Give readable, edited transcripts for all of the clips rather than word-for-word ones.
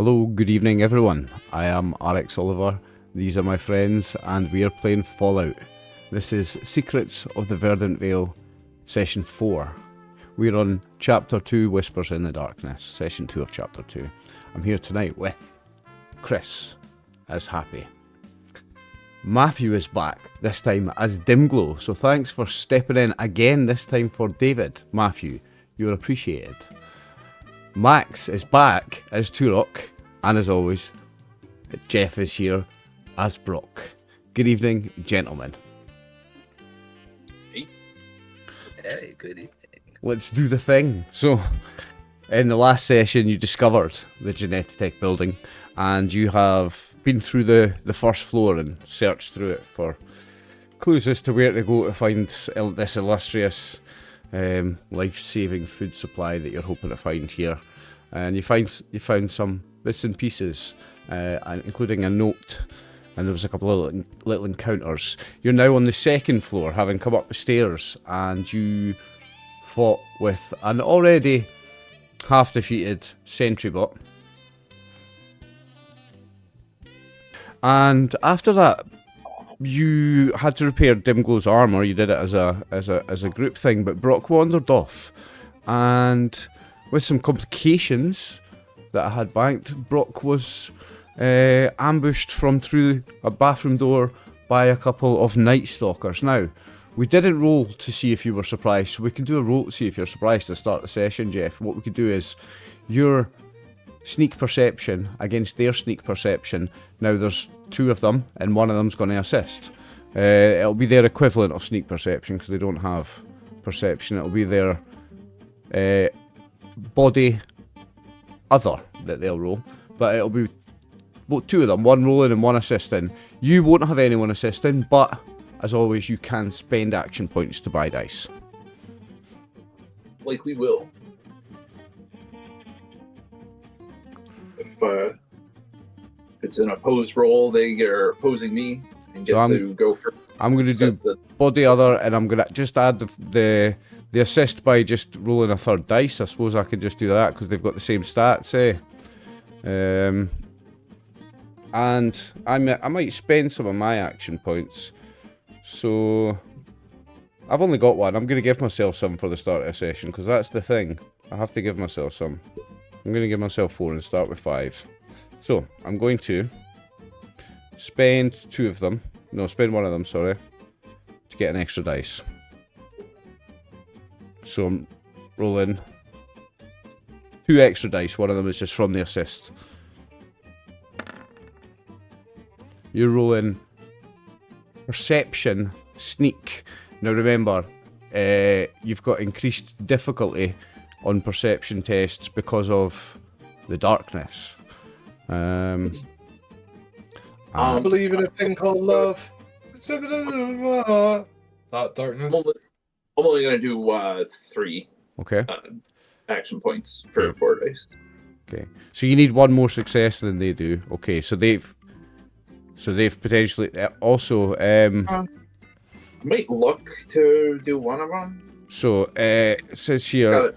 Hello, good evening everyone. I am RxOliver, these are my friends, and we are playing Fallout. This is Secrets of the Verdant Vale, Session 4. We're on Chapter 2, Whispers in the Darkness, Session 2 of Chapter 2. I'm here tonight with Chris as Happy. Matthew is back, this time as Dimglow, so thanks for stepping in again, this time for David. Matthew, you're appreciated. Max is back as Turok, and as always, Jeff is here as Brock. Good evening, gentlemen. Hey, good evening. Let's do the thing. So, in the last session, you discovered the Genetech building, and you have been through the first floor and searched through it for clues as to where to go to find this illustrious life-saving food supply that you're hoping to find here. And you found some bits and pieces, including a note, and there was a couple of little encounters. You're now on the second floor, having come up the stairs, and you fought with an already half-defeated sentry bot. And after that, you had to repair Dimglow's armor. You did it as a group thing, but Brock wandered off, and with some complications that I had banked, Brock was ambushed from through a bathroom door by a couple of Nightstalkers. Now, we didn't roll to see if you were surprised, so we can do a roll to see if you're surprised to start the session, Jeff. What we could do is your sneak perception against their sneak perception. Now there's two of them, and one of them's going to assist. It'll be their equivalent of sneak perception because they don't have perception. It'll be their body other that they'll roll, but it'll be two of them, one rolling and one assisting. You won't have anyone assisting, but as always, you can spend action points to buy dice. Like we will. If it's an opposed roll, they are opposing me and get to go first. I'm going to do body other, and I'm going to just add the assist by just rolling a third dice. I suppose I could just do that because they've got the same stats, and I might spend some of my action points. So I've only got one. I'm going to give myself some for the start of the session because that's the thing. I have to give myself some. I'm going to give myself 4 and start with 5. So I'm going to spend spend one of them, sorry, to get an extra dice. So I'm rolling 2 extra dice. One of them is just from the assist. You're rolling perception, sneak. Now remember, you've got increased difficulty on perception tests because of the darkness. I believe in a thing called love. That darkness. I'm only going to do 3 action points per 4 dice. Okay, so you need one more success than they do. Okay, so they've potentially also might look to do one of them. So it says here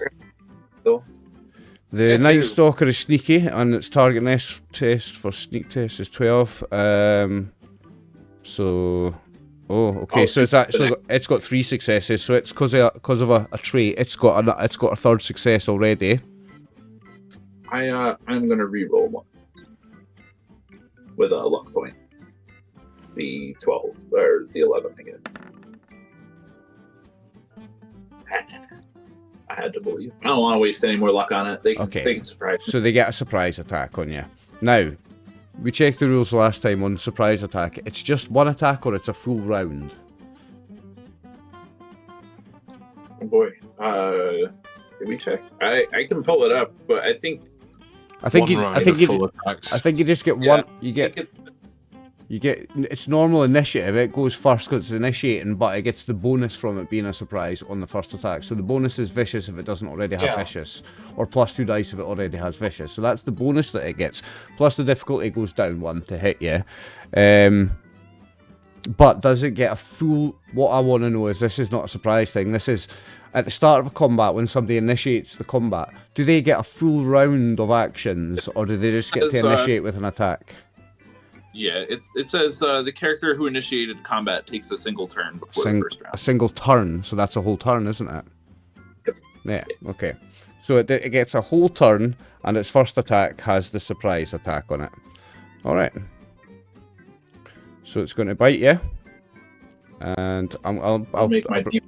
the Nightstalker is sneaky, and its target test for sneak test is 12. So it's got 3 successes. So it's because of a trait. It's got a third success already. I'm gonna re-roll one with a luck point. The 12 or the 11 again. I had to believe. I don't want to waste any more luck on it. They can surprise me. So they get a surprise attack on you. Now, we checked the rules last time on surprise attack. It's just one attack or it's a full round? Oh boy. Did we check? I can pull it up, but I think you just get one. You get it's normal initiative. It goes first because it's initiating, but it gets the bonus from it being a surprise on the first attack. So the bonus is vicious if it doesn't already have vicious, or plus 2 dice if it already has vicious. So that's the bonus that it gets. Plus the difficulty goes down 1 to hit you. But does it get a full? What I want to know is, this is not a surprise thing. This is at the start of a combat, when somebody initiates the combat, do they get a full round of actions, or do they just get to initiate with an attack? Yeah, it says the character who initiated combat takes a single turn before the first round. A single turn, so that's a whole turn, isn't it? Yep. Yeah, okay. So it gets a whole turn, and its first attack has the surprise attack on it. Alright. So it's going to bite you. And I'll make my team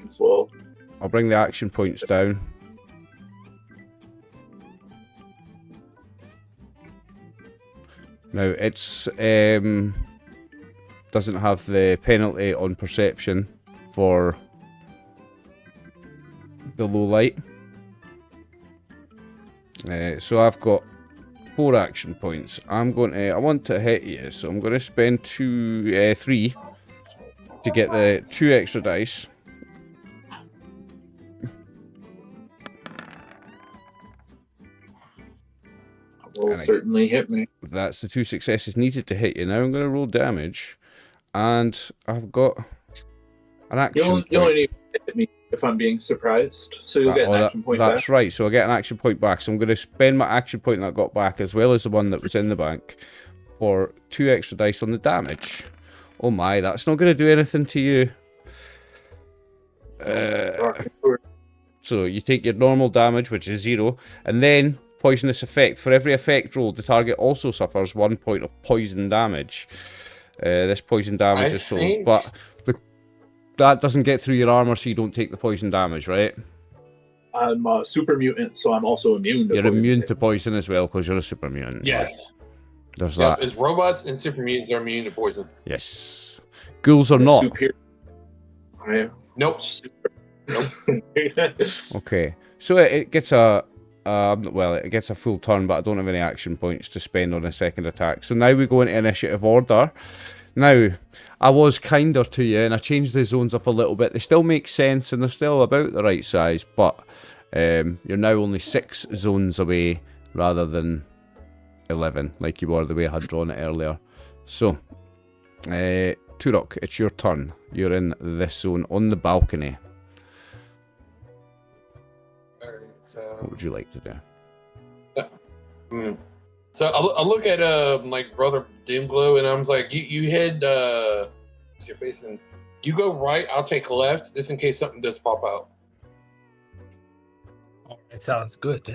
as well. I'll bring the action points down. Now it's doesn't have the penalty on perception for the low light. So I've got 4 action points. I want to hit you, so I'm going to spend 3 to get the 2 extra dice. Will certainly hit me. That's the 2 successes needed to hit you. Now I'm going to roll damage, and I've got an action. You only need to hit me if I'm being surprised, so you'll get an action point back. That's right. So I get an action point back. So I'm going to spend my action point that I got back, as well as the one that was in the bank, for 2 extra dice on the damage. Oh my, that's not going to do anything to you. So you take your normal damage, which is 0, and then poisonous effect. For every effect roll, the target also suffers 1 point of poison damage. This poison damage is so, but that doesn't get through your armor, so you don't take the poison damage, right? I'm a super mutant, so I'm also immune to You're poison. immune to poison as well, because you're a super mutant. Yes. There's that. As robots and super mutants are immune to poison. Yes. Ghouls are not. Nope. Nope. Okay. So it gets a it gets a full turn, but I don't have any action points to spend on a second attack. So now we go into initiative order. Now, I was kinder to you, and I changed the zones up a little bit. They still make sense, and they're still about the right size, but you're now only 6 zones away, rather than 11, like you were the way I had drawn it earlier. So, Turok, it's your turn. You're in this zone, on the balcony. Alright, so... What would you like to do? So I look at like Brother Doomglow, and I'm like, you head what's your face, and you go right, I'll take left, just in case something does pop out. Oh, it sounds good.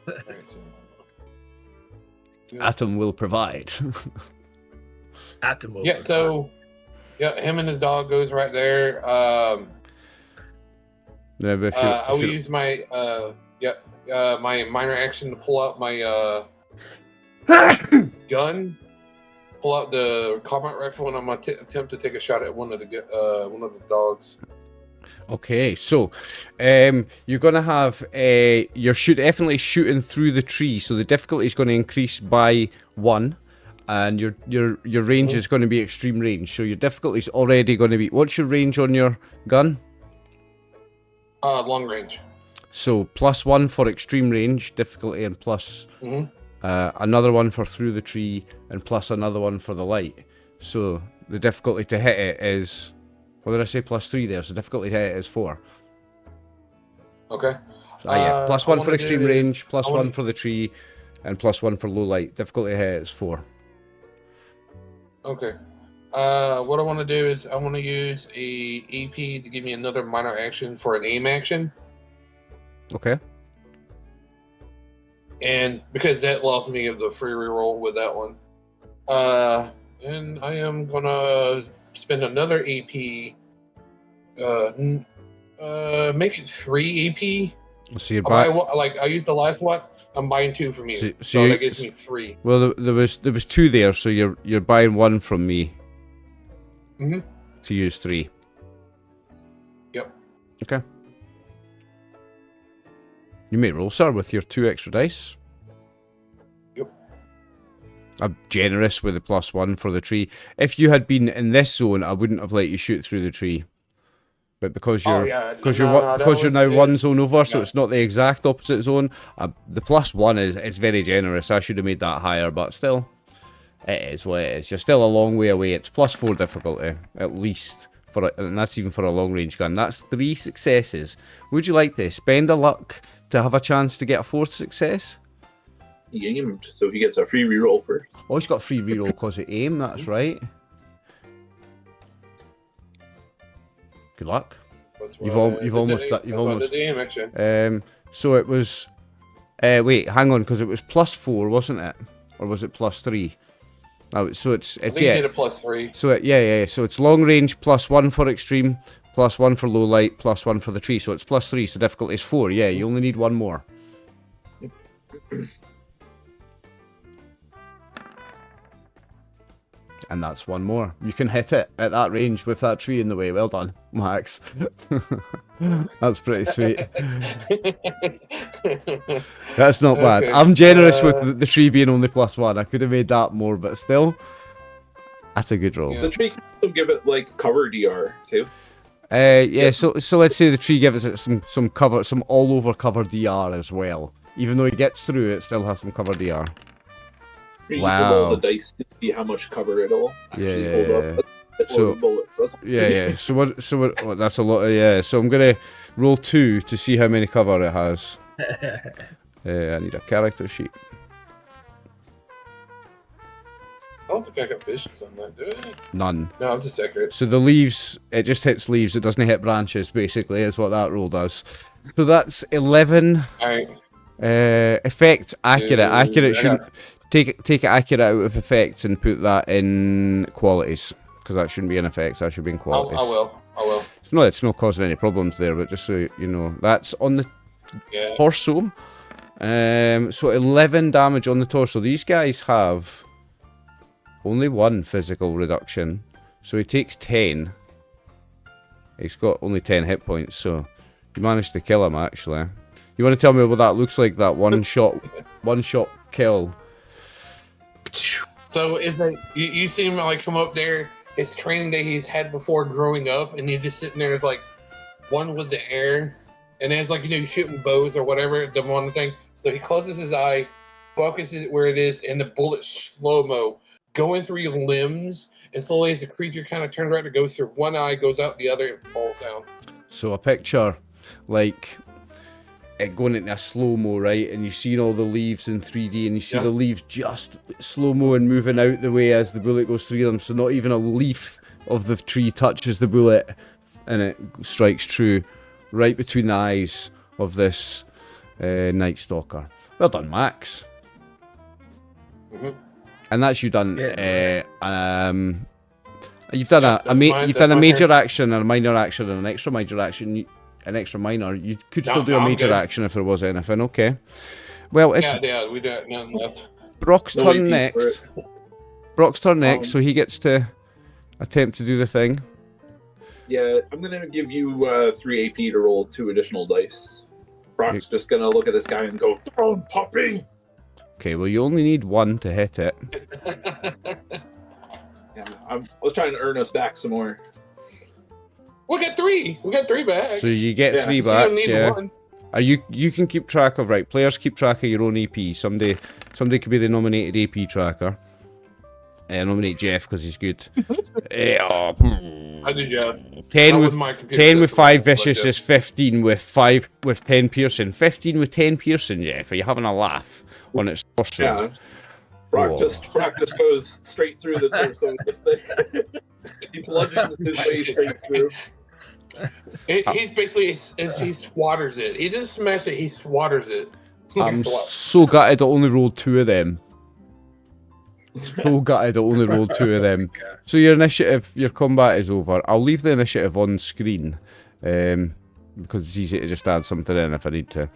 Alright, so, Atom will provide. Atom will yeah, so him and his dog goes right there. I will use my my minor action to pull out my gun, pull out the combat rifle, and I'm gonna attempt to take a shot at one of the dogs. Okay, so you're gonna have you're definitely shooting through the tree, so the difficulty is going to increase by 1, and your range is going to be extreme range. So your difficulty is already going to be. What's your range on your gun? Long range. So +1 for extreme range difficulty, and plus another one for through the tree, and plus another one for the light. So the difficulty to hit it is, what did I say? +3 there. So difficulty to hit it is 4. Okay. So, yeah, +1 for extreme range, +1 for the tree, and +1 for low light. Difficulty to hit it is 4. Okay. What I want to do is I want to use a AP to give me another minor action for an aim action. Okay. And because that allows me to give the free reroll with that one. And I am gonna spend another AP. Make it 3 AP. So you're I used the last one. I'm buying 2 from you, so that gives me 3. Well, there was 2 there, so you're buying 1 from me. To use 3. Yep. Okay. You may roll, sir, with your 2 extra dice. Yep. I'm generous with the +1 for the tree. If you had been in this zone, I wouldn't have let you shoot through the tree. But because you're now 1 zone over, so it's not the exact opposite zone. The +1 is very generous. I should have made that higher, but still, it is what it is. You're still a long way away. It's +4 difficulty at least and that's even for a long range gun. That's 3 successes. Would you like to spend a luck to have a chance to get a 4th success? He aimed, so he gets a free reroll first. Oh, he's got a free reroll because of aim. That's right. Good luck. You've almost. So it was. Wait, hang on, because it was +4, wasn't it? Or was it +3? Oh, so it's I think yeah. you did a +3. So yeah. So it's long range +1 for extreme, +1 for low light, +1 for the tree. So it's +3. So difficulty is 4. Yeah, you only need 1 more. And that's 1 more. You can hit it at that range with that tree in the way. Well done, Max. That's pretty sweet. That's not bad. Okay. I'm generous with the tree being only +1. I could have made that more, but still, that's a good roll. Yeah. The tree can also give it like cover DR too. Yeah. So let's say the tree gives it some cover, some all over cover DR as well. Even though he gets through, it still has some cover DR. You need to roll the dice to see how much cover it'll actually hold up. So bullets. That's yeah. So what? Oh, that's a lot. So I'm gonna roll 2 to see how many cover it has. I need a character sheet. I don't think I got visions on that, do I? None. No, I'm just accurate. So the leaves, it just hits leaves. It doesn't hit branches. Basically, is what that roll does. So that's 11. All right. Effect accurate. Accurate I shouldn't take it accurate out of effects and put that in qualities, because that shouldn't be in effects. That should be in qualities. I will. It's not causing any problems there, but just so you know, that's on the torso. So 11 damage on the torso. These guys have only 1 physical reduction, so he takes 10. He's got only 10 hit points, so you managed to kill him actually. You want to tell me what that looks like? That one shot kill. So is like you see him like come up there, his training that he's had before growing up, and he's just sitting there as like one with the air, and it's like shooting bows or whatever, the one thing. So he closes his eye, focuses where it is, and the bullet slow-mo going through your limbs, and slowly as the creature kind of turns around, it goes through one eye, goes out the other, and falls down. So a picture like it going into a slow-mo, right? And you see all the leaves in 3D, and you see the leaves just slow-mo and moving out the way as the bullet goes through them. So not even a leaf of the tree touches the bullet, and it strikes true right between the eyes of this Nightstalker. Well done, Max. And that's you done. You've done a major action, and a minor action, and an extra major action. An extra minor. You could still do a major action if there was anything. Okay. Well, it's we do nothing left. Brock's turn next. Brock's turn next, so he gets to attempt to do the thing. Yeah, I'm gonna give you 3 AP to roll 2 additional dice. Brock's just gonna look at this guy and go, "Throne puppy." Okay, well you only need 1 to hit it. Yeah, I was trying to earn us back some more. We got 3. We got 3 back. So you get 3 so back. you don't need 1. You can keep track of players keep track of your own AP. Somebody could be the nominated AP tracker. Nominate Jeff because he's good. I do Jeff. 10 with 5 vicious is 15 with 10 piercing. 15 with 10 piercing, Jeff. Are you having a laugh on its torso? Yeah. Brock just goes straight through the torso with this thing. He bludgeons his way straight through. He's basically he swatters it. He doesn't smash it. He swatters it. I'm so gutted I only rolled 2 of them. So gutted I only rolled 2 of them. So your combat is over. I'll leave the initiative on screen because it's easy to just add something in if I need to.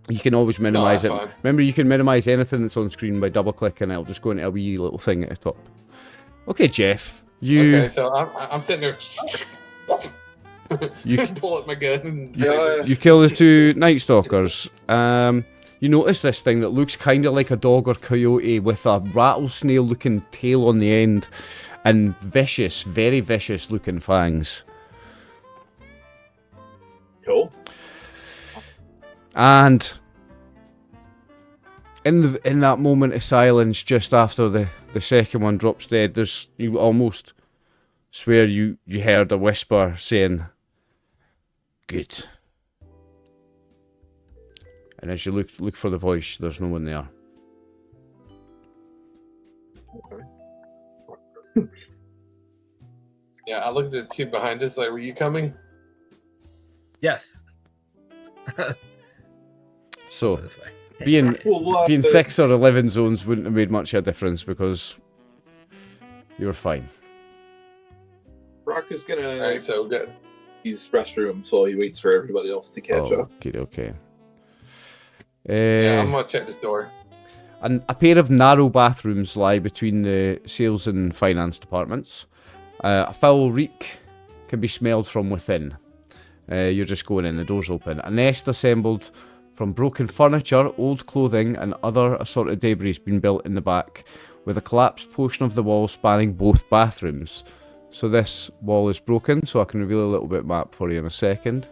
You can always minimise it. Fine. Remember, you can minimise anything that's on screen by double clicking. It'll just go into a wee little thing at the top. Okay, Jeff. Okay, so I'm sitting there. You pull up my gun. You kill the 2 Nightstalkers. You notice this thing that looks kind of like a dog or coyote with a rattlesnake-looking tail on the end, and vicious, very vicious-looking fangs. Cool. And in that moment of silence, just after the second one drops dead, you almost Swear you heard a whisper saying, "Good." And as you look for the voice, there's no one there. Yeah, I looked at the two behind us. Like, were you coming? Yes. So This way. being 6 or 11 zones wouldn't have made much of a difference because you were fine. Brock is gonna All right, so good. use restrooms while he waits for everybody else to catch up. Okay. Yeah, I'm gonna check this door. And a pair of narrow bathrooms lie between the sales and finance departments. A foul reek can be smelled from within. You're just going in, the door's open. A nest assembled from broken furniture, old clothing, and other assorted debris has been built in the back, with a collapsed portion of the wall spanning both bathrooms. So this wall is broken, so I can reveal a little bit map for you in a second.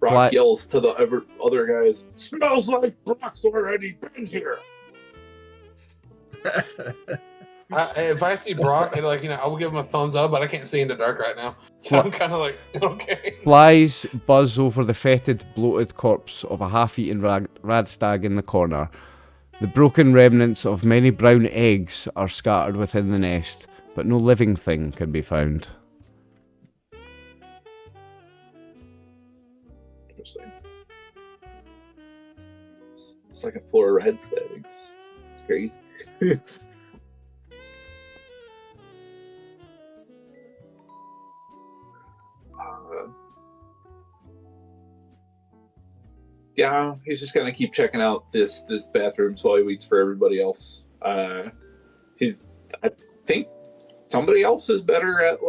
Brock yells to the other guys, "Smells like Brock's already been here." If I see Brock, I will give him a thumbs up, but I can't see in the dark right now. So I'm kind of like, okay. Flies buzz over the fetid, bloated corpse of a half-eaten rad stag in the corner. The broken remnants of many brown eggs are scattered within the nest, but no living thing can be found. Interesting. Second floor red stags. It's crazy. Yeah, he's just gonna keep checking out this bathrooms while he waits for everybody else. I think somebody else is better at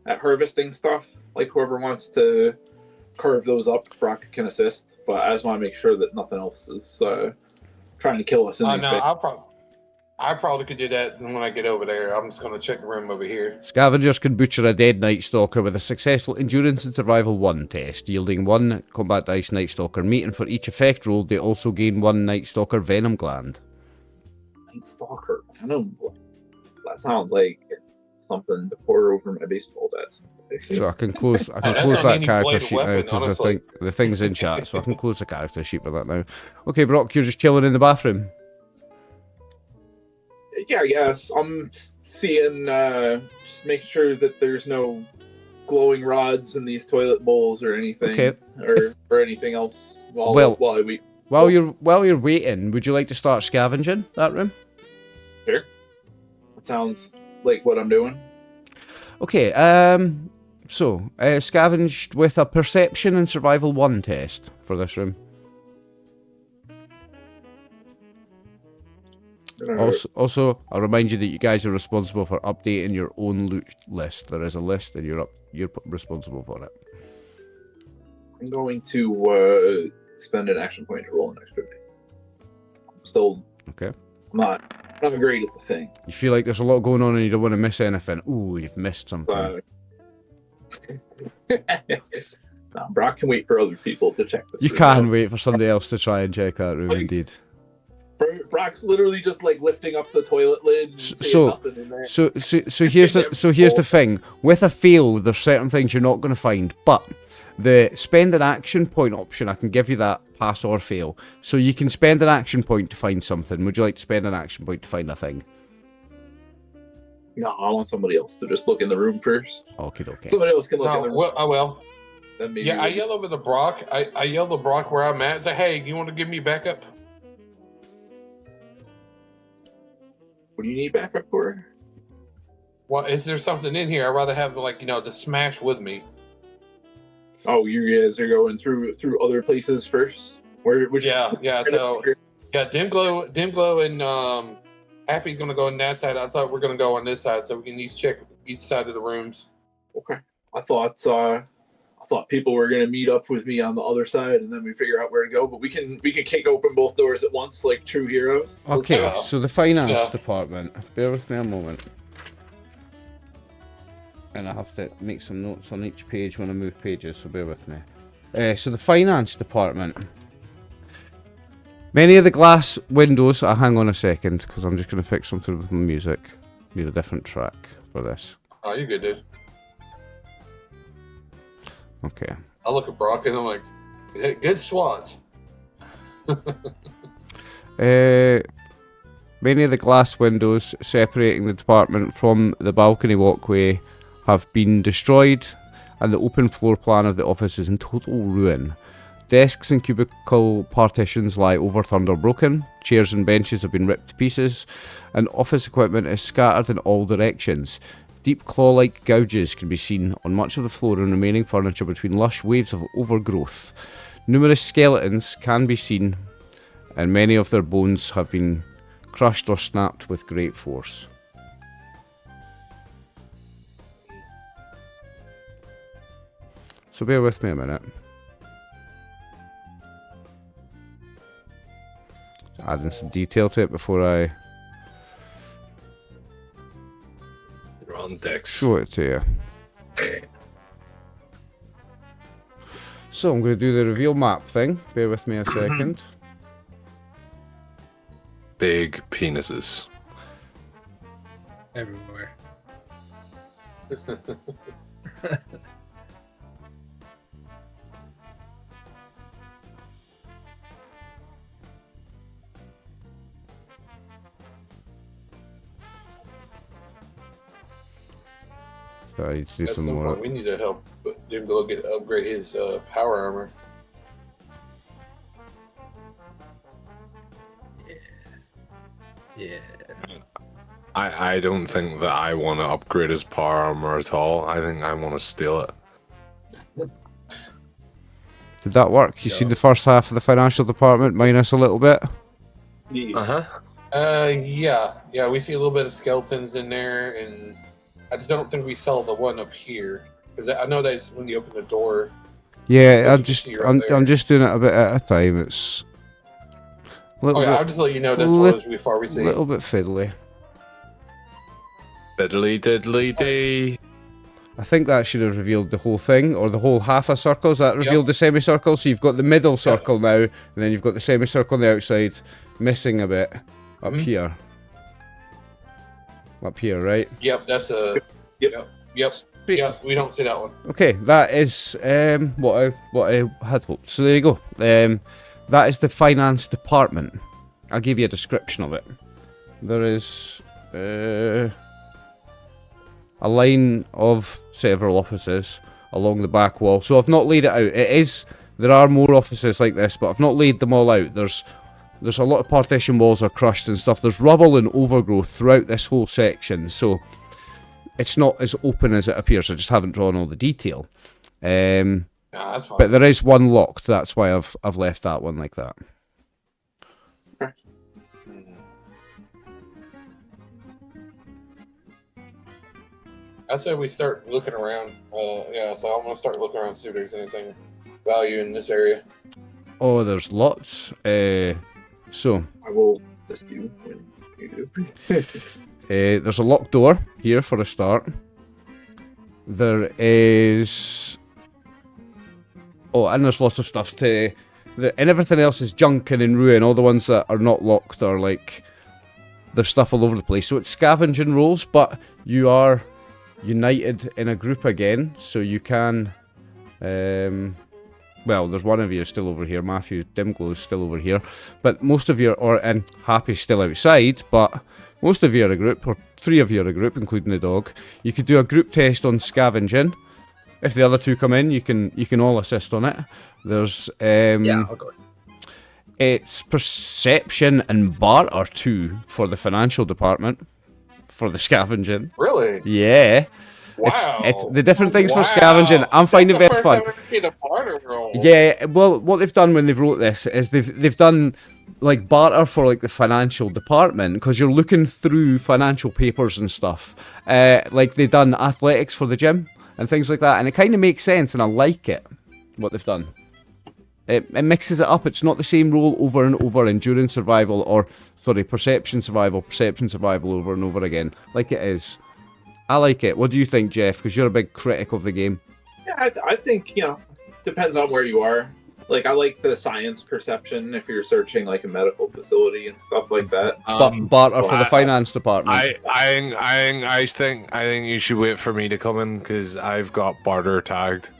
at harvesting stuff. Like whoever wants to carve those up, Brock can assist. But I just want to make sure that nothing else is trying to kill us in these bits. I probably could do that when I get over there. I'm just gonna check the room over here. Scavengers can butcher a dead Nightstalker with a successful Endurance and Survival 1 test, yielding 1 Combat Dice Nightstalker meat, and for each effect rolled, they also gain 1 Nightstalker Venom Gland. Nightstalker Venom Gland. That sounds like something to pour over my baseball bat. So I can close that character sheet now because I think the thing's in chat, so I can close the character sheet with that now. Okay, Brock, you're just chilling in the bathroom. Yeah, yes. I'm seeing, just make sure that there's no glowing rods in these toilet bowls or anything, okay. or anything else while I wait. While you're waiting, would you like to start scavenging that room? Sure. That sounds like what I'm doing. Okay. So scavenged with a Perception and Survival 1 test for this room. Also, I'll remind you that you guys are responsible for updating your own loot list. There is a list, and you're responsible for it. I'm going to spend an action point to roll an extra dice. I'm still okay. Not great at the thing. You feel like there's a lot going on, and you don't want to miss anything. Ooh, you've missed something. No, Brock can wait for other people to check this. You can wait for somebody else to try and check that room, indeed. Brock's literally just like lifting up the toilet lid and seeing nothing in there. So here's the thing. With a fail, there's certain things you're not going to find, but the spend an action point option, I can give you that pass or fail. So you can spend an action point to find something. Would you like to spend an action point to find a thing? No, I want somebody else to just look in the room first. Okay. Somebody else can look in the room. Well, I will. Yeah, I yell over to Brock. I yell to Brock where I'm at. Say, hey, you want to give me backup? What do you need backup for? Well, is there something in here? I'd rather have the smash with me. Oh, you guys are going through other places first? Yeah. So Dimglow and Happy's gonna go on that side. I thought we're gonna go on this side, so we can each check each side of the rooms. Okay. I thought people were gonna meet up with me on the other side, and then we figure out where to go. But we can kick open both doors at once, like true heroes. Okay. So the finance department. Bear with me a moment, and I have to make some notes on each page when I move pages. So bear with me. So the finance department. Many of the glass windows. Hang on a second, because I'm just going to fix something with my music. Need a different track for this. Oh, you're good, dude. Okay. I look at Brock and I'm like, good swats. Many of the glass windows separating the department from the balcony walkway have been destroyed, and the open floor plan of the office is in total ruin. Desks and cubicle partitions lie overturned or broken, chairs and benches have been ripped to pieces, and office equipment is scattered in all directions. Deep claw-like gouges can be seen on much of the floor and remaining furniture between lush waves of overgrowth. Numerous skeletons can be seen, and many of their bones have been crushed or snapped with great force. So bear with me a minute. Adding some detail to it before I You're on decks. show it to you. So I'm going to do the reveal map thing. Bear with me a second. Big penises. Everywhere. So I need to do At some some more. point, we need to help Jim go upgrade his power armor. Yes. Yeah. I don't think that I want to upgrade his power armor at all. I think I want to steal it. Did that work? You Yeah. seen the first half of the financial department minus a little bit? Uh-huh. Yeah, we see a little bit of skeletons in there, and I just don't think we sell the one up here because I know that's when you open the door. Yeah, So I'm you just see right there. I'm just doing it a bit at a time. It's a little Oh yeah, I'll bit just let you know this one is before we see. little bit fiddly. Diddly diddly dee. I think that should have revealed the whole thing, or the whole half a circle. That revealed the semicircle. So you've got the middle circle now, and then you've got the semicircle on the outside, missing a bit up here. Up here, right? Yep, that's a. Yep. Yep. We don't see that one. Okay, that is what I had hoped. So there you go. That is the finance department. I'll give you a description of it. There is a line of several offices along the back wall. So I've not laid it out. There are more offices like this, but I've not laid them all out. There's a lot of partition walls are crushed and stuff. There's rubble and overgrowth throughout this whole section, so it's not as open as it appears. I just haven't drawn all the detail. Nah, that's fine. But there is one locked. That's why I've left that one like that. I say we start looking around. So I'm gonna start looking around, see if there's anything value in this area. Oh, there's lots. So I will list you when you do. there's a locked door here for a start. There is. Oh, and there's lots of stuff to. And everything else is junk and in ruin. All the ones that are not locked are like. There's stuff all over the place. So it's scavenging rolls, but you are united in a group again, so you can. Well, there's one of you still over here. Matthew Dimglow's still over here, but most of you are and Happy's still outside. But most of you are a group, or 3 of you are a group, including the dog. You could do a group test on scavenging. If the other 2 come in, you can all assist on it. There's Yeah, I'll go. it's perception and barter 2 for the financial department for the scavenging. Really? Yeah. Wow. It's the different things for Wow. scavenging. I'm finding it That's very the first fun. I've ever seen a barter roll. Yeah, well, what they've done when they've wrote this is they've done like barter for like the financial department, because you're looking through financial papers and stuff. Like they've done athletics for the gym and things like that, and it kind of makes sense, and I like it what they've done. It mixes it up. It's not the same role over and over. Endurance survival, or sorry, perception survival over and over again, like it is. I like it. What do you think, Jeff? Because you're a big critic of the game. Yeah, I think, depends on where you are. Like I like the science perception if you're searching like a medical facility and stuff like that. Barter for the finance department. I think you should wait for me to come in because I've got barter tagged.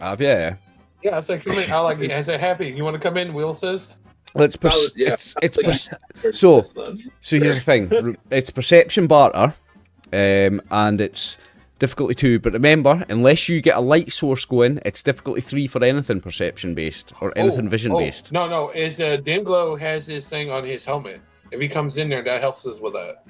Have you? Yeah, I said, come in. I said, Happy, you want to come in? Will assist. Let's so here's the thing. It's perception barter, and it's difficulty 2. But remember, unless you get a light source going, it's difficulty 3 for anything perception based or anything vision based. No. Is Dimglow has his thing on his helmet. If he comes in there, that helps us with that.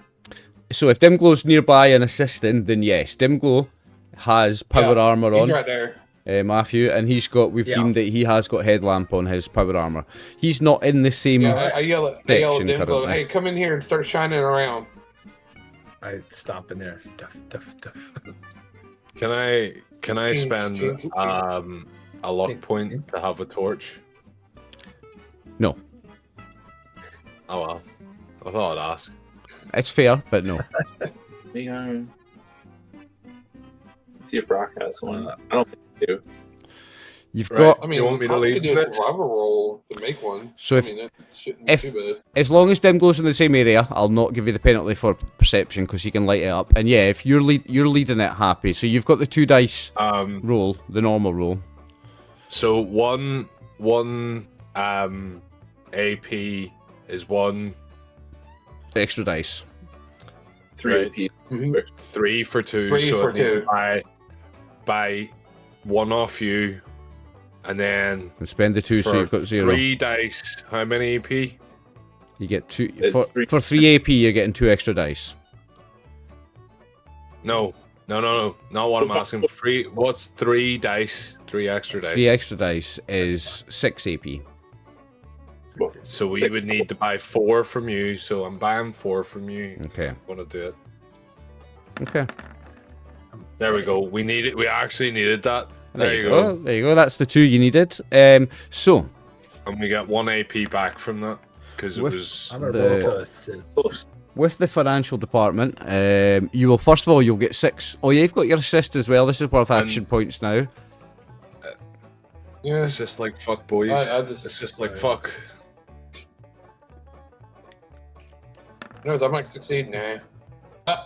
So if Dimglow's nearby and assisting, then yes, Dimglow has power armor on. He's right there. Matthew, and we've deemed that he has got headlamp on his power armor. He's not in the same I yell at Dimglow, currently. hey, come in here and start shining around. I stomp in there. Duff. Can I spend a luck point to have a torch? No. Oh well. I thought I'd ask. It's fair, but no. See if Brock has one. I don't think you do. You've Right. got. I mean, You want me to we lead could do a this? survival roll to make one. So I mean, that shouldn't be too bad. As long as Dim goes in the same area, I'll not give you the penalty for perception because you can light it up. And yeah, if you're leading it, Happy. So you've got the 2 dice roll, the normal roll. So one AP is 1 extra dice. 3 Right. AP. Mm-hmm. 3 for 2. 3 so for I need to 2. buy 1 off you, and then And spend the 2, so you've got 0. 3 dice. How many AP? You get 2 It's for 3 AP. You're getting 2 extra dice. No. Not what I'm asking. What's 3 dice? 3 extra dice. 3 extra dice is 6 AP. So we would need to buy 4 from you. So I'm buying 4 from you. Okay. I'm gonna do it. Okay. There we go. We need it. We actually needed that. There you go. go. There you go. That's the 2 you needed. So And we got 1 AP back from that because it With- was. I'm gonna The- roll to assist. with the financial department, you will first of all you'll get 6. Oh yeah, you've got your assist as well. This is worth action points now. Yeah. It's just like fuck, boys. It's just like fuck. Knows I might succeed now.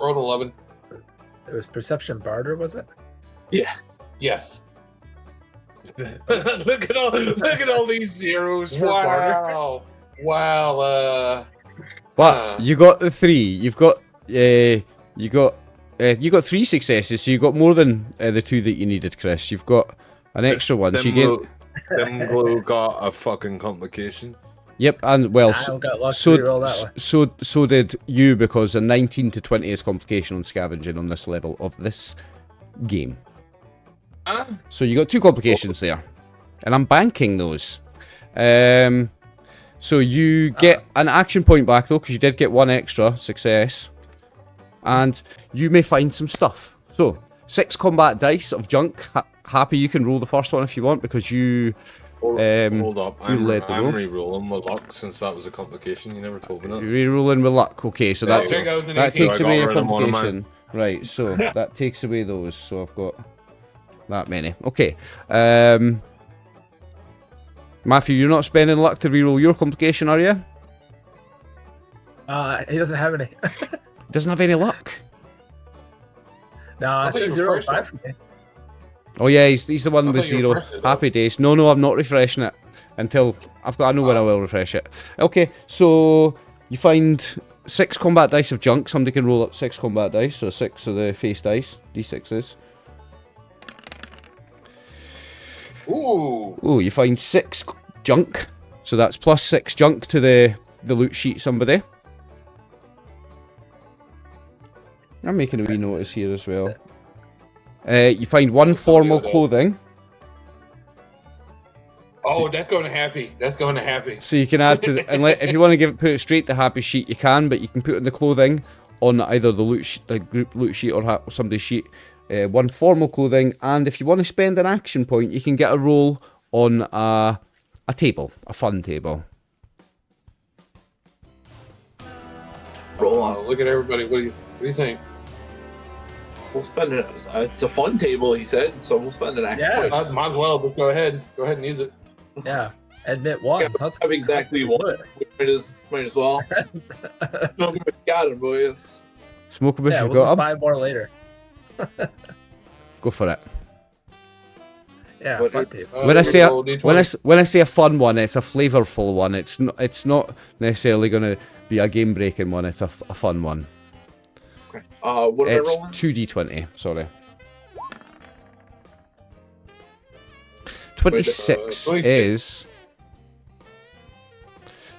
Rolled 11. It was perception barter, was it? Yes. look at all these zeros for barter. Wow. But you got the 3. You got 3 successes, so you got more than the 2 that you needed, Chris. You've got an extra one. So you get. Dimglow got a fucking complication. Yep, and well, I don't got luck to reroll that way. so did you, because a 19 to 20 is complication on scavenging on this level of this game. So you got 2 complications there, and I'm banking those. So you get an action point back though, because you did get 1 extra success, and you may find some stuff. So 6 combat dice of junk. Happy, you can roll the first one if you want, because you. Hold up, I'm led the roll. re-rolling my luck since that was a complication. You never told me that. Re-rolling with luck. Okay, so that There goes an that 18. takes So I away got your rid of one of mine. complication. Right, so that takes away those. So I've got that many. Okay. Matthew, you're not spending luck to re-roll your complication, are you? He doesn't have any. Doesn't have any luck. No, it thought you says 0 refreshed 5 it. for me. Oh yeah, he's the one I with thought you 0. refreshed it, though. Happy days. No, I'm not refreshing it until I know when I will refresh it. Okay, so you find 6 combat dice of junk. Somebody can roll up 6 combat dice, so 6 of the face dice, d6s. Ooh. Oh, you find 6 junk, so that's plus 6 junk to the loot sheet. Somebody. I'm making a wee notice here as well. You find 1 formal clothing. Oh, that's going to Happy. That's going to Happy. So you can add to the, and if you want to put it straight to Happy sheet, you can, but you can put in the clothing on either the the group loot sheet or somebody's sheet. 1 formal clothing, and if you want to spend an action point, you can get a roll on a table, a fun table. Roll on. Look at everybody. What do you think? We'll spend it. It's a fun table, he said, so we'll spend an action Yeah. point. Might as well, but go ahead. Go ahead and use it. Yeah, admit one. Yeah, have exactly one. Might as well. No, we got him, boys. Smoke a bit. Yeah, You've we'll got just 'em? buy more later. Go for it. Yeah, What fun do- table. When I say D20. when I say a fun one, it's a flavourful one. It's not necessarily going to be a game breaking one. It's a fun one. Okay. What am I It's rolling? 2d20. Sorry. 26 26. is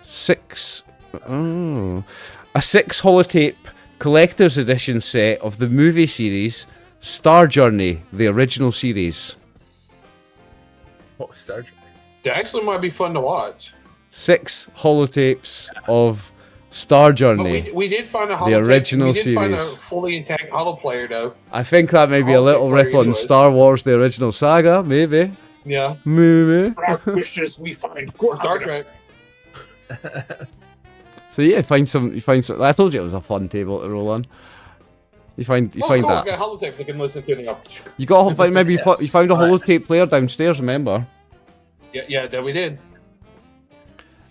6. Oh, a 6 holotape collector's edition set of the movie series Star Journey, the original series. What was Star Trek? That actually might be fun to watch. 6 holotapes of Star But Journey. we did find a The original we did find a series. fully intact holo player though. I think that may be a Holotape little player rip on anyways. Star Wars, the original saga, maybe. Yeah. Maybe. Brock wishes we find Or Star Trek. So yeah, you find some. I told you it was a fun table to roll on. You find Cool. that. I got holotapes I can listen to. And go, You got maybe you found a holotape player downstairs. Remember? yeah, that we did.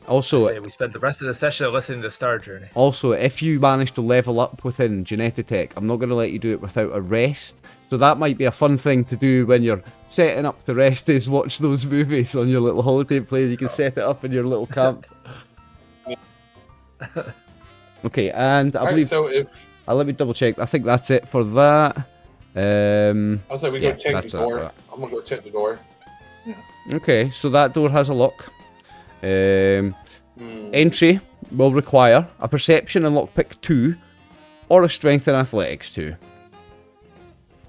Also, Say we spent the rest of the session listening to Star Journey. if you manage to level up within Genetitech, I'm not going to let you do it without a rest. So that might be a fun thing to do when you're setting up to rest. Is watch those movies on your little holotape player. You can set it up in your little camp. Okay, and I Alright, believe. so if Let me double check. I think that's it for that. I say we Yeah, go check that's the it, door, right. I'm gonna go check the door. Okay, so that door has a lock. Hmm. Entry will require a perception and lockpick 2 or a strength and athletics 2.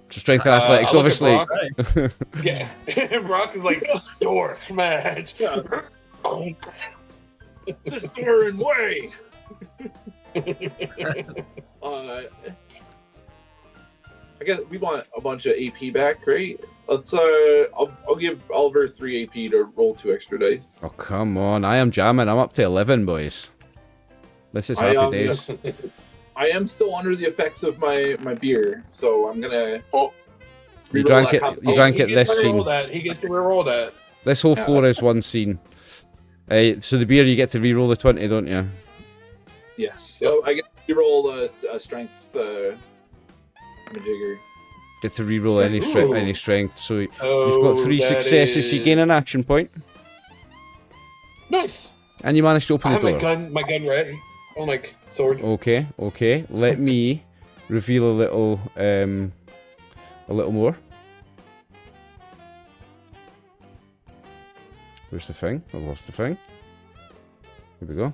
So strength and athletics, I'll look at obviously. Brock. Yeah, Brock is like door smash. this door in way. I guess we want a bunch of AP back, right? Let's I'll give Oliver 3 AP to roll 2 extra dice. Oh, come on. I am jamming. I'm up to 11, boys. This is happy days. I am still under the effects of my beer, so I'm gonna You reroll drank that it. cop- You drank He it gets this to reroll scene. that. He gets to reroll that. This whole floor is one scene. So the beer, you get to re-roll the 20, don't you? Yes. So I get to roll a strength majigger. Get to re-roll any Ooh. any strength. So you've Oh, got 3 that successes. You gain is- an action point, Nice. and you manage to I open have the door. my gun ready. Oh, like sword. Okay. Let me reveal a little more. Where's the thing? I lost the thing. Here we go.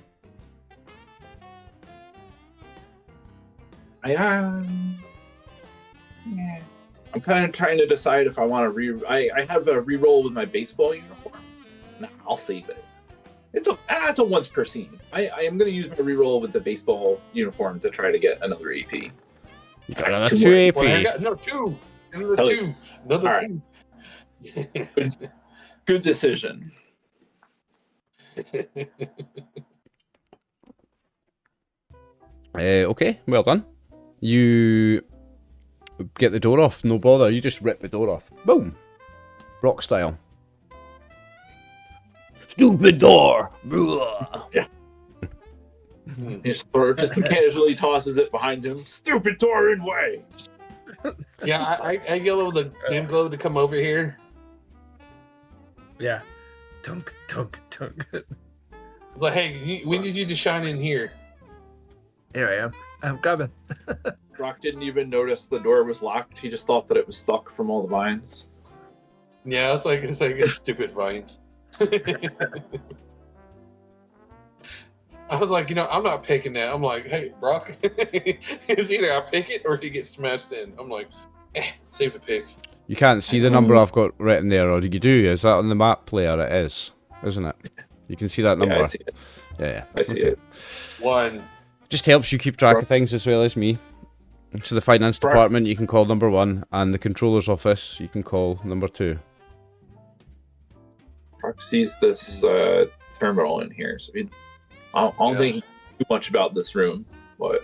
I'm kind of trying to decide if I want to I have a reroll with my baseball uniform. Nah, I'll save it. It's a once per scene. I am going to use my reroll with the baseball uniform to try to get another AP. You got another 2 2 Well, I AP. got no 2. Another Hell 2. Another All 2. Good decision. Okay, well done. You get the door off, no bother. You just rip the door off. Boom. Rock style. Stupid door. Just casually tosses it behind him. Stupid door in way. Yeah, I yell the dim glow to come over here. Yeah. Tunk, tunk, tunk. It's like, hey, we need you to shine in here. Here I am. I'm coming. Brock didn't even notice the door was locked. He just thought that it was stuck from all the vines. Yeah, it's like stupid vines. I was like, I'm not picking that. I'm like, hey, Brock, it's either I pick it or he gets smashed in. I'm like, save the picks. You can't see the number I've got written there, or you do? Is that on the map player? It is, isn't it? You can see that number. Yeah, I see it. Yeah. I see Okay. it. 1. Just helps you keep track of things as well as me. So the finance Brock- department, you can call number 1, and the controller's office, you can call number 2. Brock sees this terminal in here, so I don't think he knew much about this room. But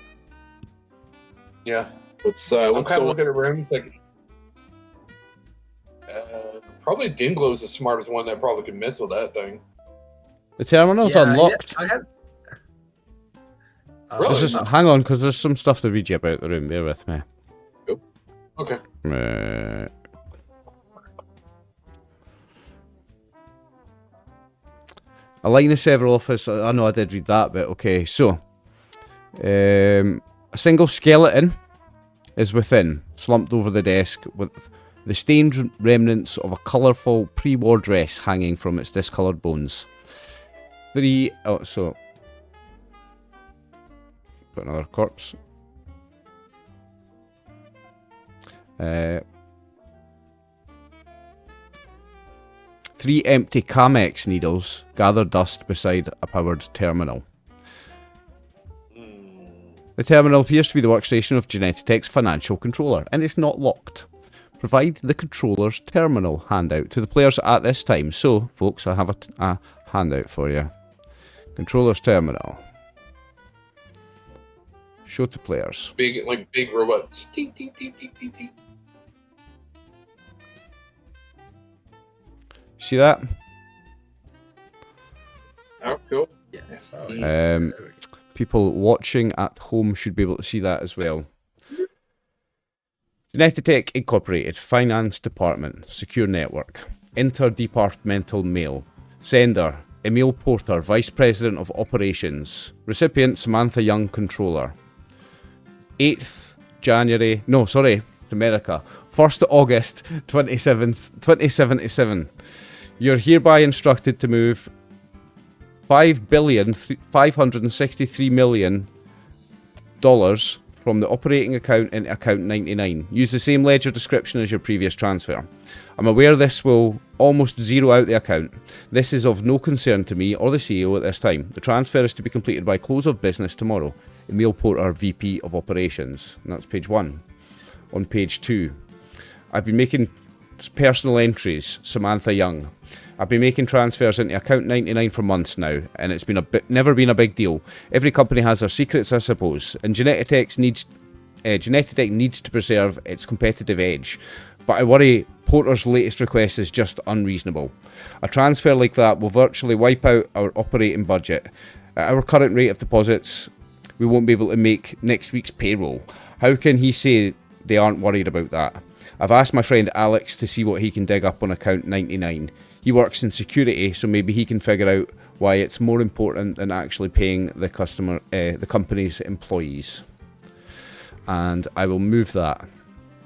Yeah. what's I'm what's kind of going? looking at rooms like, Probably Dinglow's the smartest one that probably could mess with that thing. The terminal's unlocked. I had. Really? Hang on, because there's some stuff to read you about the room. Bear with me. Okay. A line of several office. I know I did read that, but okay. So, a single skeleton is within, slumped over the desk, with the stained remnants of a colourful pre-war dress hanging from its discoloured bones. Put another corpse. 3 empty Camex needles gather dust beside a powered terminal. The terminal appears to be the workstation of Genetitech's financial controller, and it's not locked. Provide the controller's terminal handout to the players at this time. So, folks, I have a handout for you. Controller's terminal. Show to players. Big robots. Tee, tee, tee, tee, tee, tee. See that? Oh, cool. Yes. People watching at home should be able to see that as well. Genetitech Incorporated, Finance Department, Secure Network, Interdepartmental Mail, Sender, Emil Porter, Vice President of Operations, Recipient, Samantha Young, Controller. 8th January, no, sorry, America, 1st August 2077. You're hereby instructed to move $5,563,000,000 from the operating account into account 99. Use the same ledger description as your previous transfer. I'm aware this will almost zero out the account. This is of no concern to me or the CEO at this time. The transfer is to be completed by close of business tomorrow. Emil Porter, VP of Operations. And that's page 1. On page 2, I've been making personal entries, Samantha Young. I've been making transfers into account 99 for months now, and it's been never been a big deal. Every company has their secrets, I suppose, and Genetitech needs to preserve its competitive edge. But I worry Porter's latest request is just unreasonable. A transfer like that will virtually wipe out our operating budget. At our current rate of deposits, we won't be able to make next week's payroll. How can he say they aren't worried about that? I've asked my friend Alex to see what he can dig up on account 99. He works in security, so maybe he can figure out why it's more important than actually paying the company's employees. And I will move that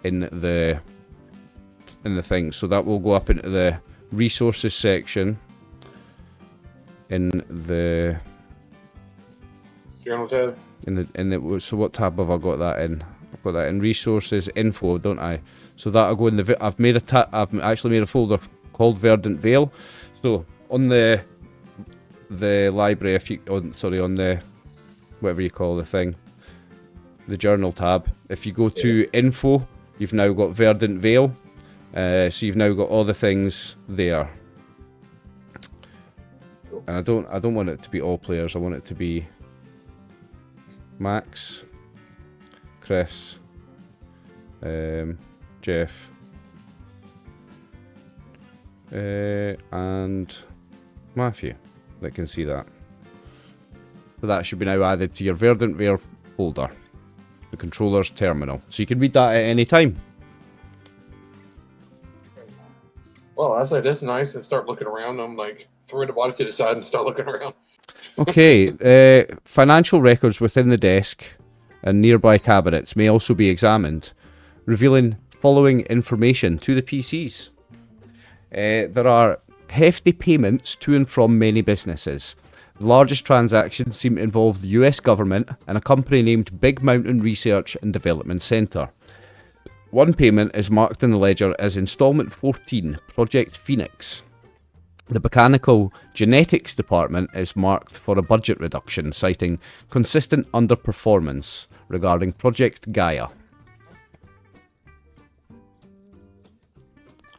in the thing, so that will go up into the resources section in the Journal tab. So what tab have I got that in? I've got that in resources info, don't I? So that'll go in the. I've actually made a folder called Verdant Vale. So on the library, on the whatever you call the thing, the journal tab. If you go to info, you've now got Verdant Vale. So you've now got all the things there. And I don't want it to be all players. I want it to be Max, Chris, Jeff, and Matthew that can see that. So that should be now added to your Verdant Vale folder, the controller's terminal. So you can read that at any time. Well, I say that's nice, and start looking around. I'm like, throw the body to the side and start looking around. Okay, financial records within the desk and nearby cabinets may also be examined, revealing following information to the PCs. There are hefty payments to and from many businesses. The largest transactions seem to involve the US government and a company named Big Mountain Research and Development Center. One payment is marked in the ledger as Installment 14, Project Phoenix. The Mechanical Genetics Department is marked for a budget reduction, citing consistent underperformance regarding Project Gaia.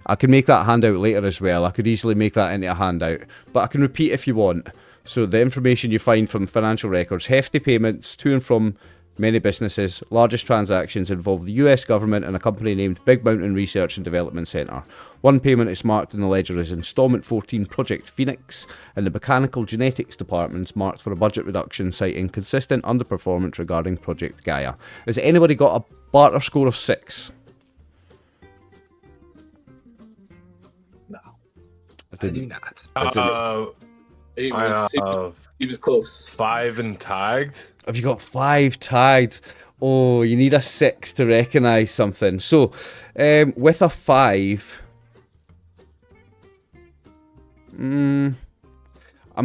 I can make that handout later as well. I could easily make that into a handout, but I can repeat if you want. So the information you find from financial records, hefty payments to and from many businesses. Largest transactions involve the US government and a company named Big Mountain Research and Development Center. One payment is marked in the ledger as Installment 14 Project Phoenix, and the Mechanical Genetics Department's marked for a budget reduction, citing consistent underperformance regarding Project Gaia. Has anybody got a barter score of 6? No. I do not. He was close. 5 and tagged. Have you got 5 tagged? Oh, you need a 6 to recognise something. So, with a 5, I'm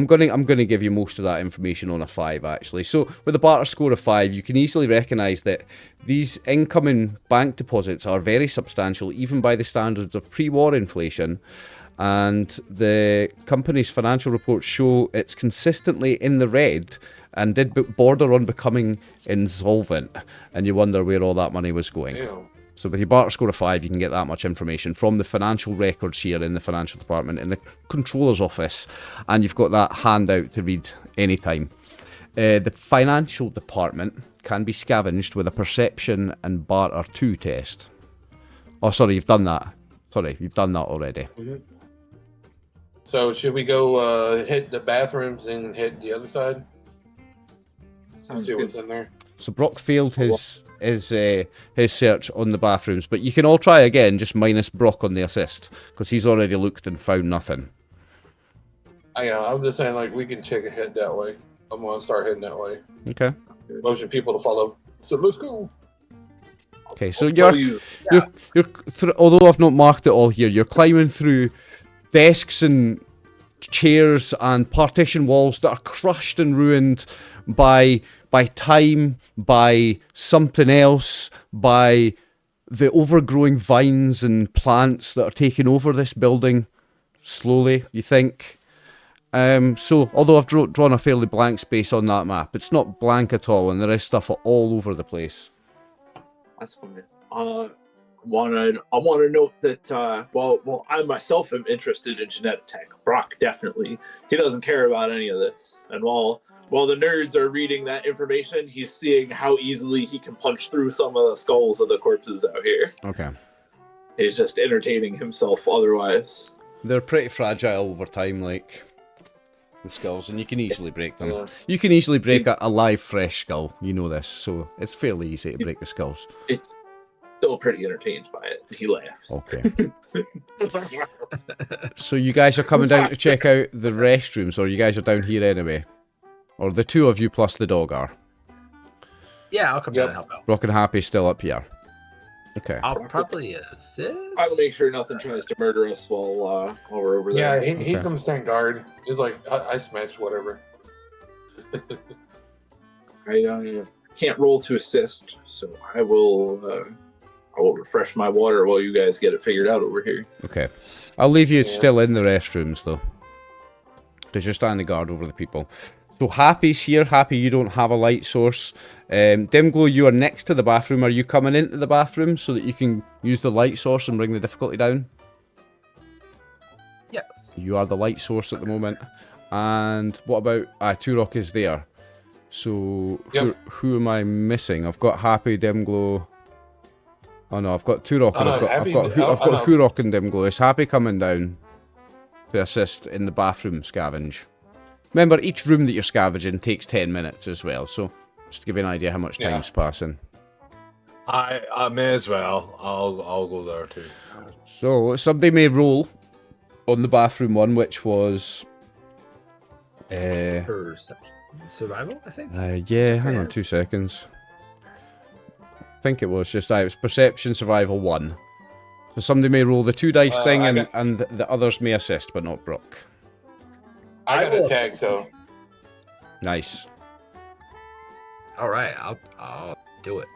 gonna give you most of that information on a 5 actually. So, with a barter score of 5, you can easily recognise that these incoming bank deposits are very substantial, even by the standards of pre-war inflation. And the company's financial reports show it's consistently in the red and did border on becoming insolvent. And you wonder where all that money was going. Ew. So with your barter score of 5, you can get that much information from the financial records here in the financial department, in the controller's office. And you've got that handout to read anytime. The financial department can be scavenged with a perception and barter 2 test. Oh, sorry, you've done that. Sorry, you've done that already. Mhm. So should we go hit the bathrooms and hit the other side? Sounds See good. what's in there. So Brock failed his search on the bathrooms, but you can all try again, just minus Brock on the assist, because he's already looked and found nothing. I'm just saying, like, we can check ahead that way. I'm gonna start heading that way. Okay. Motion people to follow. So let's go. Okay, so You. although I've not marked it all here, you're climbing through desks and chairs and partition walls that are crushed and ruined by time, by something else, by the overgrowing vines and plants that are taking over this building slowly, you think. So, although I've drawn a fairly blank space on that map, it's not blank at all, and there is stuff all over the place. That's fine. I want to note that while I myself am interested in genetic tech, Brock definitely he doesn't care about any of this. And while the nerds are reading that information, he's seeing how easily he can punch through some of the skulls of the corpses out here. Okay. He's just entertaining himself otherwise. They're pretty fragile over time, like the skulls, and you can easily break them. Yeah. You can easily break a live, fresh skull. You know this, so it's fairly easy to break the skulls. Still pretty entertained by it. He laughs. Okay. So you guys are coming down to check out the restrooms, or you guys are down here anyway? Or the two of you plus the dog are? Yeah, I'll come down and help out. Rock and Happy still up here. Okay. I'll probably assist. I'll make sure nothing tries to murder us while we're over Yeah, there. he's Okay. gonna stand guard. He's like, I smash whatever. I can't roll to assist, so I will refresh my water while you guys get it figured out over here. Okay. I'll leave you Yeah. still in the restrooms, though. Because you're standing guard over the people. So Happy's here. Happy, you don't have a light source. Dimglow, you are next to the bathroom. Are you coming into the bathroom so that you can use the light source and bring the difficulty down? Yes. You are the light source at the moment. And what about... Turok is there. So who am I missing? I've got Happy, Dimglow... Oh no, I've got Turok and I've got Hurok and Dimglow. Is Happy coming down to assist in the bathroom scavenge? Remember, each room that you're scavenging takes 10 minutes as well, so just to give you an idea how much time's passing. I may as well. I'll go there too. So somebody may roll on the bathroom one, which was Perception. Survival, I think. yeah, hang on 2 seconds. I think it was just it was perception survival 1. So somebody may roll the 2 dice thing, and the others may assist, but not Brock. I got a tag, so Nice. All right, I'll do it.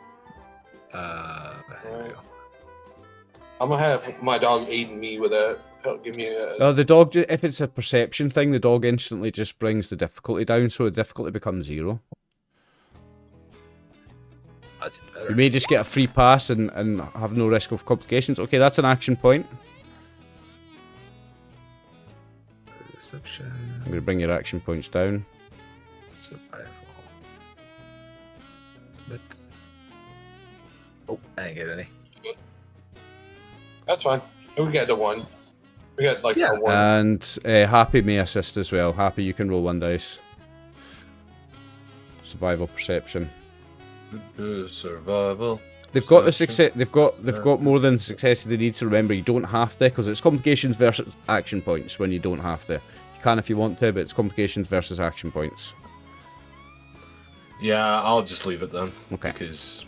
There we go. I'm gonna have my dog aiding me with that. Help give me a. The dog, if it's a perception thing, the dog instantly just brings the difficulty down, so the difficulty becomes 0. That's better. You may just get a free pass and have no risk of complications. Okay, that's an action point. Perception. I'm going to bring your action points down. Survival. but oh, I didn't get any. That's fine. We got the one. We got like Yeah. a one. And Happy may assist as well. Happy, you can roll 1 dice. Survival perception. Survival. They've got the success. They've got more than success they need to. Remember, you don't have to, because it's complications versus action points. When you don't have to, you can if you want to, but it's complications versus action points. Yeah, I'll just leave it then. Okay. Because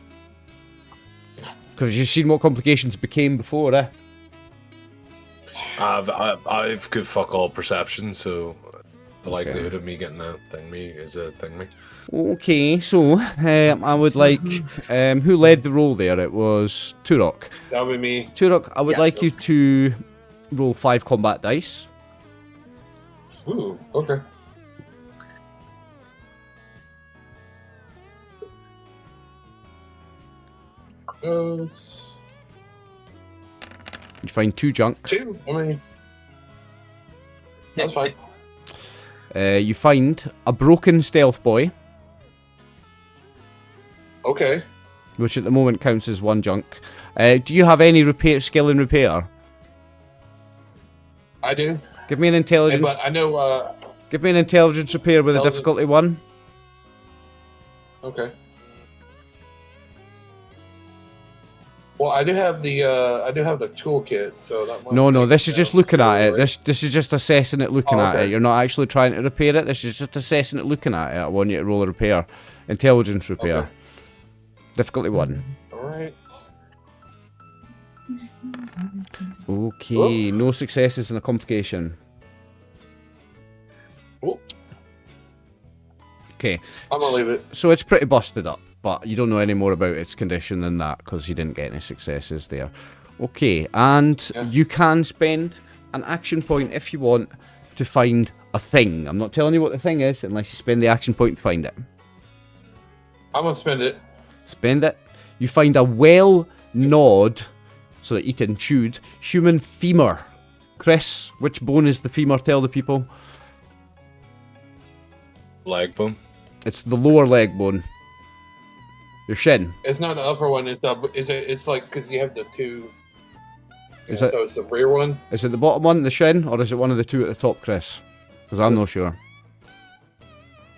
you've seen what complications became before, eh? I've good fuck all perception, so the likelihood of me getting a thingy is a thingy. Okay, so I would like who led the roll there? It was Turok. That would be me. Turok, I would like you to roll 5 combat dice. Ooh, okay. Goes You find 2 junk. 2. I mean, that's fine. You find a broken stealth boy, Okay. which at the moment counts as 1 junk. Do you have any skill in repair? I do. Give me an intelligence. But I know. Give me an intelligence repair with a Intelligence. difficulty 1. Okay. Well, I do have the toolkit, so that might No, make this is it just down looking to, at it. like- This is just assessing it, looking Oh, at okay. it. You're not actually trying to repair it. This is just assessing it, looking at it. I want you to roll a repair. Intelligence repair. Okay. Difficulty 1. All right. Okay, no successes in a complication. Oh. Okay, I'm gonna leave it. so it's pretty busted up, but you don't know any more about its condition than that because you didn't get any successes there. Okay, and Yeah. you can spend an action point if you want to find a thing. I'm not telling you what the thing is unless you spend the action point to find it. I'm gonna spend it. Spend it. You find a well-gnawed, so that eaten, chewed, human femur. Chris, which bone is the femur? Tell the people. Leg bone. It's the lower leg bone. Your shin. It's not the upper one. It's the. It's like because you have the two. Is Yeah, it- so it's the rear one. Is it the bottom one, the shin, or is it one of the 2 at the top, Chris? Because I'm not sure.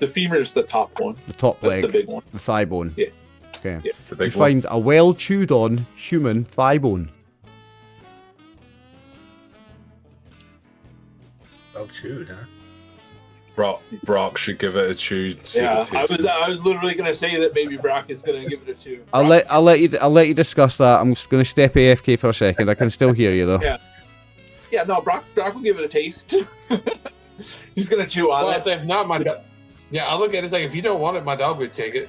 The femur is the top one. The top That's leg, the big one. the thigh bone. Yeah. Okay. Yeah. It's a You big one. find a well chewed on human thigh bone. Well chewed, huh? Brock should give it a chew. See Yeah, if it tastes I was literally gonna say that maybe Brock is gonna give it a 2. I'll let you discuss that. I'm just going to step AFK for a second. I can still hear you though. Yeah. Yeah, no, Brock will give it a taste. He's gonna chew on Well, I it. say if not my. Yeah, I look at it as like if you don't want it, my dog would take it.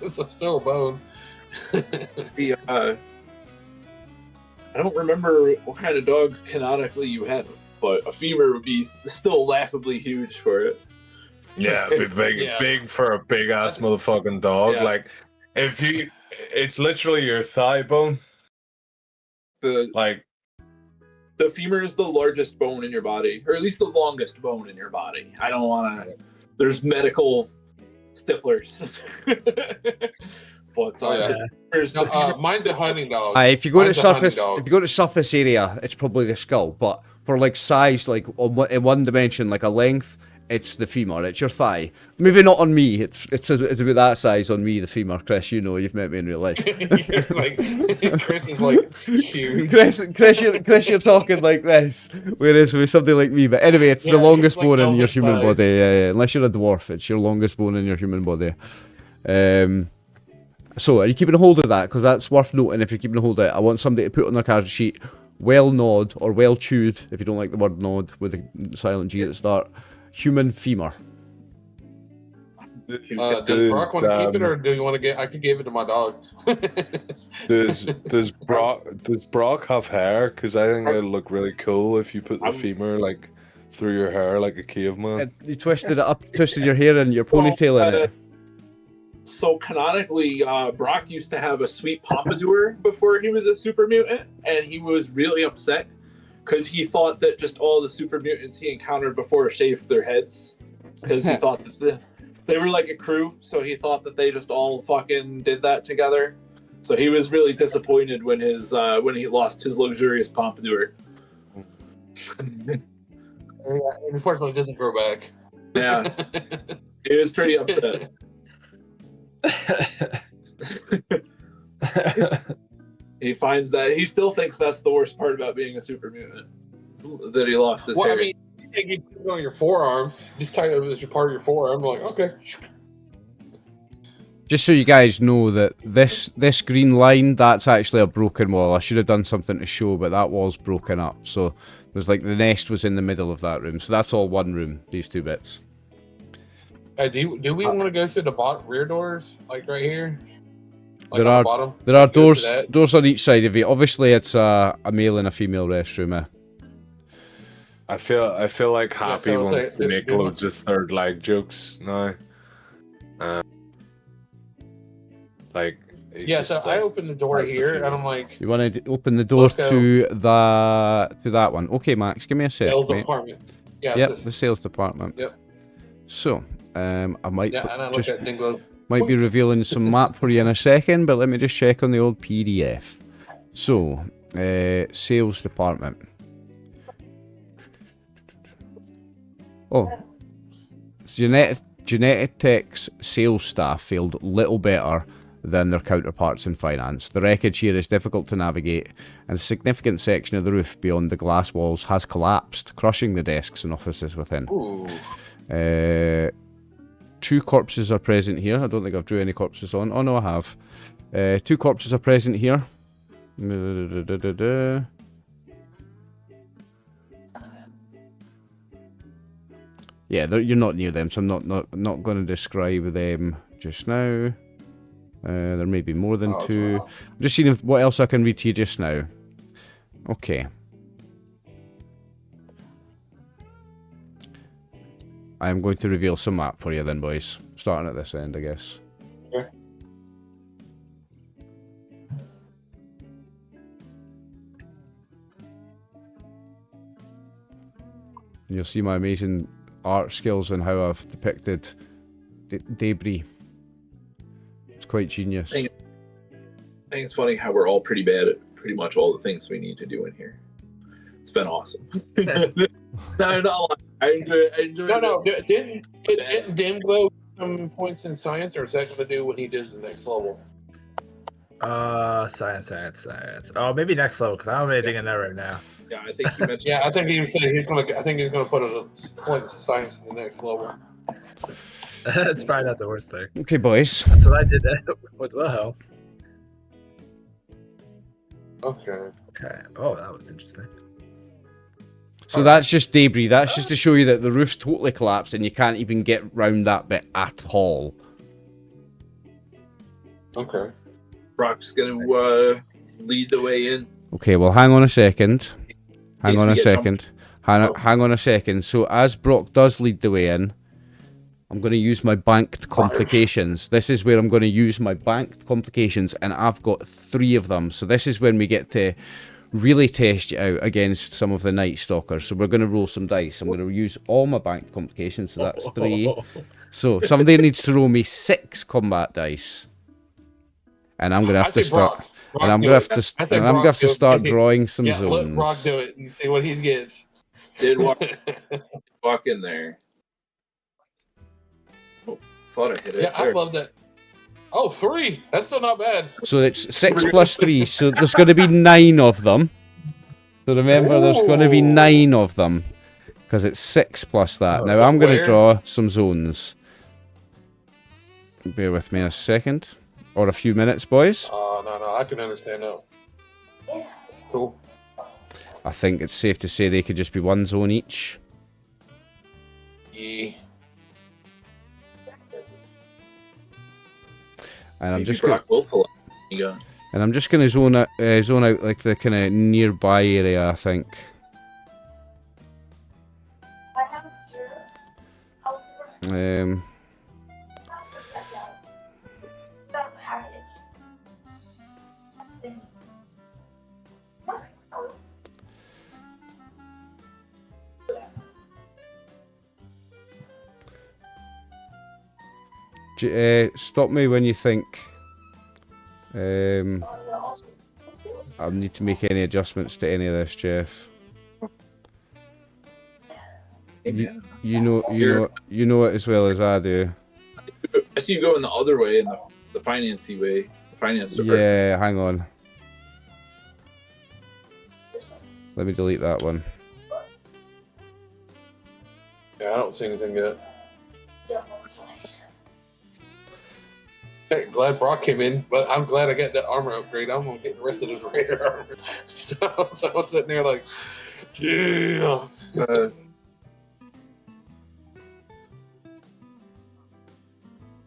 It's still a bone. I don't remember what kind of dog canonically you had, but a femur would be still laughably huge for it. Yeah, big, Yeah. big for a big ass motherfucking dog. Yeah. Like, if you, it's literally your thigh bone. The femur is the largest bone in your body, or at least the longest bone in your body. I don't want to. There's medical stiflers. But Oh, yeah. there's the femur- Mine's a hunting dog. If you go to Mine's a hunting surface, dog. if you go to surface area, it's probably the skull. But for like size, like in one dimension, like a length, it's the femur. It's your thigh. Maybe not on me. It's about that size on me. The femur, Chris. You know, you've met me in real life. Like, Chris is like huge. Chris, you're talking like this, whereas with something like me. But anyway, it's Yeah, the longest it's like bone in your Elvis human size. body. Yeah. Unless you're a dwarf, it's your longest bone in your human body. So, are you keeping a hold of that? Because that's worth noting. If you're keeping a hold of it, I want somebody to put on their card sheet, well gnawed or well chewed, if you don't like the word gnawed with a silent G at the start, human femur. Does Brock want to keep it, or do you want to get? I could give it to my dog. does Brock have hair? Because I think it'd look really cool if you put the femur like through your hair like a caveman. You twisted it up, twisted your hair and your ponytail in it. So canonically, Brock used to have a sweet pompadour before he was a super mutant, and he was really upset because he thought that just all the super mutants he encountered before shaved their heads because he thought that they were like a crew, so he thought that they just all fucking did that together. So he was really disappointed when he lost his luxurious pompadour. Unfortunately, it doesn't grow back. Yeah, he was pretty upset. He finds that he still thinks that's the worst part about being a super mutant, that he lost his hair. I mean, you take it on your forearm, just tie it over as part of your forearm. I'm like, okay. Just so you guys know that this green line, that's actually a broken wall. I should have done something to show, but that wall's broken up. So there's like the nest was in the middle of that room. So that's all one room, these two bits. Do we want to go through the rear doors, like right here? Like There on are the bottom? there are Go to doors that? doors on each side of you. Obviously, it's a male and a female restroom. I feel like Happy so it's wants like- to make loads of third leg jokes now. Like he's Yeah, just so like, I opened the door that's the here, feeling. and I'm like, You want to open the door Let's go. to that one? Okay, Max, give me a sec, sales mate. apartment. Yeah, Yep, it's the this- sales department. Yep. So, I might yeah, and I look just at Dinglo. might be revealing some map for you in a second, but let me just check on the old PDF. So, sales department. Oh, Genetics sales staff failed little better than their counterparts in finance. The wreckage here is difficult to navigate, and a significant section of the roof beyond the glass walls has collapsed, crushing the desks and offices within. Ooh. 2 corpses are present here. I don't think I've drew any corpses on. Oh no, I have. 2 corpses are present here. Yeah, you're not near them, so I'm not going to describe them just now. There may be more than 2. I'm just seeing what else I can read to you just now. Okay. I am going to reveal some map for you then, boys. Starting at this end, I guess. Okay. And you'll see my amazing art skills and how I've depicted debris. It's quite genius. I think it's funny how we're all pretty bad at pretty much all the things we need to do in here. It's been awesome. No, not like, I enjoyed No, it. didn't Dinglo some points in science, or is that going to do when he does the next level? Science. Oh, maybe next level, because I don't have anything in there right now. Yeah, I think you mentioned. Yeah, I think he said he's going to. I think he's going to put a point in science in the next level. It's probably not the worst thing. Okay, boys. That's what I did with Wilhelm. Okay. Okay. Oh, that was interesting. So that's just debris. That's just to show you that the roof's totally collapsed and you can't even get round that bit at all. Okay. Brock's gonna lead the way in. Okay, well, hang on a second. Hang Case on we a get second. Hang on a second. So as Brock does lead the way in, I'm going to use my banked complications. This is where I'm going to use my banked complications, and I've got 3 of them. So this is when we get to really test you out against some of the Nightstalkers. So we're going to roll some dice. I'm going to use all my banked complications, so that's 3. So somebody needs to roll me 6 combat dice. And I'm going to have to start... And I'm going to have to start drawing some zones. Let Brock do it and see what he gets. Did walk in there. Oh, thought I hit it. Yeah, I love that. Oh, 3. That's still not bad. So it's 6 plus 3. So there's going to be 9 of them. So remember, there's going to be 9 of them. Because it's 6 plus that. Now I'm going to draw some zones. Bear with me a second. Or a few minutes, boys. No, I can understand that. Cool. I think it's safe to say they could just be 1 zone each. Yeah. And I'm Maybe just going. Brock will pull out a gun. And I'm just going to zone out like the kind of nearby area, I think. Stop me when you think. I'll need to make any adjustments to any of this, Jeff. You know it as well as I do. I see you going the other way, in the financy way, the finance department. Yeah, hang on. Let me delete that one. Yeah, I don't see anything yet. Hey, glad Brock came in, but I'm glad I got that armor upgrade. I'm gonna get the rest of this rare armor. So I'm sitting there like, yeah.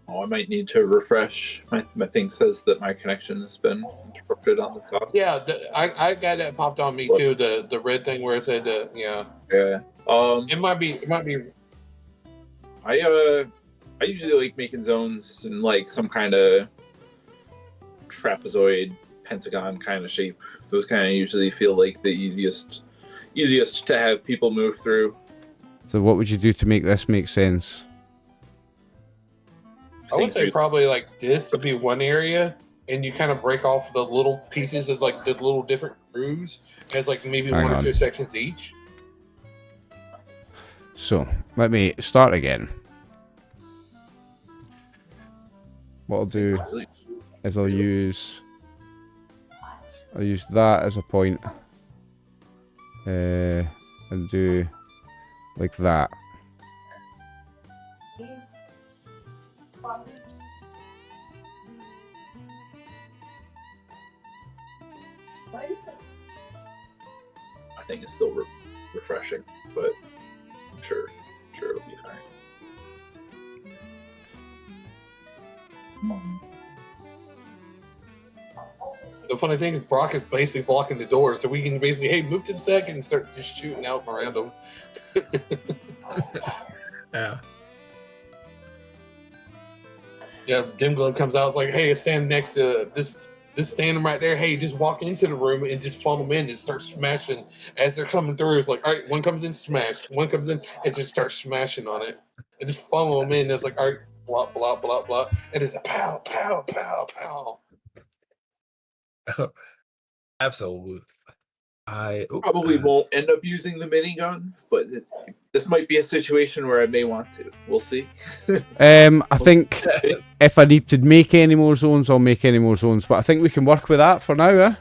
I might need to refresh. My thing says that my connection has been interrupted on the top. Yeah, I got that popped on me too. The red thing where it said yeah. Yeah. It might be. I usually like making zones in like some kind of trapezoid, pentagon kind of shape. Those kind of usually feel like the easiest to have people move through. So what would you do to make this make sense? I would say probably like this would be one area, and you kind of break off the little pieces of like the little different grooves as like maybe Hang one on. or two sections each. So let me start again. What I'll do is I'll use that as a point, and do like that. I think it's still refreshing, but I'm sure it'll be fine. The funny thing is Brock is basically blocking the door, so we can basically, hey, move to the second and start just shooting out around them. Yeah. Yeah, Dim Glove comes out, it's like, hey, stand next to this standing right there. Hey, just walk into the room and just funnel them in and start smashing as they're coming through. It's like, all right, one comes in, smash. One comes in and just start smashing on it. And just funnel them in. It's like, all right, blah, blah, blah, blah. And it's a pow, pow, pow, pow. Absolutely. Probably won't end up using the minigun, but this might be a situation where I may want to. We'll see. I think if I need to make any more zones, I'll make any more zones. But I think we can work with that for now, eh?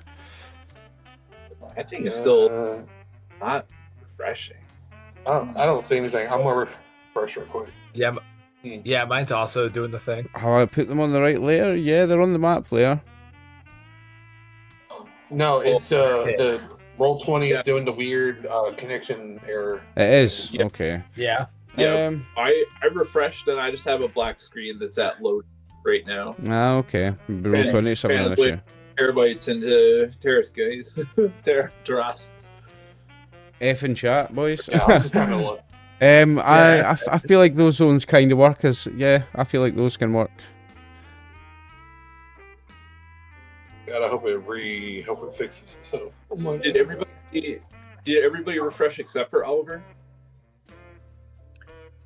I think it's still not refreshing. I don't see anything. I'm going to refresh real quick. Yeah, yeah, mine's also doing the thing. How I put them on the right layer? Yeah, they're on the map layer. No, it's the Roll20 is doing the weird connection error. It is? Yeah. Okay. Yeah. Yeah, I refreshed and I just have a black screen that's at load right now. Ah, okay. Roll20 something on issue. Terabytes into Terrace, guys. Terrasks. F in chat, boys. Yeah, I'm just trying to look. I feel like those zones kind of work as I feel like those can work. God, I hope it fixes itself. Did everybody refresh except for Oliver?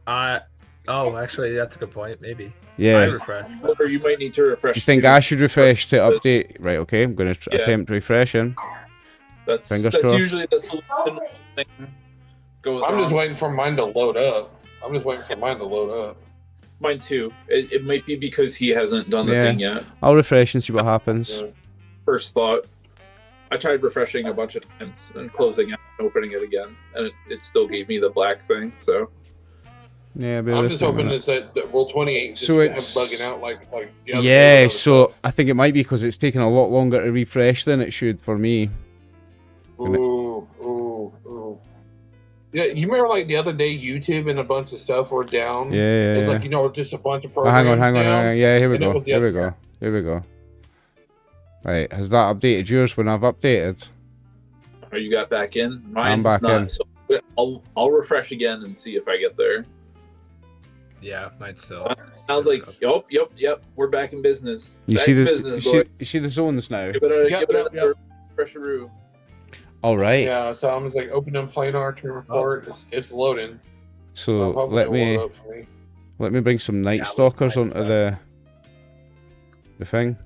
Oh, actually, that's a good point. Maybe. Yeah. I refresh. Or you might need to refresh. Do you think I should refresh to update? Right. Okay. I'm going to attempt refreshing. That's crossed. usually the solution. Thing goes I'm wrong. just waiting for mine to load up. Mine too. It might be because he hasn't done the thing yet. I'll refresh and see what happens. Yeah. First thought. I tried refreshing a bunch of times and closing it and opening it again, and it still gave me the black thing. So Yeah. I'm just hoping that Roll20 ain't just bugging out like the other Yeah. So stuff. I think it might be because it's taking a lot longer to refresh than it should for me. Ooh. Yeah, you remember like the other day YouTube and a bunch of stuff were down? Yeah. It's like, just a bunch of Oh, programs hang on. Yeah, here we and it go. was the Here we other go. Here we go. Right, has that updated yours when I've updated? are you got back in? Mine I'm back not. in. So I'll refresh again and see if I get there. Yeah, mine's still. Sounds like yep. We're back in business. You Back see in the business, you see the zones now. Give it Yep. a refresheroo. All right. Yeah, so I'm just like open up planar to report. It's loading. So hopefully let it'll me load up for me. Let me bring some Nightstalkers onto the thing.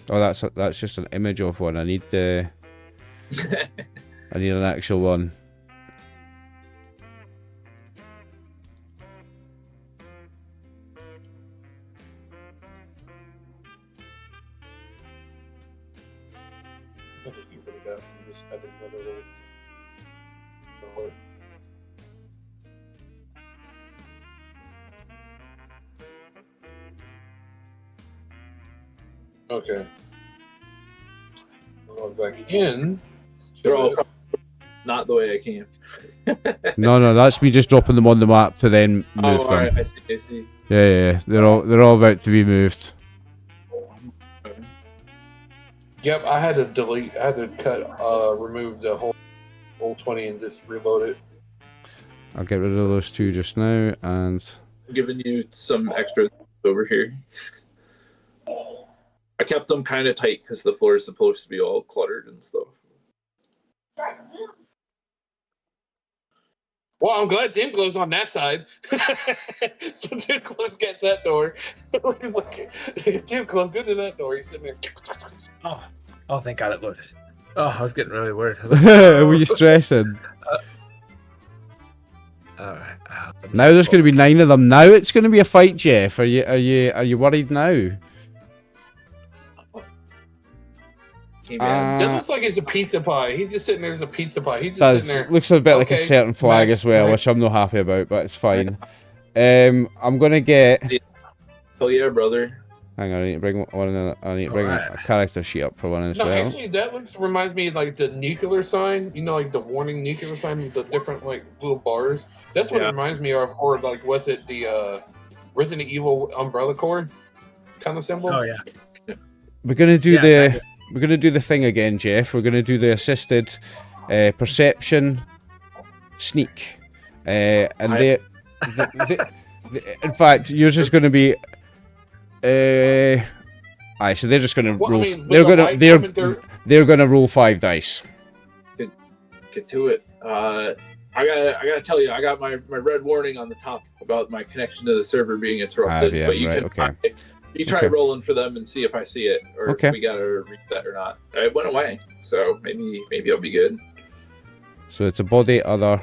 Oh, that's just an image of one. I need the. I need an actual one. Okay. Log back in. They're all not the way I came. No, that's me just dropping them on the map to then move them. Alright, I see. Yeah. They're all about to be moved. Yep, I had to delete. I had to remove the whole 20 and just reload it. I'll get rid of those two just now, and I'm giving you some extra over here. I kept them kind of tight because the floor is supposed to be all cluttered and stuff. Well, I'm glad Dim Glow's on that side. So Dim Glow gets that door. He's like, Dim Glow, go to that door. He's sitting there. Oh, thank God it loaded. Oh, I was getting really worried. were you stressing? Alright. Now there's going to be 9 of them. Now it's going to be a fight, Jeff. Are you worried now? That looks like it's a pizza pie. He's just sitting there as a pizza pie. He's just Does sitting there. looks a bit like a Okay, certain flag Max, as well, Max. which I'm not happy about, but it's fine. I'm gonna get. Oh yeah, brother. Hang on, I need to bring one. I need to bring a character sheet up for one as No, well. actually, that reminds me of like the nuclear sign. You know, like the warning nuclear sign with the different like little bars. That's what it reminds me of. Or like, was it the Resident Evil Umbrella Corps kind of symbol? Oh yeah. We're gonna do Yeah, we're gonna do the thing again, Jeff. We're gonna do the assisted perception sneak, and in fact, yours is gonna be. Aye, so they're just gonna Well, roll. I mean, They're gonna roll 5 dice. Get to it. I gotta tell you, I got my red warning on the top about my connection to the server being interrupted. Yeah, but you right, can try rolling for them and see if I see it, or if we gotta read that or not. It went away, so maybe I'll be good. So it's a body other,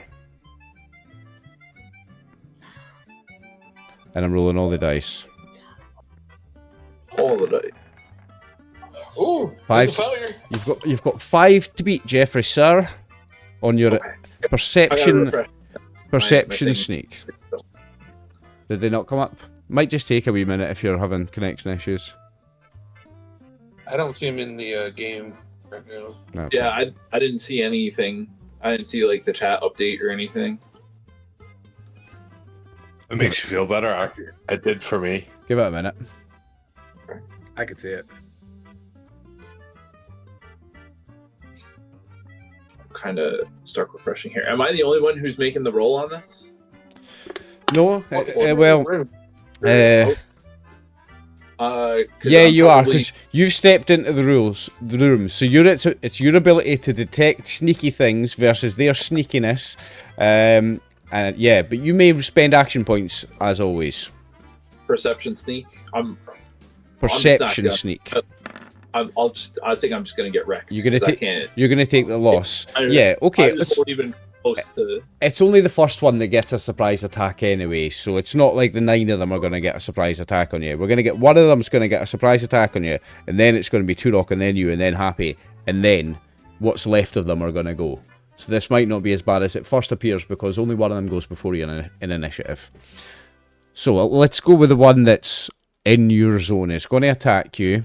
and I'm rolling all the dice. All the day. Ooh, 5. that's a failure. You've got 5 to beat, Jeffrey, sir, on your perception sneak. Did they not come up? Might just take a wee minute if you're having connection issues. I don't see him in the game right now. No. Yeah, I didn't see anything. I didn't see like the chat update or anything. It makes you feel better. It did for me. Give it a minute. I could see it. I'm kind of start refreshing here. Am I the only one who's making the roll on this? No, Yeah, you are, because you've stepped into the room. So it's your ability to detect sneaky things versus their sneakiness. And yeah, but you may spend action points as always. Perception sneak. Perception sneak. I think I'm just gonna get wrecked. You're gonna take the loss. Yeah, okay. I just won't even close to. It's only the first one that gets a surprise attack anyway, so it's not like the 9 of them are gonna get a surprise attack on you. We're gonna get one of them's gonna get a surprise attack on you, and then it's gonna be Turok, and then you, and then Happy, and then what's left of them are gonna go. So this might not be as bad as it first appears because only one of them goes before you in initiative. So let's go with the one that's in your zone. It's going to attack you,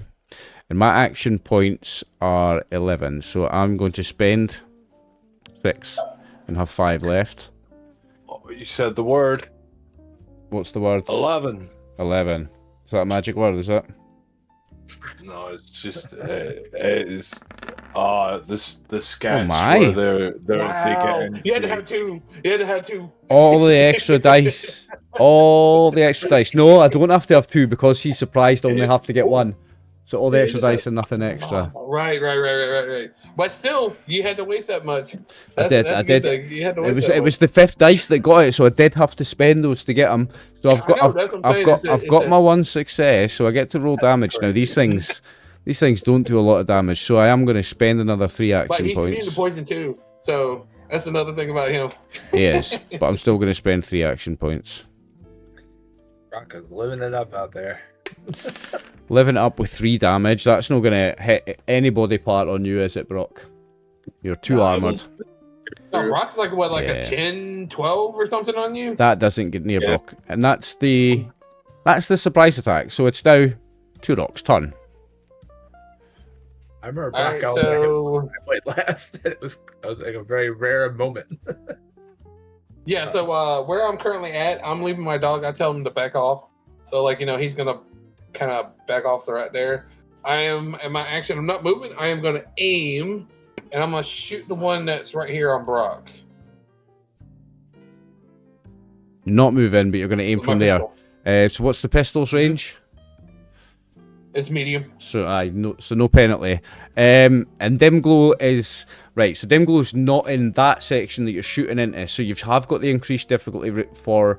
and my action points are 11. So I'm going to spend 6 and have 5 left. Oh, you said the word. What's the word? 11. 11. Is that a magic word? Is it? No, it's just it's the sketch. Oh my! Where Wow. You had to have 2. You had to have 2. All the extra dice. All the extra dice. No, I don't have to have 2 because he's surprised I only have to get 1. So all the Yeah, extra just dice and nothing extra. Right. But still, you had to waste that much. I That's a good did. thing. You had to It waste was that it was much. the 5th dice that got it, so I did have to spend those to get them. So Yeah, I know, that's what I'm saying. I've got my 1 success, so I get to roll damage now. These things don't do a lot of damage, so I am going to spend another 3 But action he's immune points. to poison too. So that's another thing about him. Yes, but I'm still going to spend 3 action points. Bronco's living it up out there. Living it up with 3 damage. That's not going to hit any body part on you, is it, Brock? You're too armored. No, Brock's like what, like Yeah. a 10, 12 or something on you? That doesn't get near Brock, and that's the surprise attack. So it's now 2 Rock's turn. I remember All right, Brock so wait last. It was like a very rare moment. yeah, so where I'm currently at, I'm leaving my dog. I tell him to back off. So like he's gonna kind of back off right there. I am in my action. I'm not moving. I am gonna aim, and I'm gonna shoot the one that's right here on Brock. Not moving, but you're going to aim With my from there. pistol. So what's the pistol's range? It's medium. So no penalty. And dim glow is right. So dim glow is not in that section that you're shooting into. So you have got the increased difficulty for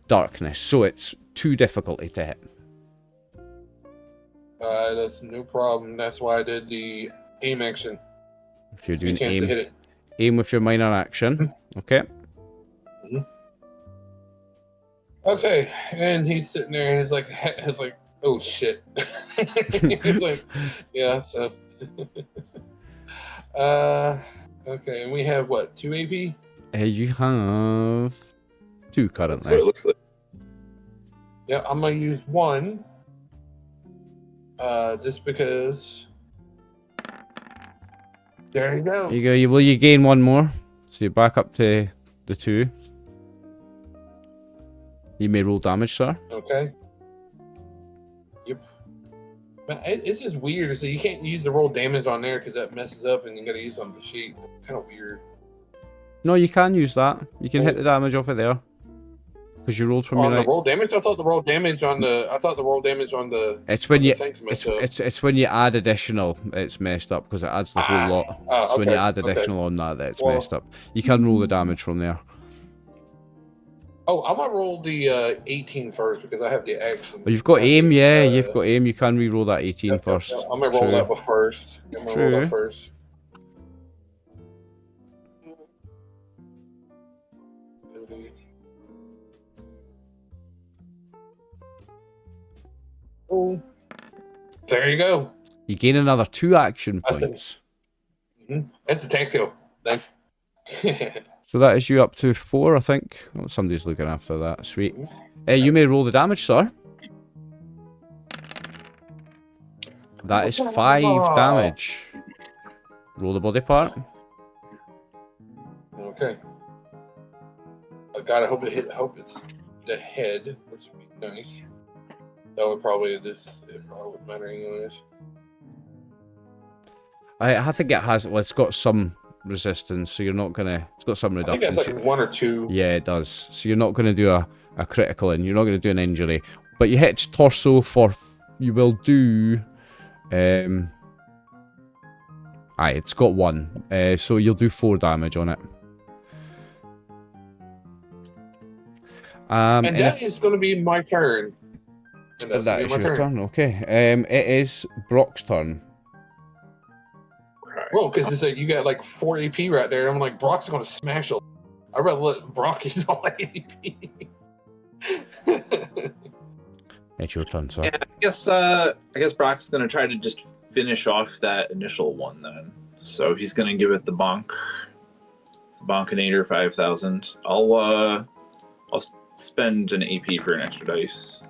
darkness. So it's 2 difficulty to hit. That's no problem. That's why I did the aim action. If you're Give me a doing chance to hit it. aim with your minor action, okay. Okay, and he's sitting there and he's like, oh shit. He's like, yeah, so. Okay, and we have what, 2 AP? You have 2 That's what it currently. looks like. Yeah, I'm gonna use 1. Just because. There you go. You go. You gain 1 more, so you're back up to the 2. You may roll damage, sir. Okay. Yep. But it's just weird. So you can't use the roll damage on there because that messes up, and you gotta use it on the sheet. Kind of weird. No, you can use that. You can hit the damage off of there. Because you rolled from your On the night. roll damage, I thought the roll damage on the. It's when the you thing's messed up. it's when you add additional, it's messed up because it adds the whole lot. It's when you okay, add okay. additional on that it's Well- messed up. You can roll the damage from there. Oh, I'm gonna roll the 18 first because I have the action. But you've got aim, yeah. Uh, You've got aim. You can re-roll that 18 first. I'm gonna roll True. that one first. I'm gonna roll True. that first. Oh, there you go. You gain another 2 action I see. points. That's a tech skill. Thanks. So that is you up to 4, I think. Oh, somebody's looking after that. Sweet. You may roll the damage, sir. That is 5 damage. Roll the body part. Okay. I gotta hope it's the head, which would be nice. That would probably it probably wouldn't matter anyways. I think it has. Well, it's got some resistance, so you're not gonna. It's got some I reduction. think that's like 1 or 2. Yeah, it does. So you're not gonna do a critical, and you're not gonna do an injury. But you hit its torso for. You will do. It's got 1. So you'll do 4 damage on it. And and that if- is going to be my turn. And that's that gonna is be my your turn. turn. Okay. It is Brock's turn. Well, because it's like you got like 4 AP right there. I'm like, Brock's going to smash him. I'd rather let Brock use all that AP. It's your turn, sir. Yeah, I guess Brock's gonna try to just finish off that initial one then. So he's gonna give it the Bonkinator 5,000. I'll spend an AP for an extra dice.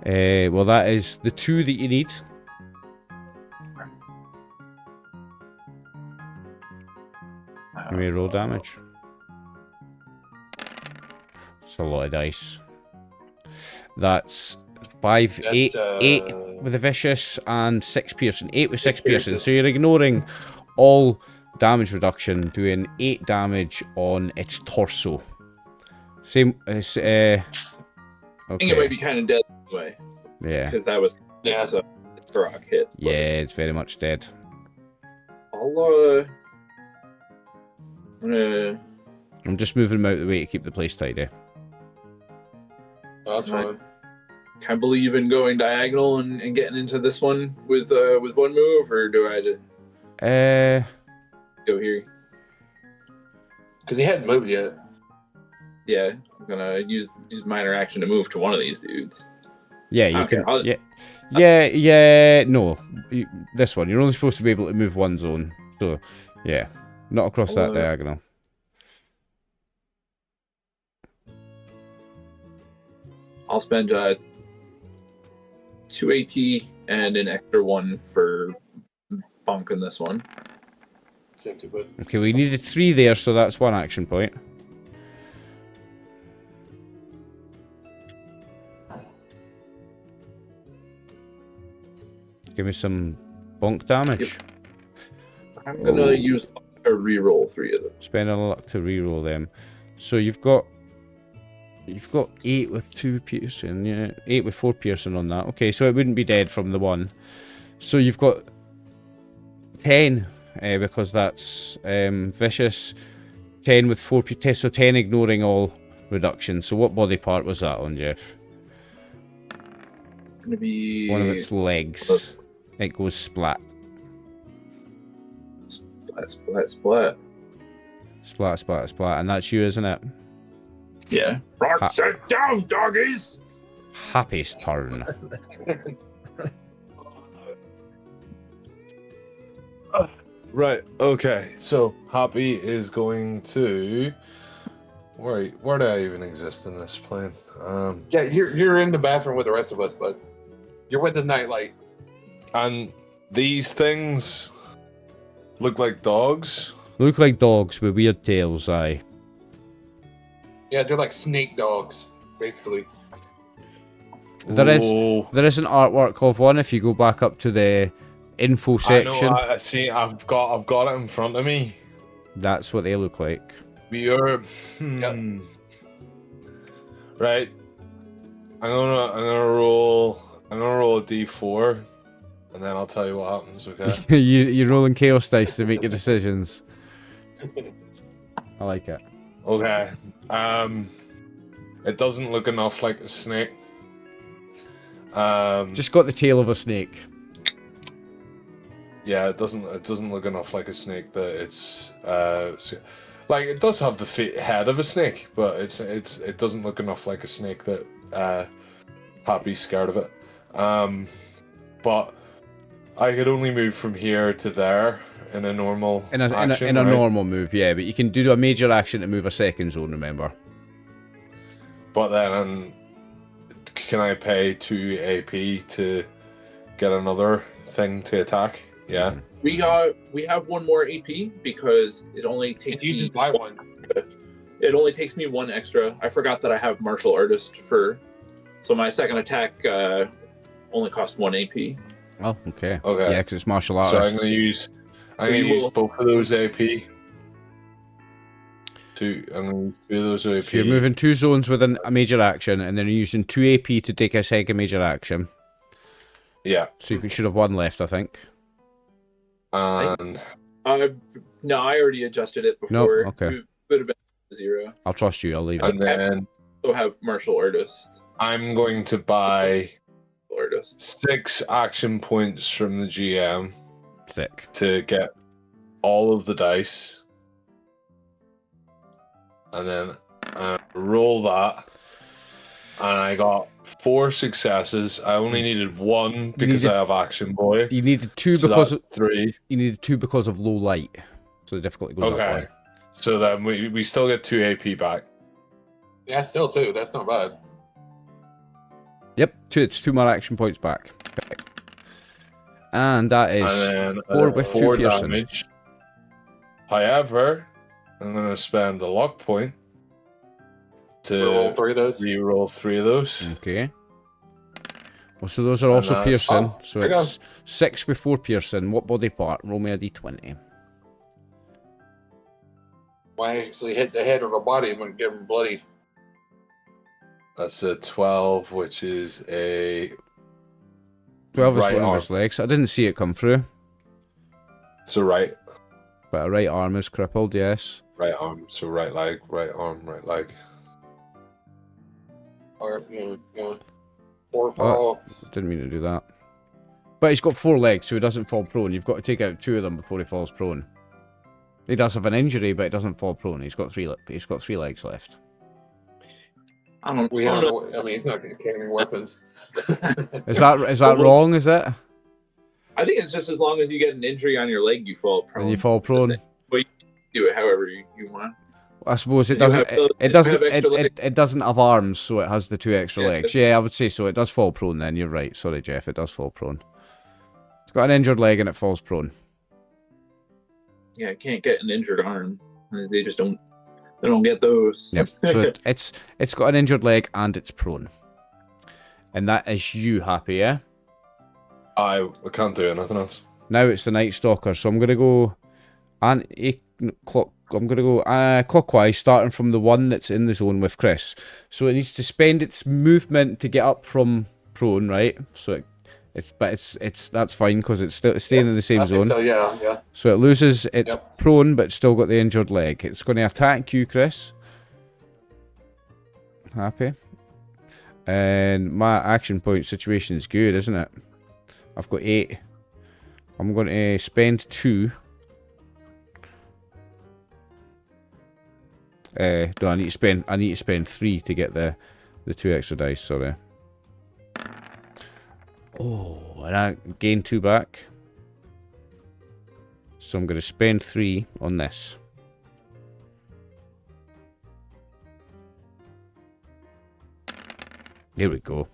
Well, that is the 2 that you need. You may roll damage. It's a lot of dice. That's 5, That's, 8 with a vicious and 6 piercing. 8 with 6 6 piercing. piercing. So you're ignoring all damage reduction, doing 8 damage on its torso. Same as I think it might be okay. kind of dead anyway Yeah. because that was Yeah. so rock hits. Yeah, it's very much dead. I'm just moving him out of the way to keep the place tidy. Oh, that's fine. Can I believe in going diagonal and getting into this one with one move, or do I go here? Because he hadn't moved yet. Yeah, I'm gonna use minor action to move to one of these dudes. Yeah, you Okay, can. No, this one. You're only supposed to be able to move one zone. So, yeah, not across that diagonal. I'll spend 2 AP and an extra 1 for bonking this one. Same too, but Okay, we needed 3 there, so that's 1 action point. Give me some bonk damage. Yep. I'm gonna use a reroll 3 of them. Spend a luck to reroll them. So you've got 8 with 2 piercing, yeah, 8 with 4 piercing on that. Okay, so it wouldn't be dead from the 1. So you've got 10 because that's vicious. 10 with 4 so 10 ignoring all reduction. So what body part was that on, Jeff? It's gonna be one of its legs. It goes splat. Splat. Splat, and that's you, isn't it? Yeah. Rock, sit down, doggies! Happy's turn. Right. Okay. So Happy is going to. Where do I even exist in this plane? yeah, you're in the bathroom with the rest of us, but you're with the nightlight. And these things look like dogs. Look like dogs with weird tails, aye. Yeah, they're like snake dogs, basically. There is an artwork of one if you go back up to the info section. I know. I see. I've got it in front of me. That's what they look like. We are. Yep. Right. I'm gonna roll a d4, and then I'll tell you what happens. Okay. You're rolling chaos dice to make your decisions. I like it. Okay. It doesn't look enough like a snake. Just got the tail of a snake. Yeah, it doesn't look enough like a snake that it's like it does have the head of a snake, but it doesn't look enough like a snake that Happy's scared of it. But I could only move from here to there in a normal action, in a right? normal move, yeah, but you can do a major action to move a second zone, remember. But then can I pay 2 AP to get another thing to attack? Yeah. We have 1 more AP because it only takes You me just buy one. It only takes me 1 extra. I forgot that I have martial artist so my second attack only cost 1 AP. Oh, okay. Okay. Yeah, because it's martial arts. So I'm gonna use both of those AP. I'm gonna use 2 of those AP. So you're moving 2 zones with a major action, and then you're using 2 AP to take a second major action. Yeah. So you should have 1 left, I think. And No, I already adjusted it before. Nope, okay. It would have been 0. I'll trust you, I'll leave and it. then So have martial artist. I'm going to buy 6 action points from the GM Thick. to get all of the dice, and then roll that, and I got 4 successes. I only needed 1 because I have Action Boy. You needed 2 So because that's of 3. You needed 2 because of low light. So the difficulty goes up Okay. one. So then we still get 2 AP back. Yeah, still 2. That's not bad. Yep, it's 2 more action points back. Okay. And that is And then 4 with 2 4 piercing. damage. However, I'm going to spend a luck point to Roll 3 of those. re-roll 3 of those. Okay. Well, so those are also that's- piercing. Oh, So there you it's 6 before piercing. What body part? Roll me a d20. Why actually hit the head of a body and give him bloody? That's a 12, which is a 12 is right one of arm. his legs. I didn't see it come through. So right Right arm is crippled, yes. arm. So right leg, right arm, right leg. Or, or Didn't mean to do that. But he's got 4 legs, so he doesn't fall prone. You've got to take out 2 of them before he falls prone. He does have an injury, but he doesn't fall prone. He's got 3 legs left. I don't. we don't know. I mean, he's not going to carry any weapons. Is that wrong? Is it? I think it's just as long as you get an injury on your leg, you fall prone. And you fall prone. But you can do it however you want. I suppose it You doesn't. have It doesn't. It doesn't have arms, so it has the 2 extra Yeah, legs. Yeah, I would say so. It does fall prone. Then you're right. Sorry, Jeff. It does fall prone. It's got an injured leg and it falls prone. Yeah, it can't get an injured arm. They just don't. They don't get those. Yep. So it's got an injured leg and it's prone. And that is you happy, yeah? I can't do anything else. Now it's the Nightstalkers, so I'm gonna go clockwise, starting from the one that's in the zone with Chris. So it needs to spend its movement to get up from prone, right? So that's fine because it's still staying in the same zone. So yeah. So it loses its prone, but it's still got the injured leg. It's going to attack you, Chris. Happy. And my action point situation is good, isn't it? I've got 8. I'm going to spend 2. No, I need to spend 3 to get the 2 extra dice. Sorry. Oh, and I gain 2 back. So I'm going to spend 3 on this. Here we go.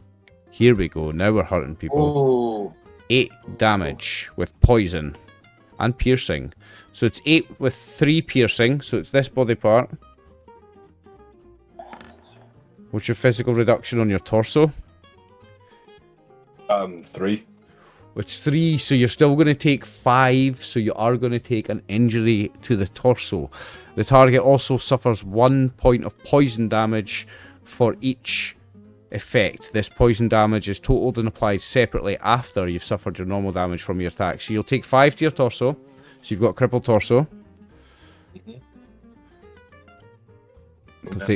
Here we go. Now we're hurting people. Ooh. 8 damage with poison and piercing. So it's 8 with 3 piercing. So it's this body part. What's your physical reduction on your torso? 3. It's 3, so you're still going to take 5, so you are going to take an injury to the torso. The target also suffers 1 point of poison damage for each effect. This poison damage is totaled and applied separately after you've suffered your normal damage from your attack. So you'll take 5 to your torso, so you've got a crippled torso.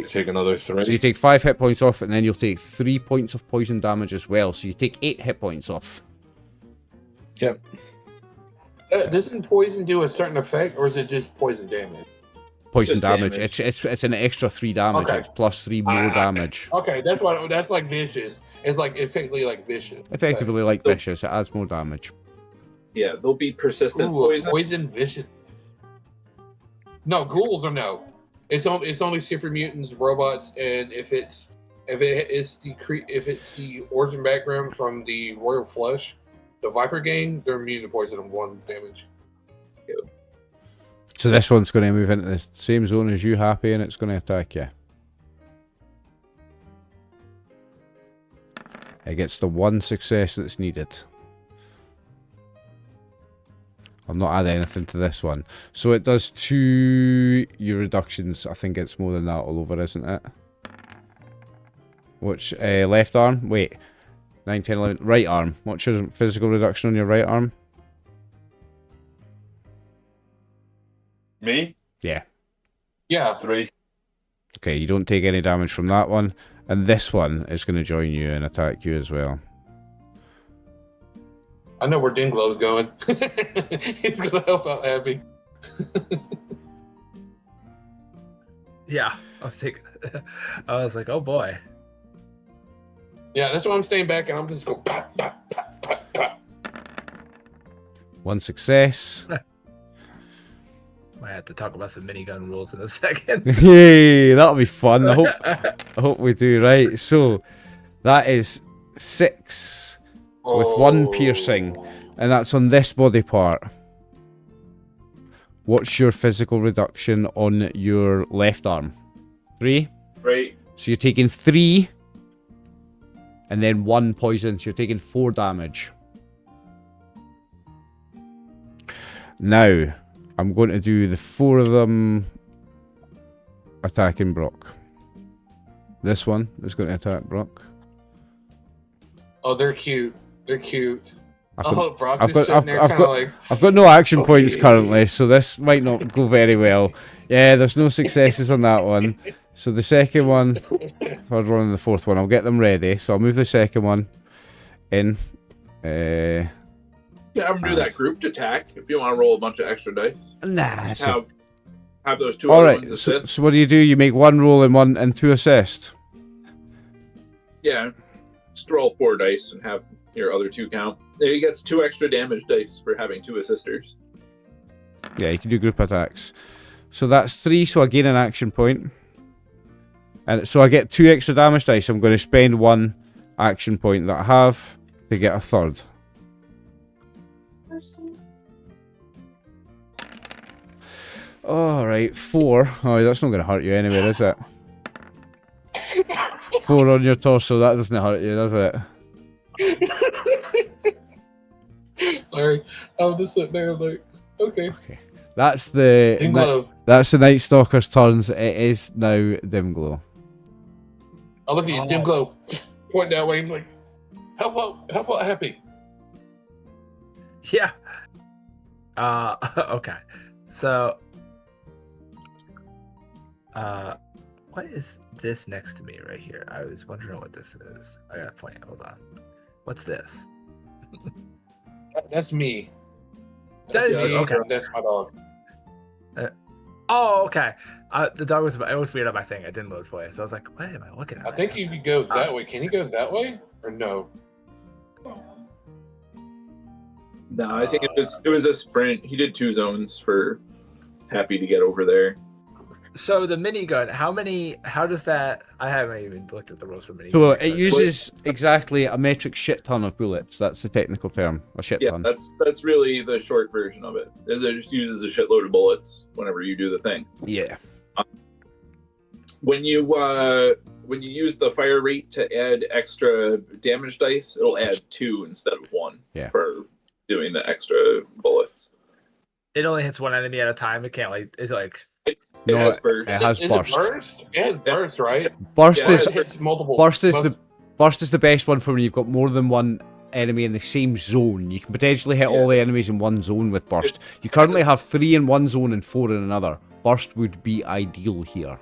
Take another 3. So you take 5 hit points off, and then you'll take 3 points of poison damage as well. So you take 8 hit points off. Yep. Doesn't poison do a certain effect, or is it just poison damage? Poison damage. damage. It's an extra 3 damage. Okay. It's plus 3 more damage. Okay, that's like vicious. It's like effectively like vicious. Effectively like vicious. It adds more damage. Yeah, they'll be persistent Ooh, poison. poison vicious. No, ghouls are no. It's only super mutants, robots, and if it's the origin background from the royal flush, the Viper gang, they're immune to poison and 1 damage. So this one's going to move into the same zone as you, Happy, and it's going to attack you. It gets the 1 success that's needed. I've not added anything to this one. So it does 2 your reductions. I think it's more than that all over, isn't it? Which, left arm? Wait. 9, 10, 11. Right arm. What's your physical reduction on your right arm? Me? Yeah. Yeah. 3. Okay, you don't take any damage from that one. And this one is going to join you and attack you as well. I know where Dinglow's going. He's gonna help out Abby. Yeah, I was like, oh boy. Yeah, that's why I'm staying back and I'm just going pop, pop, pop, pop, pop. 1 success. Might have to talk about some minigun rules in a second. Yay, that'll be fun. I hope we do. Right, so that is 6 with 1 piercing, and that's on this body part. What's your physical reduction on your left arm? 3? Right. So you're taking 3 and then 1 poison, so you're taking 4 damage. Now, I'm going to do the 4 of them attacking Brock. This one is going to attack Brock. Oh, they're cute. They're cute. I've Brock I've just got- sitting there kind of like, I've got no action points Okay. currently, so this might not go very well. Yeah, there's no successes on that one. So the second one, third one, and the fourth one, I'll get them ready. So I'll move the second one in. Yeah, have them do that grouped attack if you want to roll a bunch of extra dice. Nah. Just have those two All other right. ones So, assist. so what do? You make one roll and two assist. Yeah, just roll 4 dice and have your other 2 count. He gets 2 extra damage dice for having 2 assisters. Yeah, you can do group attacks. So that's 3. So I gain an action point, and so I get 2 extra damage dice. I'm going to spend 1 action point that I have to get a third. All right, 4. Oh, that's not going to hurt you anyway, is it? 4 on your torso. That doesn't hurt you, does it? sorry, I'm just sitting there like, okay. Okay. That's the Dim glow. that's the Nightstalkers' turns. It is now Dim Glow. I look at you, dim glow. Point that way. I'm like, how about happy? Yeah. Okay. So, what is this next to me right here? I was wondering what this is. I gotta point. Hold on. What's this? That's me. That is me. you, okay. That's my dog. Oh, okay. The dog was weird on my thing. I didn't load for you, so I was like, "What am I looking at?" I think you could go that way. Can you go that way or no? No, I think it was a sprint. He did 2 zones for Happy to get over there. So the minigun, how does that? I haven't even looked at the rules for minigun. So it uses exactly a metric shit ton of bullets. That's the technical term. A shit Yeah, ton. that's really the short version of it. Is it just uses a shitload of bullets whenever you do the thing. Yeah. When you use the fire rate to add extra damage dice, it'll add 2 instead of 1. Yeah. For doing the extra bullets. It only hits one enemy at a time. It can't is it like? It No, has burst. it has Is burst. it burst? It has burst, right? Burst Yeah, is It's multiple. burst is the best one for when you've got more than one enemy in the same zone. You can potentially hit all the enemies in one zone with burst. You currently have 3 in one zone and 4 in another. Burst would be ideal here.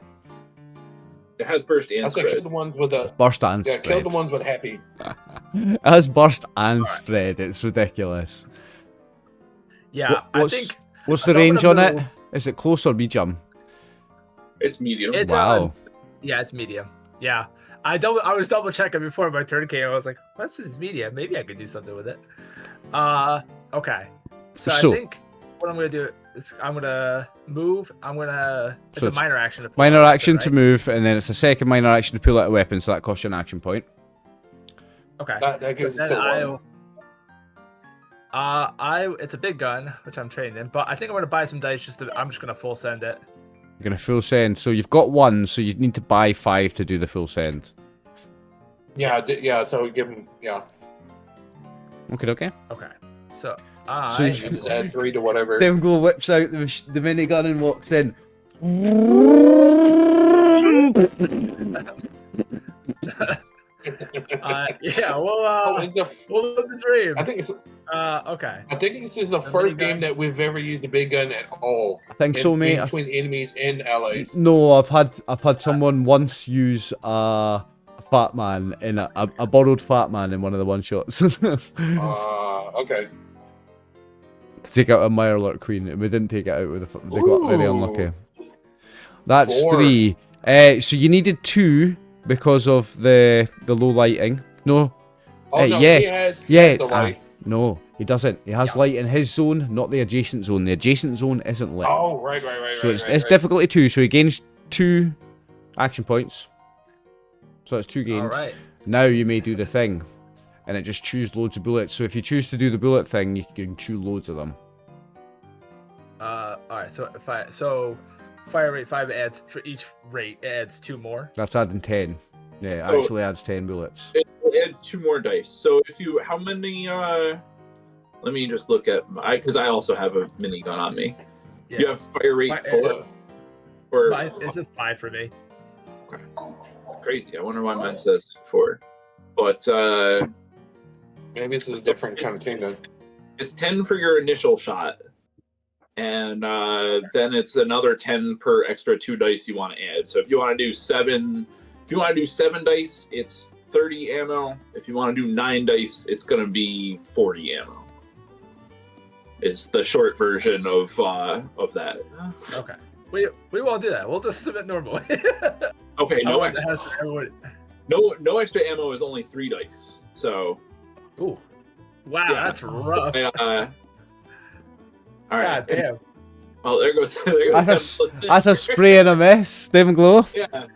It has burst and I said kill spread. the ones with the Burst and kill spread. the ones with happy. It has burst and spread. It's ridiculous. Yeah, I think. What's the so I'm range gonna on it? move- Is it close or medium? It's medium. It's Wow. Yeah, it's medium. Yeah, I was double checking before my turn came. I was like, "What's this medium? Maybe I could do something with it." Okay. So So- I think what I'm gonna do is I'm gonna move. It's So a it's minor action. To pull Minor out a weapon, action to right? move, and then it's a second minor action to pull out a weapon, so that costs you an action point. Okay. That So gives then us still one. it's a big gun, which I'm training in, but I think I'm gonna buy some dice. I'm just gonna full send it. You're going to full send. So you've got 1, so you need to buy 5 to do the full send. Yeah, yeah. So we give him. Yeah, Okay, okay. Okay. So So you just add 3 to whatever. Dem Glow whips out the minigun and walks in. yeah, Oh, it's a. we'll live the dream. I think it's. Okay. I think this is the first game that we've ever used a big gun at all. I think so, mate. Between enemies and allies. No, I've had someone once use a fat man in a borrowed fat man in one of the one shots. Okay. To take out a Mirelurk Queen, and we didn't take it out with they got very unlucky. That's 4. 3. So you needed 2 because of the low lighting. No. Oh no, yes. he has Yeah. the light. No, he doesn't. He has light in his zone, not the adjacent zone. The adjacent zone isn't lit. Oh, right. So it's difficulty 2. So he gains 2 action points. So it's 2 gains. All right. Now you may do the thing, and it just chews loads of bullets. So if you choose to do the bullet thing, you can chew loads of them. All right. So fire rate 5 adds for each rate. It adds 2 more. That's adding 10. Yeah, it Oh. actually adds 10 bullets. It will add 2 more dice. So how many? Let me just look at because I also have a minigun on me. Yeah. You have fire rate Fi- 4, or It's just 5 for me. crazy. I wonder why mine says 4. But Maybe this is a different kind of thing then. It's 10 for your initial shot, and then it's another 10 per extra 2 dice you want to add. So if you want to do 7 dice, it's 30 ammo. If you want to do 9 dice, it's going to be 40 ammo. Is the short version of that. Okay. We won't do that. We'll just submit normally. Okay, no extra. Everyone... No extra ammo is only 3 dice. So. Ooh. Wow, Yeah. that's rough. All right. God damn. Well, there goes. That's a spray and a miss. Dave Glow. Yeah.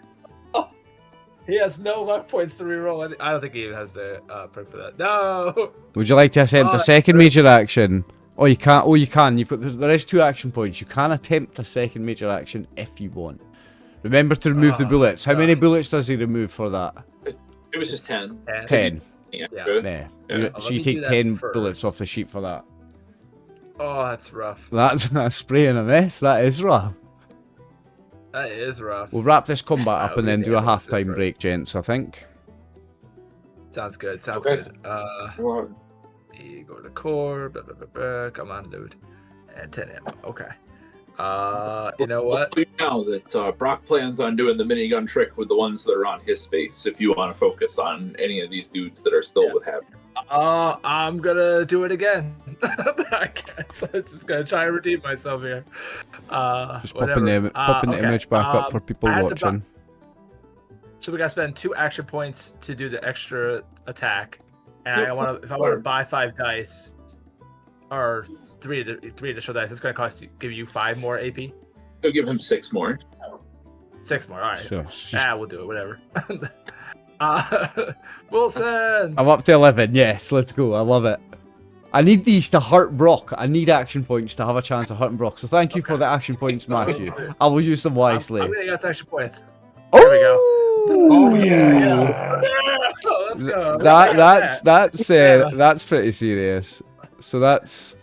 He has no luck points to reroll. I don't think he even has the perk for that. No. Would you like to attempt a second major action? Oh, you can't. Oh, you can. There is 2 action points. You can attempt a second major action if you want. Remember to remove the bullets. How many bullets does he remove for that? It was just 10. 10. Yeah. Yeah. Yeah. So you take 10 bullets off the sheet for that. Oh, that's rough. That's a spray and a miss. That is rough. That is rough. We'll wrap this combat up and then do a Yeah, halftime break, gents, I think. Sounds good. Sounds Okay. good. Well, You go to core. Blah, blah, blah, blah. Come on, dude. And 10 ammo. Okay. You know what? Now that Brock plans on doing the minigun trick with the ones that are on his space, if you want to focus on any of these dudes that are still with him. I'm gonna do it again. I guess I'm just gonna try and redeem myself here. Just popping the image back up for people I had to watching. So we gotta spend 2 action points to do the extra attack, and if I want to buy 5 dice or 3 additional dice, it's gonna give you 5 more AP. Go give him 6 more. 6 more. All right. Sure. We'll do it. Whatever. Wilson. I'm up to 11. Yes, let's go. I love it. I need these to hurt Brock. I need action points to have a chance of hurting Brock. So thank you for the action points, Matthew. I will use them wisely. I'm gonna get action points. Oh, There we go. oh yeah. Let's go. That's pretty serious. So that's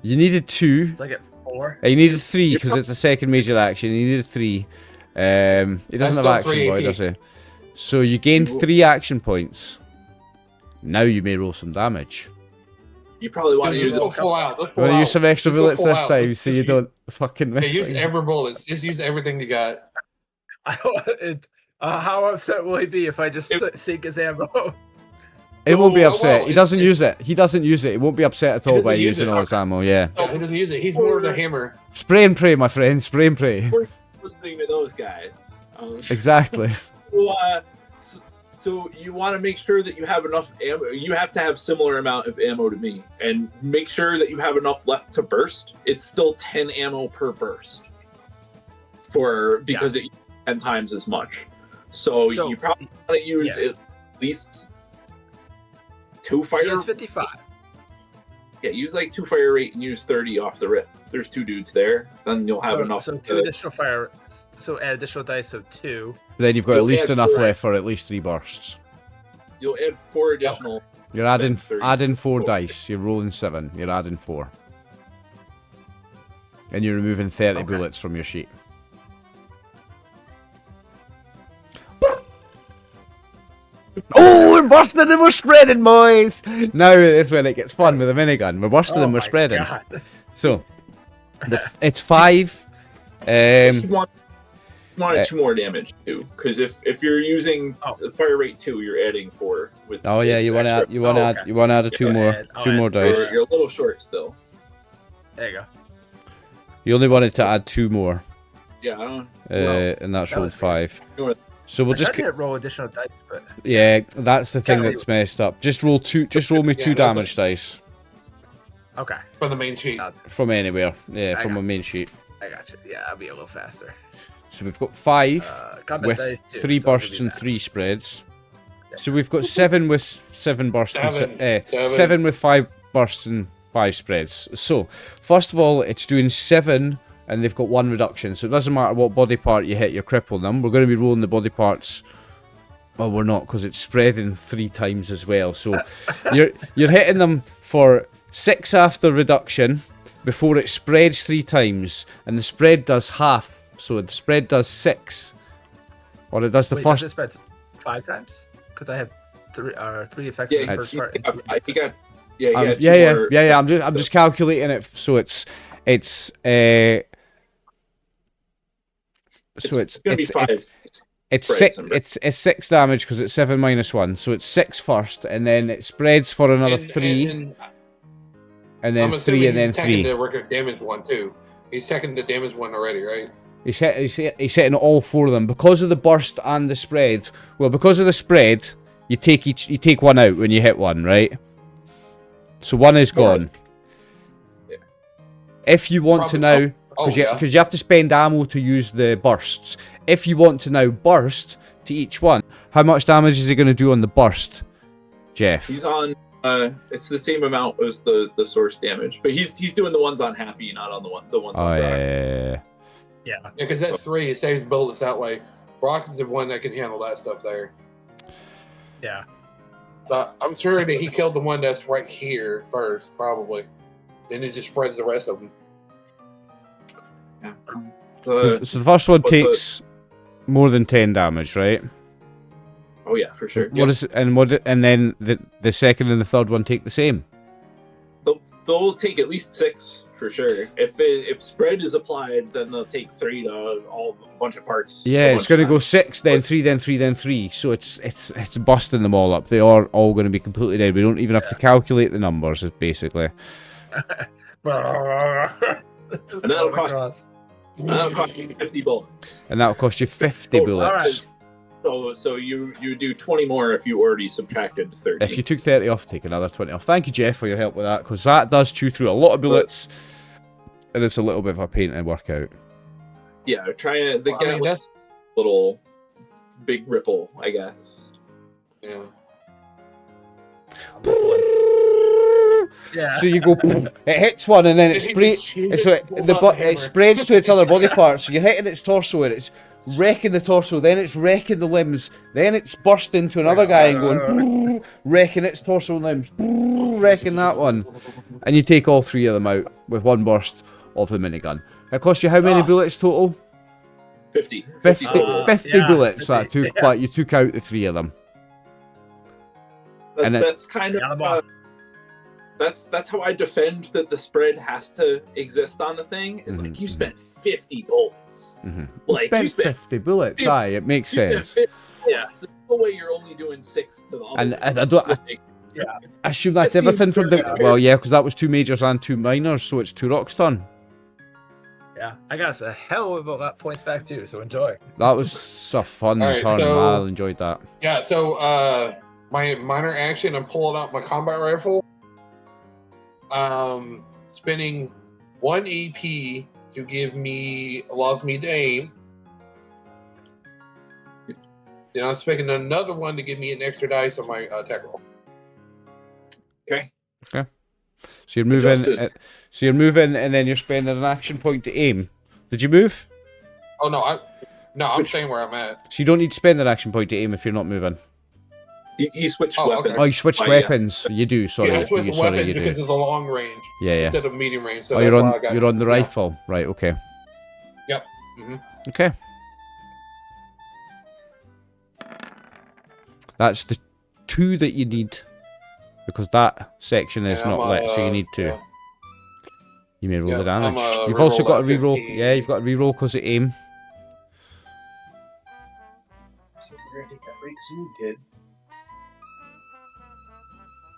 you needed 2. So I get 4. You needed 3 because it's a second major action. You needed 3. He doesn't have still action 3 boy, AP. does he? So you gained 3 action points. Now you may roll some damage. You probably want to Just use go it. full out. Go You full want to out. use some extra Just go bullets full this out. time Just so you use- don't fucking miss. Yeah, use again. every bullets. Just use everything you got. How upset will he be if I just sink his ammo? It won't be Oh, upset. well, He doesn't it's- use it. He doesn't use it. He won't be upset at He all doesn't by use using it. all his ammo, yeah. No, he doesn't use it. He's more of a hammer. Spray and pray, my friend. Spray and pray. We're listening to those guys. Exactly. So you want to make sure that you have enough ammo. You have to have similar amount of ammo to me, and make sure that you have enough left to burst. It's still 10 ammo per burst, because it 10 times as much. So you probably want to use at least 2 fire. He has 55. Yeah, use like 2 fire rate and use 30 off the rip. There's 2 dudes there, then you'll have enough. So 2 additional fire. So add additional dice of 2. Then you've got at You'll least add enough 4. left for at least 3 bursts. You'll add 4 additional. You're spend 30. adding 4 dice. You're rolling 7. You're adding 4. And you're removing 30 bullets from your sheet. Oh, we're bursting and we're spreading, boys! Now is when it gets fun with a minigun. We're bursting and we're spreading. God. So, it's 5. You wanted 2 more damage too, because if you're using the fire rate 2, you're adding 4 with. Oh yeah, its you want to extra. add a 2 more I'll 2 add more 4. dice. You're a little short still. There you go. You only wanted to add 2 more, Yeah, I don't. and that's that rolled was 5. North. So we'll I just tried to roll additional dice, but yeah, that's the thing Kinda that's messed up. Just roll 2. Just roll me 2 Yeah, that's damage dice okay. From the main sheet. from anywhere. Yeah, I from got a main sheet. I got you. Yeah, I'll be a little faster. So we've got 5 Combat with dice too, 3 so I'll give bursts you and that. 3 spreads. So we've got 7 with 7 bursts. Seven. 7 with 5 bursts and 5 spreads. So first of all, it's doing 7, and they've got 1 reduction. So it doesn't matter what body part you hit, you're crippling them. We're going to be rolling the body parts. Well, we're not, because it's spreading 3 times as well. So you're hitting them for 6 after reduction before it spreads 3 times, and the spread does half. So the spread does 6, or it does the Wait, first. does it spread 5 times? Because I have three effects in the first part. He got two more. I'm just calculating it. So it's gonna be 5. It's spreads, 6. It's 6 damage because it's 7 minus 1. So it's 6 first, and then it spreads for another 3, and then 3, and then 3. The record damage one too. He's taking the damage one already, right? He's setting all 4 of them because of the burst and the spread. Well, because of the spread, you take one out when you hit one, right? So 1 is gone. Yeah. If you want to now, because you have to spend ammo to use the bursts. If you want to now burst to each one, how much damage is he going to do on the burst, Jeff? He's on. It's the same amount as the source damage, but he's doing the ones on happy, not on the ones on dark. Yeah, because that's 3. It saves bullets that way. Brock is the one that can handle that stuff there. Yeah. So I'm sure that he killed the one that's right here first, probably. Then it just spreads the rest of them. Yeah. So the first one takes more than 10 damage, right? Oh yeah, for sure. And then the second and the third one take the same. They'll take at least 6 for sure. If spread is applied, then they'll take 3 to a bunch of parts. Yeah, it's going to go 6, then 3, then 3, then 3. So it's busting them all up. They are all going to be completely dead. We don't even have to calculate the numbers, basically. And that'll cost you 50 bullets. And that'll cost you 50 bullets. So you do 20 more if you already subtracted 30. If you took 30 off, take another 20 off. Thank you, Jeff, for your help with that, because that does chew through a lot of bullets, and it's a little bit of a pain to work out. Yeah, that's little big ripple, I guess. Yeah. Yeah. So you go, it hits one, and then it spreads to its other body parts. So you're hitting its torso, and it's wrecking the torso, then it's wrecking the limbs, then it's burst into another guy and going, wrecking its torso and limbs, wrecking that one. And you take all 3 of them out with one burst of the minigun. It cost you how many bullets total? 50. 50 bullets 50, that took, but you took out the 3 of them. That's kind of... That's how I defend that the spread has to exist on the thing. Is like you spent 50 bullets. Like you spent 50 bullets. Aye, it makes sense. Yeah, so there's no way you're only doing 6 to the other. And I assume that's everything from the. Well, yeah, because that was 2 majors and 2 minors, so it's 2 rocks done. Yeah, I got a hell of a lot points back too. So enjoy. That was a fun turn. I enjoyed that. Yeah. So my minor action, I'm pulling out my combat rifle. Spending 1 EP to allows me to aim. Then I'm spending another 1 to give me an extra dice on my attack roll. Okay. So you're moving, and then you're spending an action point to aim. Did you move? Oh no, I'm staying where I'm at. So you don't need to spend an action point to aim if you're not moving. He switched weapons. Oh, you switched weapons. You do. Sorry. Yeah, I switched weapons because it's a long range. Yeah. Instead of medium range. So you're on the rifle, right? Okay. Yep. Okay. That's the 2 that you need, because that section is not lit, so you need 2. Yeah. You may roll the damage. You've also got a reroll. Yeah, you've got a reroll because of aim. So we're gonna take that break soon, kid.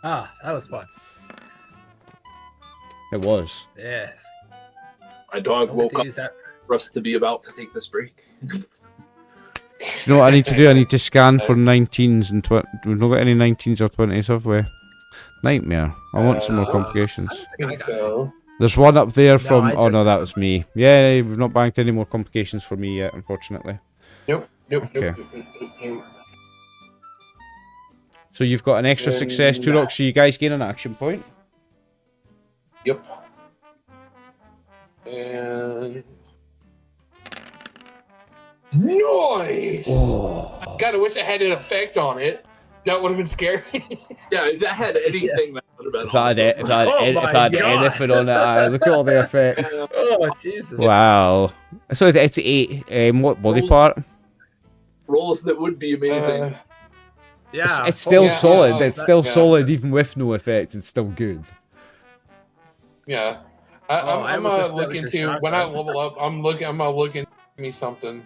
Ah, that was fun. It was. Yes. My dog woke up for us to be about to take this break. You know what I need to do? I need to scan for 19s and 20s. We've not got any 19s or 20s, have we? Nightmare. I want some more complications. I think so. There's one up there from... Oh no, that was me. Yeah, we've not banked any more complications for me yet, unfortunately. Nope. Okay. So you've got an extra success, 2 rocks, so you guys gain an action point. Yep. And... Nice! Oh. God, I wish I had an effect on it. That would have been scary. Yeah, if that had anything, that would have been If that had anything on it, look at all the effects. Oh, Jesus. Wow. So it's 8. What body part? Rolls that would be amazing. Yeah. It's still yeah, solid. yeah, It's still yeah. solid even with no effect. It's still good. Yeah. I I'm almost gonna just look noticed your into when I shotgun. level up. I'm gonna look into me something.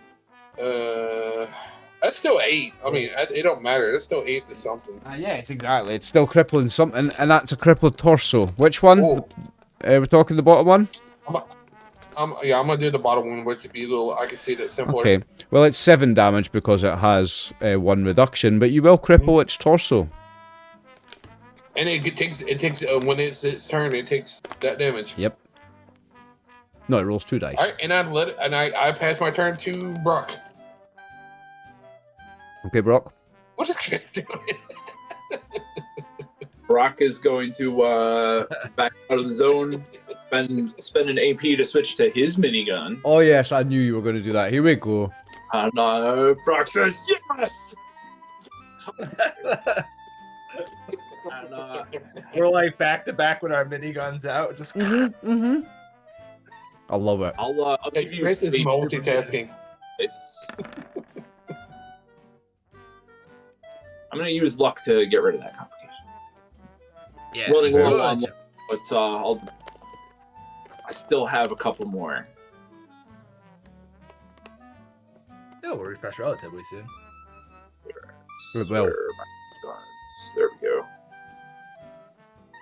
That's still 8. I mean, it don't matter. It's still 8 to something. Yeah, it's exactly. It's still crippling something, and that's a crippled torso. Which one? Oh, We're talking the bottom one? I'm gonna do the bottom one, which would be a little. I can see that simpler. Okay. Well, it's 7 damage because it has 1 reduction, but you will cripple its torso. And it takes when it's its turn, it takes that damage. Yep. No, it rolls 2 dice. All right, and I pass my turn to Brock. Okay, Brock. What is Chris doing? Brock is going to back out of the zone, spend an AP to switch to his minigun. Oh yes, I knew you were going to do that. Here we go. And Brock says, yes! And, We're like back to back with our miniguns out. Just Mm-hmm. I love it. I'll give you Chris is a- multitasking. It's- I'm going to use luck to get rid of that complication. yeah. Running so low good. on luck, but I still have a couple more. No, we'll refresh relatively soon. Well. Where are my guns? There we go.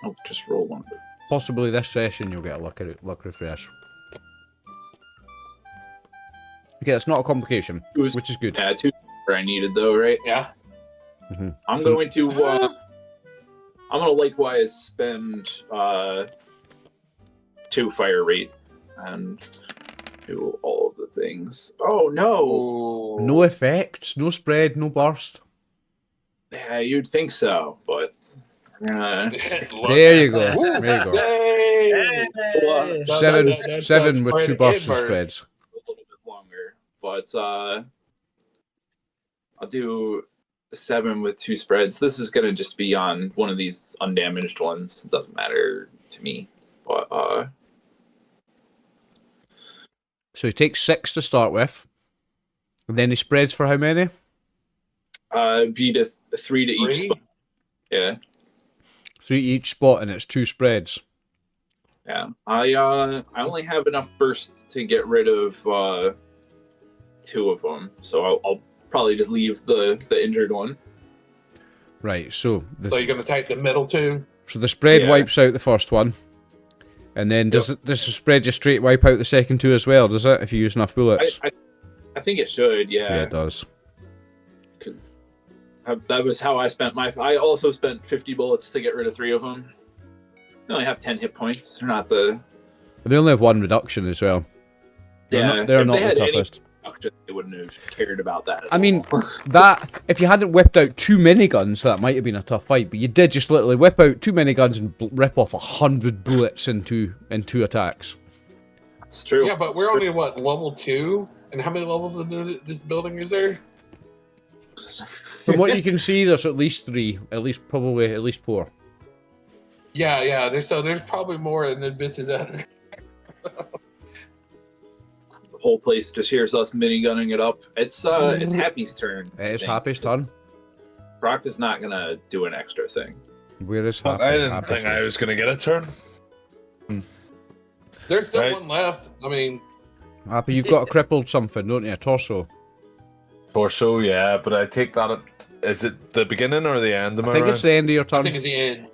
I'll just roll one. Possibly this session you'll get a luck refresh. Okay, it's not a complication, which is good. Yeah, 2 I needed though, right? Yeah. Mm-hmm. I'm going to likewise spend 2 fire rate and do all of the things. Oh no! No effects, no spread, no burst. Yeah, you'd think so, but There you go. Woo! There you go. Yay! Hey! So Seven that's with spread 2 bursts and and burst. spreads. a little bit longer. But I'll do 7 with 2 spreads. This is gonna just be on one of these undamaged ones. It doesn't matter to me. But So he takes 6 to start with. And then he spreads for how many? be to 3 to each 3? spot. Yeah. 3 each spot, and it's 2 spreads. Yeah, I only have enough burst to get rid of 2 of them, so I'll probably just leave the injured one. Right, so So you're gonna take the middle 2? so the spread Yeah. wipes out the first one. And then does the spread just straight wipe out the second 2 as well, does it? If you use enough bullets? I think it should, Yeah, yeah, it does. because that was how I spent my. I also spent 50 bullets to get rid of 3 of them. I only have 10 hit points. They're not the. But they only have 1 reduction as well. They're if not they the had any toughest. reduction, they wouldn't have cared about that. I mean, that if you hadn't whipped out 2 miniguns, that might have been a tough fight. But you did just literally whip out 2 miniguns and rip off 100 bullets in two attacks. it's true. Yeah, but It's we're true. only what, level 2? And how many levels of this building is there? From what you can see, there's at least 3, probably at least 4. Yeah. There's probably more than the bitches out there. The whole place just hears us minigunning it up. It's Happy's turn. I It's think. Happy's turn. Brock is not gonna do an extra thing. Where is Fuck, Happy? I didn't Happy's think turn. I was gonna get a turn. There's still Right. one left. I mean, Happy, you've got a crippled something, don't you? A torso. Torso, yeah, but I take that. Is it the beginning or the end? Am I think it's the end of your I turn. think it's the end.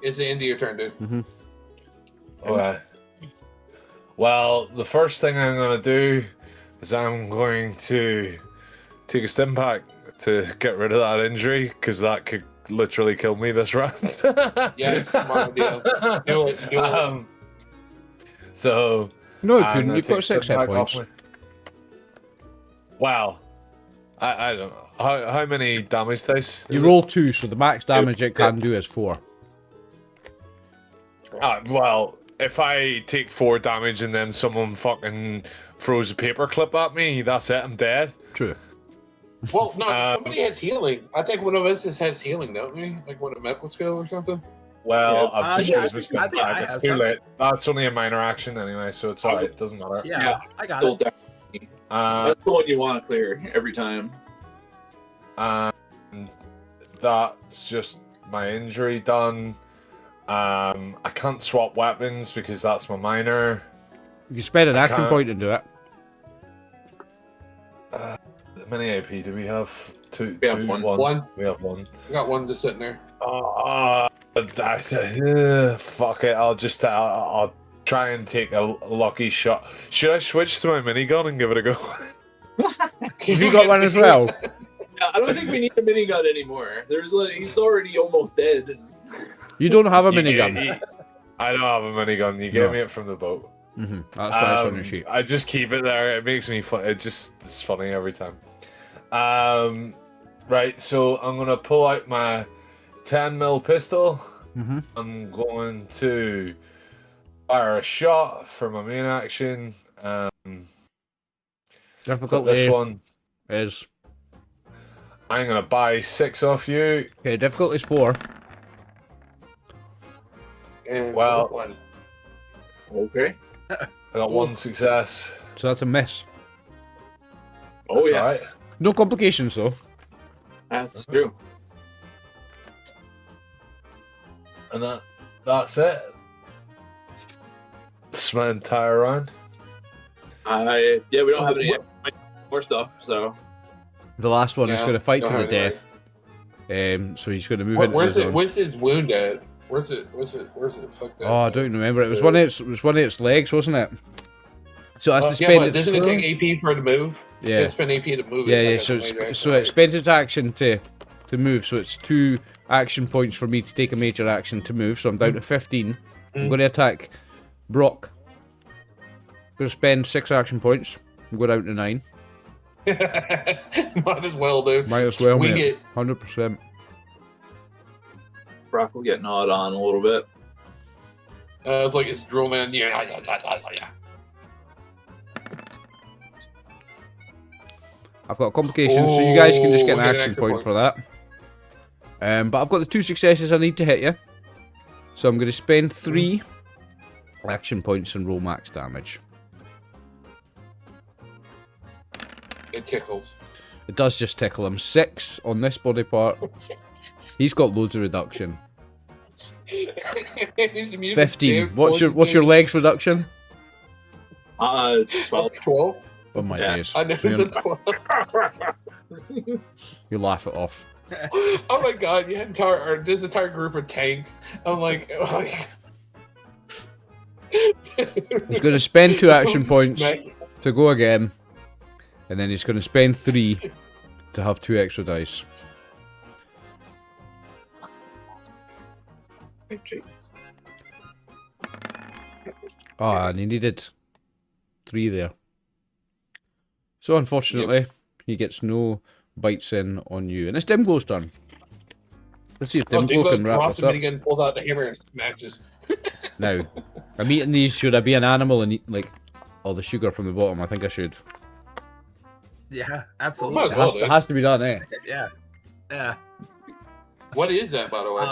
It's the end of your turn, dude. Okay. Well, the first thing I'm gonna do is I'm going to take a stim pack to get rid of that injury because that could literally kill me this round. Yeah, it's a smart idea. Do it. So No, it I'm couldn't. gonna You've got take 6 stim hit pack off points. me. Wow. I don't know. How many damage dice? You is roll 2, so the max damage it can do is 4. Well, if I take 4 damage and then someone fucking throws a paperclip at me, that's it. I'm dead. True. Well, no, somebody has healing. I think one of us has healing, don't we? Like one of medical skill or something. Well, Yeah. I've just Yeah, used my stim I think I pack. It's have too some. late. That's only a minor action anyway, so it's alright. It doesn't matter. Yeah, I got Still it. definitely. That's the one you want to clear every time. And that's just my injury done. I can't swap weapons because that's my minor. You spend an action can't- point and do it. How many AP do we have? Two. We have two, one. One. We have one. I got one just sitting there. Fuck it. I'll try and take a lucky shot. Should I switch to my minigun and give it a go? Have you got one as well? Yeah, I don't think we need a minigun anymore. He's already almost dead. And... You don't have a You minigun. get- I don't have a minigun. You gave me it from the boat. That's why it's on your sheet. I just keep it there. It makes me fun. It's funny every time. Right. So I'm gonna pull out my 10mm pistol. Mm-hmm. I'm going to fire a shot for my main action. Got Difficulty this one. is... I'm gonna buy 6 off you. Okay, difficulty is 4. And Well- one. Okay. I got 1 success. So that's a miss. Oh, That's yeah. right. No complications, though. That's true. And that's it. That's my entire round. We don't have any more stuff, so. The last one is Yeah, going to fight to don't the have any death. So he's going to move into the Where's zone. it? Where's his wound at? Where's it? Fuck that. Oh, I don't remember. It was one of its legs, wasn't it? So it has to Yeah, spend but its... doesn't it take AP for it to move? Yeah. It spend AP to move. Yeah, It's yeah. like So a major it's, action, so it right? spends its action to move. So it's 2 action points for me to take a major action to move. So I'm down to 15. I'm going to attack Brock. Going to spend 6 action points. I'm going down to 9. Might as well, dude. Might as well, We mate. get 100%. Brock will get gnawed on a little bit. it's like it's drill man. Yeah. I've got complications, so you guys can just get an Oh, action point for that. But I've got the 2 successes I need to hit you. So I'm going to spend 3 action points and roll max damage. It tickles. It does just tickle him. 6 on this body part. He's got loads of reduction. 15. What's your legs reduction? 12. 12? Oh my Yeah. days. I never So said 12. you laugh it off. Oh my god, you had this entire group of tanks. I'm like He's going to spend 2 action points Smack. to go again. And then he's going to spend 3 to have 2 extra dice. Oh, and he needed 3 there. So unfortunately, he gets no bites in on you. And it's Dimglow's turn. Let's see if Oh, Dimglow can Dimglow wrap cross this the up. minigun, pulls out the hammer and smashes. Now, I'm eating these. Should I be an animal and eat, like, all the sugar from the bottom? I think I should. Yeah, Might absolutely. as well, It dude. has to be done, eh? Yeah. Yeah. What is that, by the way?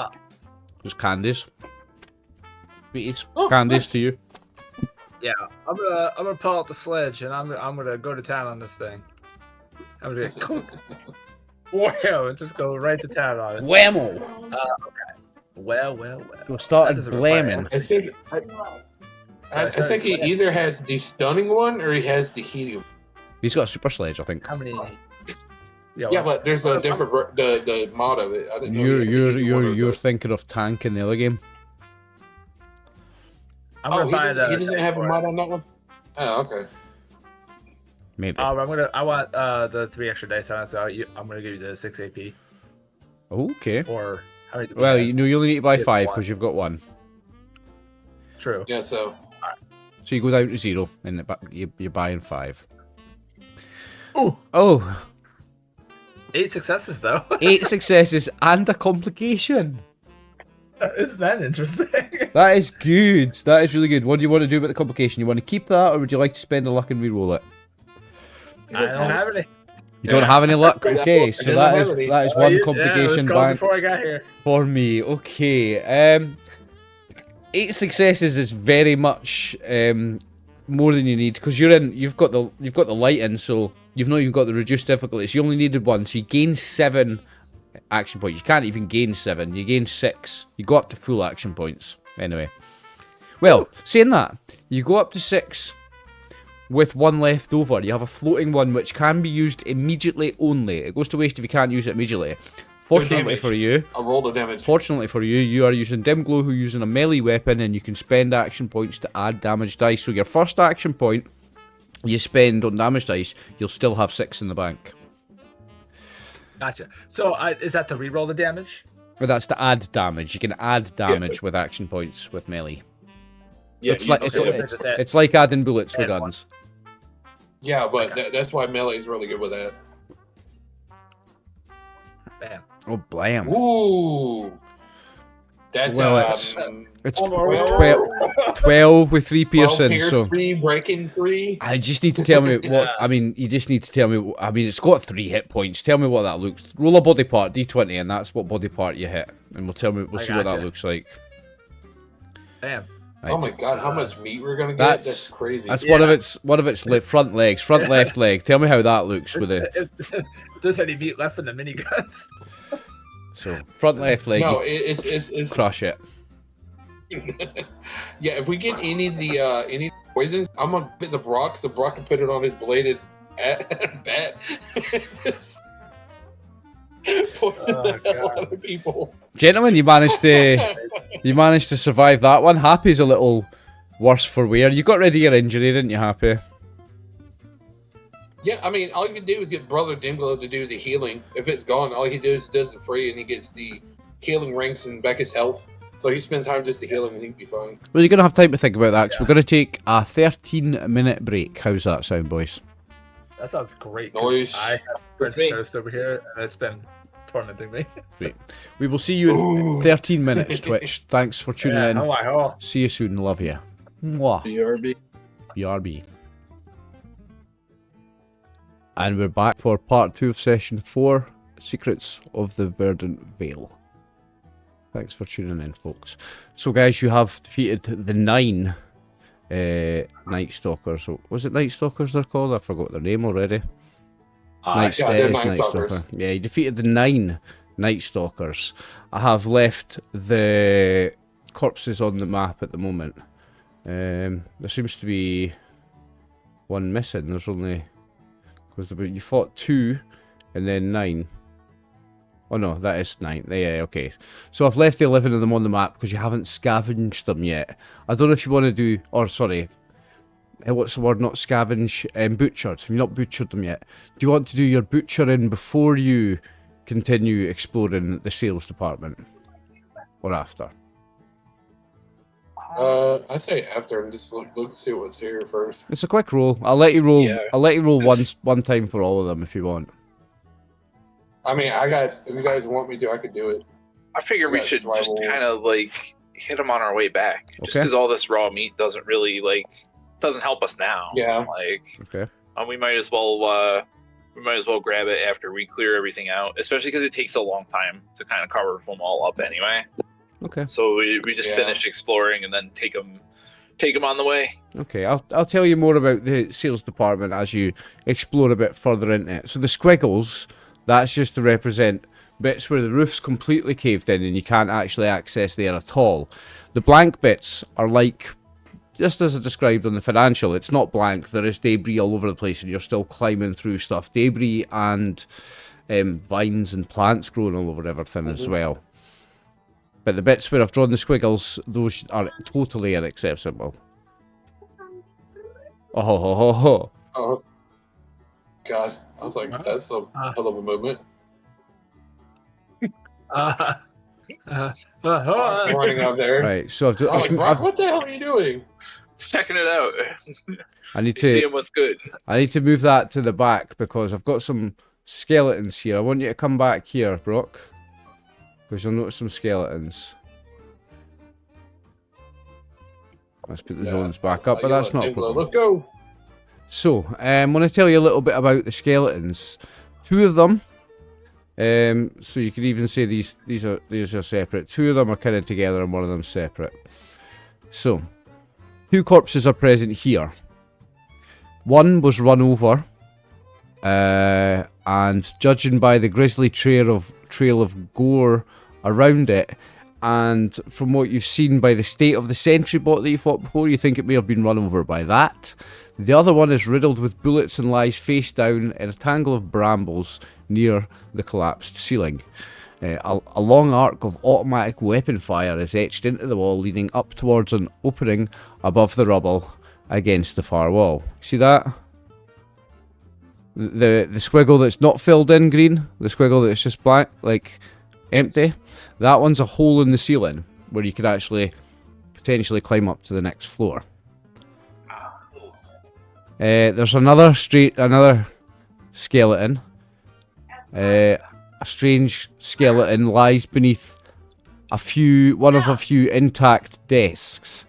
Just candies. Sweeties. Oh, Candies nice. to you. Yeah. I'm gonna pull out the sledge and I'm gonna go to town on this thing. I'm gonna cook. Whoa, and just go right to town on it. Whammo! Well. So started That doesn't require blaming. I think I think he either has the stunning one or he has the healing. He's got a super sledge, I think. How many? Yeah, but there's a different the mod of it. I didn't know You're thinking of tank in the other game. I'm Oh, gonna buy he doesn't have a mod on that one. Oh, okay. Maybe. I want the 3 extra dice on it, so I'm gonna give you the 6 AP. Okay. Or how many? Well, you know you only need to buy Get 5 one. because you've got 1. True. Yeah, so So you go down to 0 and you're buying 5. Ooh. Oh, 8 successes though. 8 successes and a complication. Isn't that interesting? That is good. That is really good. What do you want to do about the complication? You want to keep that, or would you like to spend the luck and re-roll it? I don't have any. You don't have any luck. Okay, so doesn't that have is any. that is Oh, one yeah, it was complication gone banked before I got here. for me. Okay. 8 successes is very much more than you need because you've got the light in, so you've not even got the reduced difficulty. So you only needed 1, so you gain 7 action points. You can't even gain 7. You gain 6. You go up to full action points. Anyway. Well, saying that, you go up to 6 with 1 left over. You have a floating one which can be used immediately only. It goes to waste if you can't use it immediately. Fortunately for you, I'll roll the damage. Fortunately for you, you are using Dim Glow, who using a melee weapon, and you can spend action points to add damage dice. So your first action point you spend on damage dice, you'll still have 6 in the bank. Gotcha. So is that to reroll the damage? But that's to add damage. You can add damage with action points with melee. Yeah, It's like adding bullets with guns. Yeah, but that's why melee is really good with that. Bam. Oh, blam. Ooh. That's Well, it's 12, 12 with 3 piercing. pierce So 3, breaking 3. I just need to tell me what. I mean, you just need to tell me. I mean, it's got 3 hit points. Tell me what that looks. Roll a body part, D20, and that's what body part you hit, and we'll see what that looks like. Bam. Right. Oh my god, how much meat we're gonna get? That's crazy. That's one of its front legs, front left leg. Tell me how that looks with it. If there's any meat left in the miniguns. So front left leg. No, it's crush it. Yeah, if we get any poisons, I'm gonna bit the Brock, so Brock can put it on his bladed bat. Just poison the hell out of people. Gentlemen, you managed to survive that one. Happy's a little worse for wear. You got rid of your injury, didn't you, Happy? Yeah, I mean, all you can do is get Brother Dimglow to do the healing. If it's gone, all he does the free, and he gets the healing ranks and back his health. So he spend time just to heal him, and he'd be fine. Well, you're going to have time to think about that, because we're going to take a 13-minute break. How's that sound, boys? That sounds great. Nice. I have French toast over here, and it's been tormenting me. Great. We will see you in 13 minutes, Twitch. Thanks for tuning in. Oh my god. See you soon. Love you. Mwah. BRB. BRB. And we're back for part 2 of session 4, Secrets of the Verdant Vale. Thanks for tuning in, folks. So, guys, you have defeated the 9 Nightstalkers. Was it Nightstalkers they're called? I forgot their name already. They're It's Nightstalkers. Nightstalker. Yeah, you defeated the 9 Nightstalkers. I have left the corpses on the map at the moment. There seems to be one missing. There's only... Because you fought 2 and then 9. Oh no, that is 9. Yeah, okay. So I've left the 11 of them on the map because you haven't scavenged them yet. I don't know if you want to do... Or, sorry. What's the word? Not scavenge. Butchered. You've not butchered them yet. Do you want to do your butchering before you continue exploring the sales department? Or after? I say after and just look see what's here first. It's a quick roll. I'll let you roll. Yeah. I'll let you roll one time for all of them if you want. I mean, if you guys want me to, I could do it. I figure we Yeah, should just survival. kind of like hit them on our way back, just Okay. because all this raw meat doesn't really doesn't help us now. Yeah. Okay. We might as well grab it after we clear everything out, especially because it takes a long time to kind of cover them all up anyway. Okay. So we just Yeah. finished exploring and then take them on the way. Okay, I'll tell you more about the sales department as you explore a bit further into it. So the squiggles, that's just to represent bits where the roof's completely caved in and you can't actually access there at all. The blank bits are like, just as I described on the financial, it's not blank, there is debris all over the place and you're still climbing through stuff. Debris and vines and plants growing all over everything as well. But the bits where I've drawn the squiggles, those are totally unacceptable. Oh. Oh, God. I was like, that's a hell of a movement. Running out there. Right, so I'm like, Brock, what the hell are you doing? Checking it out. I need Seeing to what's good. move that to the back because I've got some skeletons here. I want you to come back here, Brock, because you'll notice some skeletons. Let's put the zones back up, but that's not a problem. Let's go. So, I'm going to tell you a little bit about the skeletons. 2 of them, so you could even say these are separate. 2 of them are kind of together and 1 of them separate. So, 2 corpses are present here. 1 was run over, and judging by the grisly trail of gore around it, and from what you've seen by the state of the sentry bot that you fought before, you think it may have been run over by that. The other one is riddled with bullets and lies face down in a tangle of brambles near the collapsed ceiling. A long arc of automatic weapon fire is etched into the wall, leading up towards an opening above the rubble against the far wall. See that? The squiggle that's not filled in green, the squiggle that's just blank, like empty, that one's a hole in the ceiling where you could actually potentially climb up to the next floor. There's another skeleton. A strange skeleton lies beneath one of a few intact desks.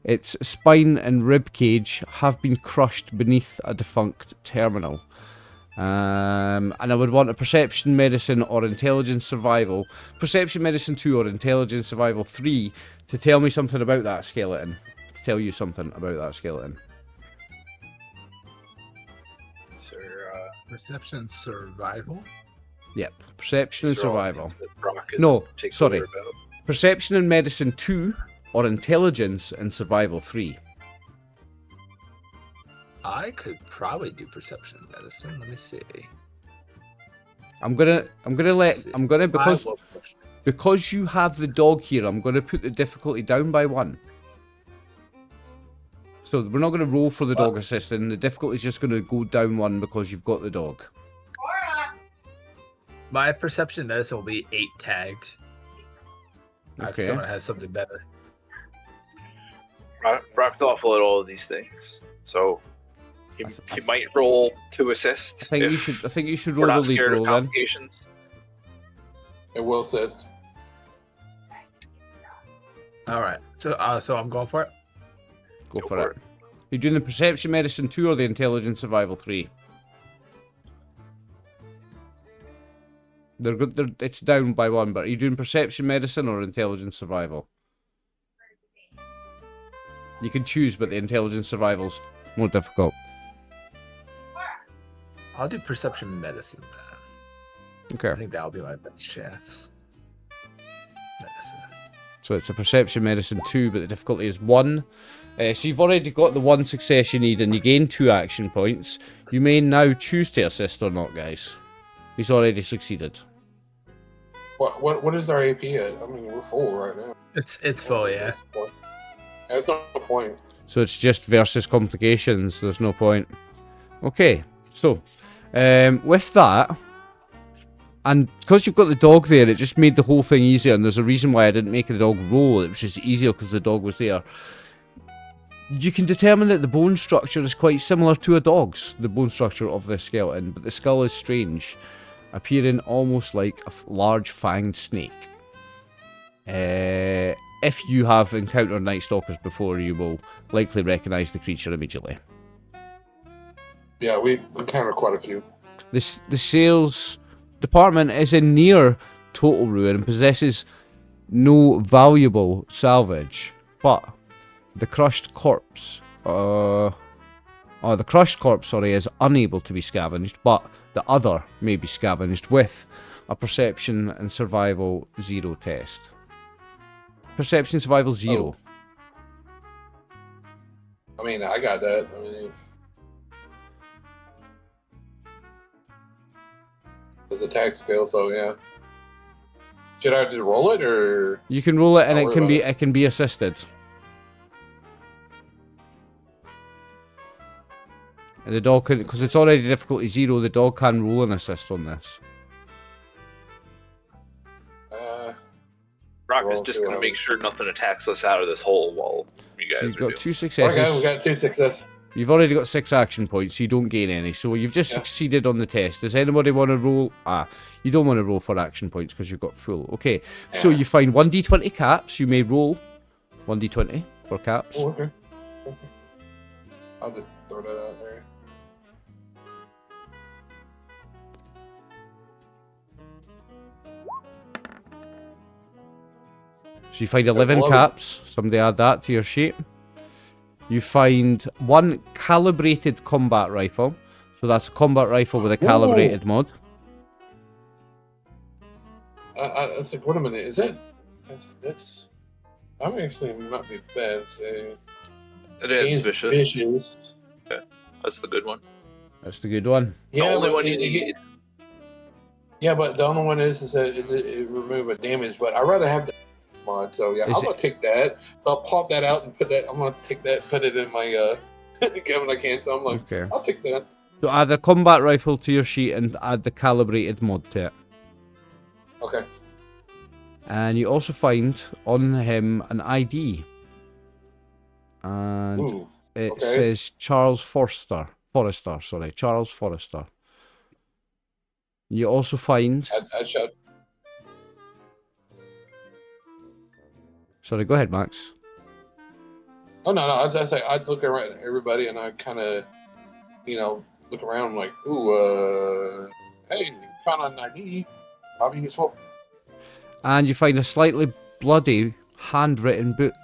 Its spine and rib cage have been crushed beneath a defunct terminal. And I would want a perception, medicine, or intelligence survival. Perception, medicine 2 or intelligence survival 3 to tell me something about that skeleton. To tell you something about that skeleton. Perception survival? Yep, perception and survival. Brock is No, takes sorry. over about. Perception and medicine 2 or intelligence and survival 3. I could probably do perception medicine. Let me see. Because you have the dog here, I'm gonna put the difficulty down by 1. So we're not going to roll for the dog assistant. The difficulty is just going to go down 1 because you've got the dog. My perception medicine will be 8 tagged. Okay. Someone has something better. Brock's awful at all of these things, so he might roll to assist. I think you should roll the lead roll then. It will assist. All right. So I'm going for it. Go for it. You're doing the perception medicine 2 or the intelligence survival 3? They're good. It's down by 1, but are you doing perception medicine or intelligence survival? You can choose, but the intelligence survival's more difficult. I'll do perception medicine then. Okay. I think that'll be my best chance. Medicine. So it's a perception medicine 2, but the difficulty is 1. So you've already got the 1 success you need, and you gain 2 action points. You may now choose to assist or not, guys. He's already succeeded. What is our AP at? I mean, we're full right now. It's full, yeah. There's no point. So it's just versus complications. There's no point. Okay, so with that, and because you've got the dog there, it just made the whole thing easier. And there's a reason why I didn't make the dog roll. It was just easier because the dog was there. You can determine that the bone structure is quite similar to a dog's, the bone structure of this skeleton, but the skull is strange, appearing almost like a large fanged snake. If you have encountered Nightstalkers before, you will likely recognise the creature immediately. Yeah, we encountered quite a few. The sales department is in near total ruin and possesses no valuable salvage, but the crushed corpse, is unable to be scavenged, but the other may be scavenged with a perception and survival 0 test. Perception survival 0. I mean, I got that. I mean, there's a tag skill, so yeah. Should I just roll it, or You can roll it, and it can be assisted. And the dog can, because it's already difficulty 0. The dog can roll an assist on this. Brock is just going to make sure nothing attacks us out of this hole while you guys So you've are got doing 2 successes. Okay, we got 2 successes. You've already got 6 action points, so you don't gain any. So you've just succeeded on the test. Does anybody want to roll? You don't want to roll for action points because you've got full. Okay, so you find 1d20 caps. You may roll 1d20 for caps. Oh, okay. I'll just throw that out there. So you find 11 caps. Somebody add that to your sheet. You find 1 calibrated combat rifle. So that's a combat rifle with a calibrated mod. I was like, wait a minute, is that that's I'm actually not be bad. So It is Games vicious. vicious. Okay. That's the good one. That's the good one. The only but one you need. Yeah, but the only one is that it remove a damage. But I'd rather have the mod. So yeah, Is I'm gonna take that. So I'll pop that out and put that. I'm gonna take that, put it in my cabinet I can. So I'm like, Okay. I'll take that. So add a combat rifle to your sheet and add the calibrated mod to it. Okay. And you also find on him an ID. And Ooh. it okay. says Charles Forrester. Charles Forrester. You also find... I should. Sorry, go ahead, Max. Oh no, I say I'd look around at everybody and I kind of, look around like, ooh, hey, found an ID. I'll be useful. And you find a slightly bloody handwritten book.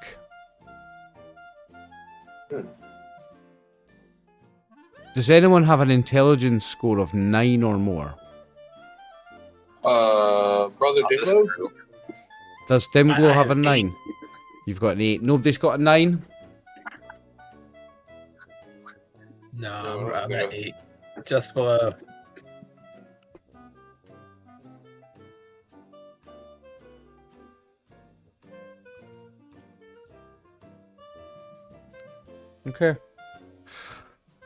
Does anyone have an intelligence score of 9 or more? Brother Dinglo? Does Dimglow have a 9? You've got an 8. Nobody's got a 9? No, I'm at 8. Just below. Okay.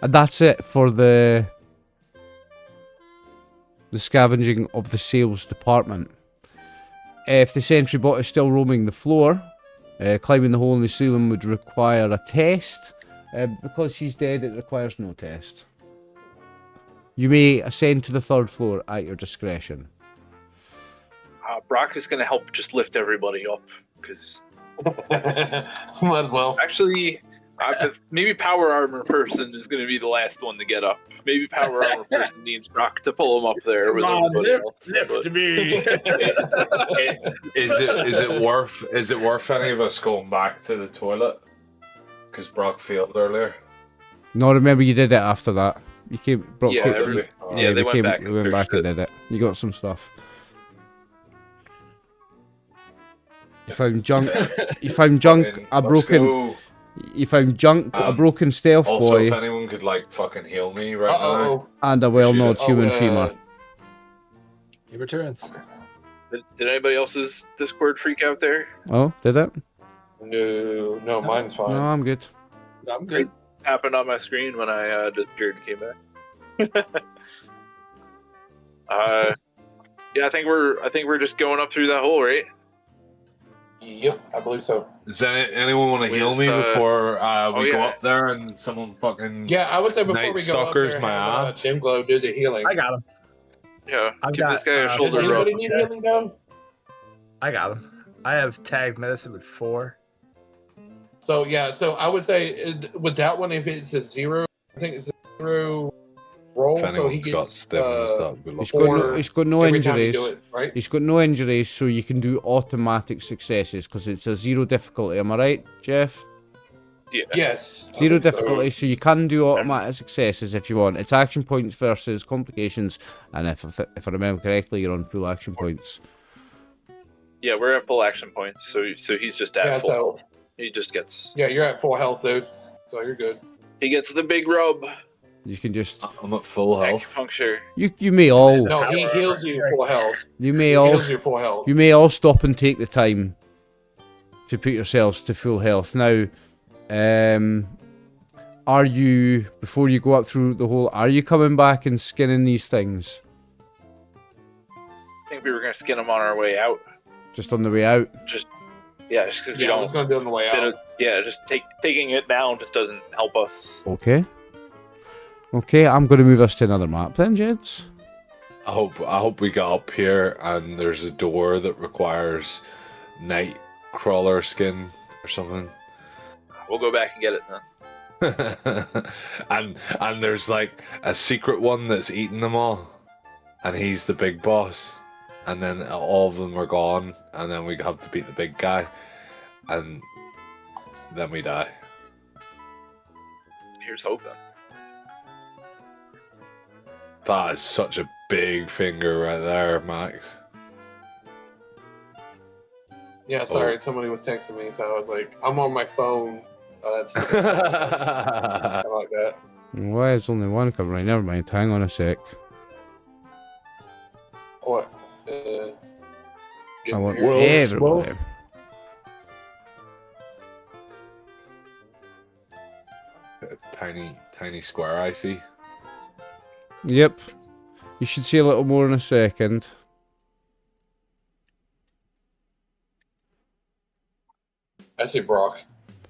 And that's it for the scavenging of the sales department. If the sentry bot is still roaming the floor, climbing the hole in the ceiling would require a test. Because she's dead, it requires no test. You may ascend to the 3rd floor at your discretion. Brock is going to help just lift everybody up because well, actually, maybe power armor person is going to be the last one to get up. Maybe power armor person needs Brock to pull him up there with everybody else. Lift me. Is it worth any of us going back to the toilet? Because Brock failed earlier. No, remember you did it after that. You came, Brock. Yeah, they went back. You went back and did it. You got some stuff. You found junk. You found junk. A broken. Go. You found junk. A broken stealth Also, boy. if anyone could fucking heal me right now. And a well-known human femur. He returns. Did anybody else's Discord freak out there? Oh, did it? No, mine's fine. No, I'm good. I'm good. Happened on my screen when I disappeared and came back. Yeah, I think we're just going up through that hole, right? Yep, I believe so. Does anyone want to heal me before we go up there and someone fucking... Yeah, I would say before we go up there, my have Dimglow do the healing. I got him. Yeah, I've give this got, guy a Does shoulder rub. anybody need healing though? I got him. I have tagged medicine with 4. So yeah, so I would say with that one, if it's a 0, I think it's a 0 roll, If so he anyone's got gets stimulus, that would be He's lovely. got no every time you injuries. do it, right? He's got no injuries, so you can do automatic successes because it's a 0 difficulty. Am I right, Jeff? Yeah. Yes. 0 I think so. difficulty, so you can do automatic successes if you want. It's action points versus complications, and if I remember correctly, you're on full action points. Yeah, we're at full action points, so he's just at Yeah, full. so He just gets. yeah, you're at full health, dude. So you're good. He gets the big rub. You can just I'm at full health. Acupuncture. you may all No, he heals you full health. you may He all heals you full health. you may all stop and take the time to put yourselves to full health. Now, are you, before you go up through the hole, are you coming back and skinning these things? I think we were gonna skin him on our way out. Just on the way out? Just because we Yeah, I was don't. gonna do it on the way out. Just taking it down just doesn't help us. Okay. Okay, I'm going to move us to another map then, gents. I hope we get up here and there's a door that requires night crawler skin or something. We'll go back and get it then. and there's a secret one that's eating them all, and he's the big boss, and then all of them are gone, and then we have to beat the big guy, and then we die. Here's hoping. That is such a big finger right there, Max. Yeah, sorry, somebody was texting me, so I was like, I'm on my phone. Oh, that's I like that. Why is only one coming? Right, never mind. Hang on a sec. What? I want World everybody. Tiny square I see. Yep. You should see a little more in a second. I say Brock.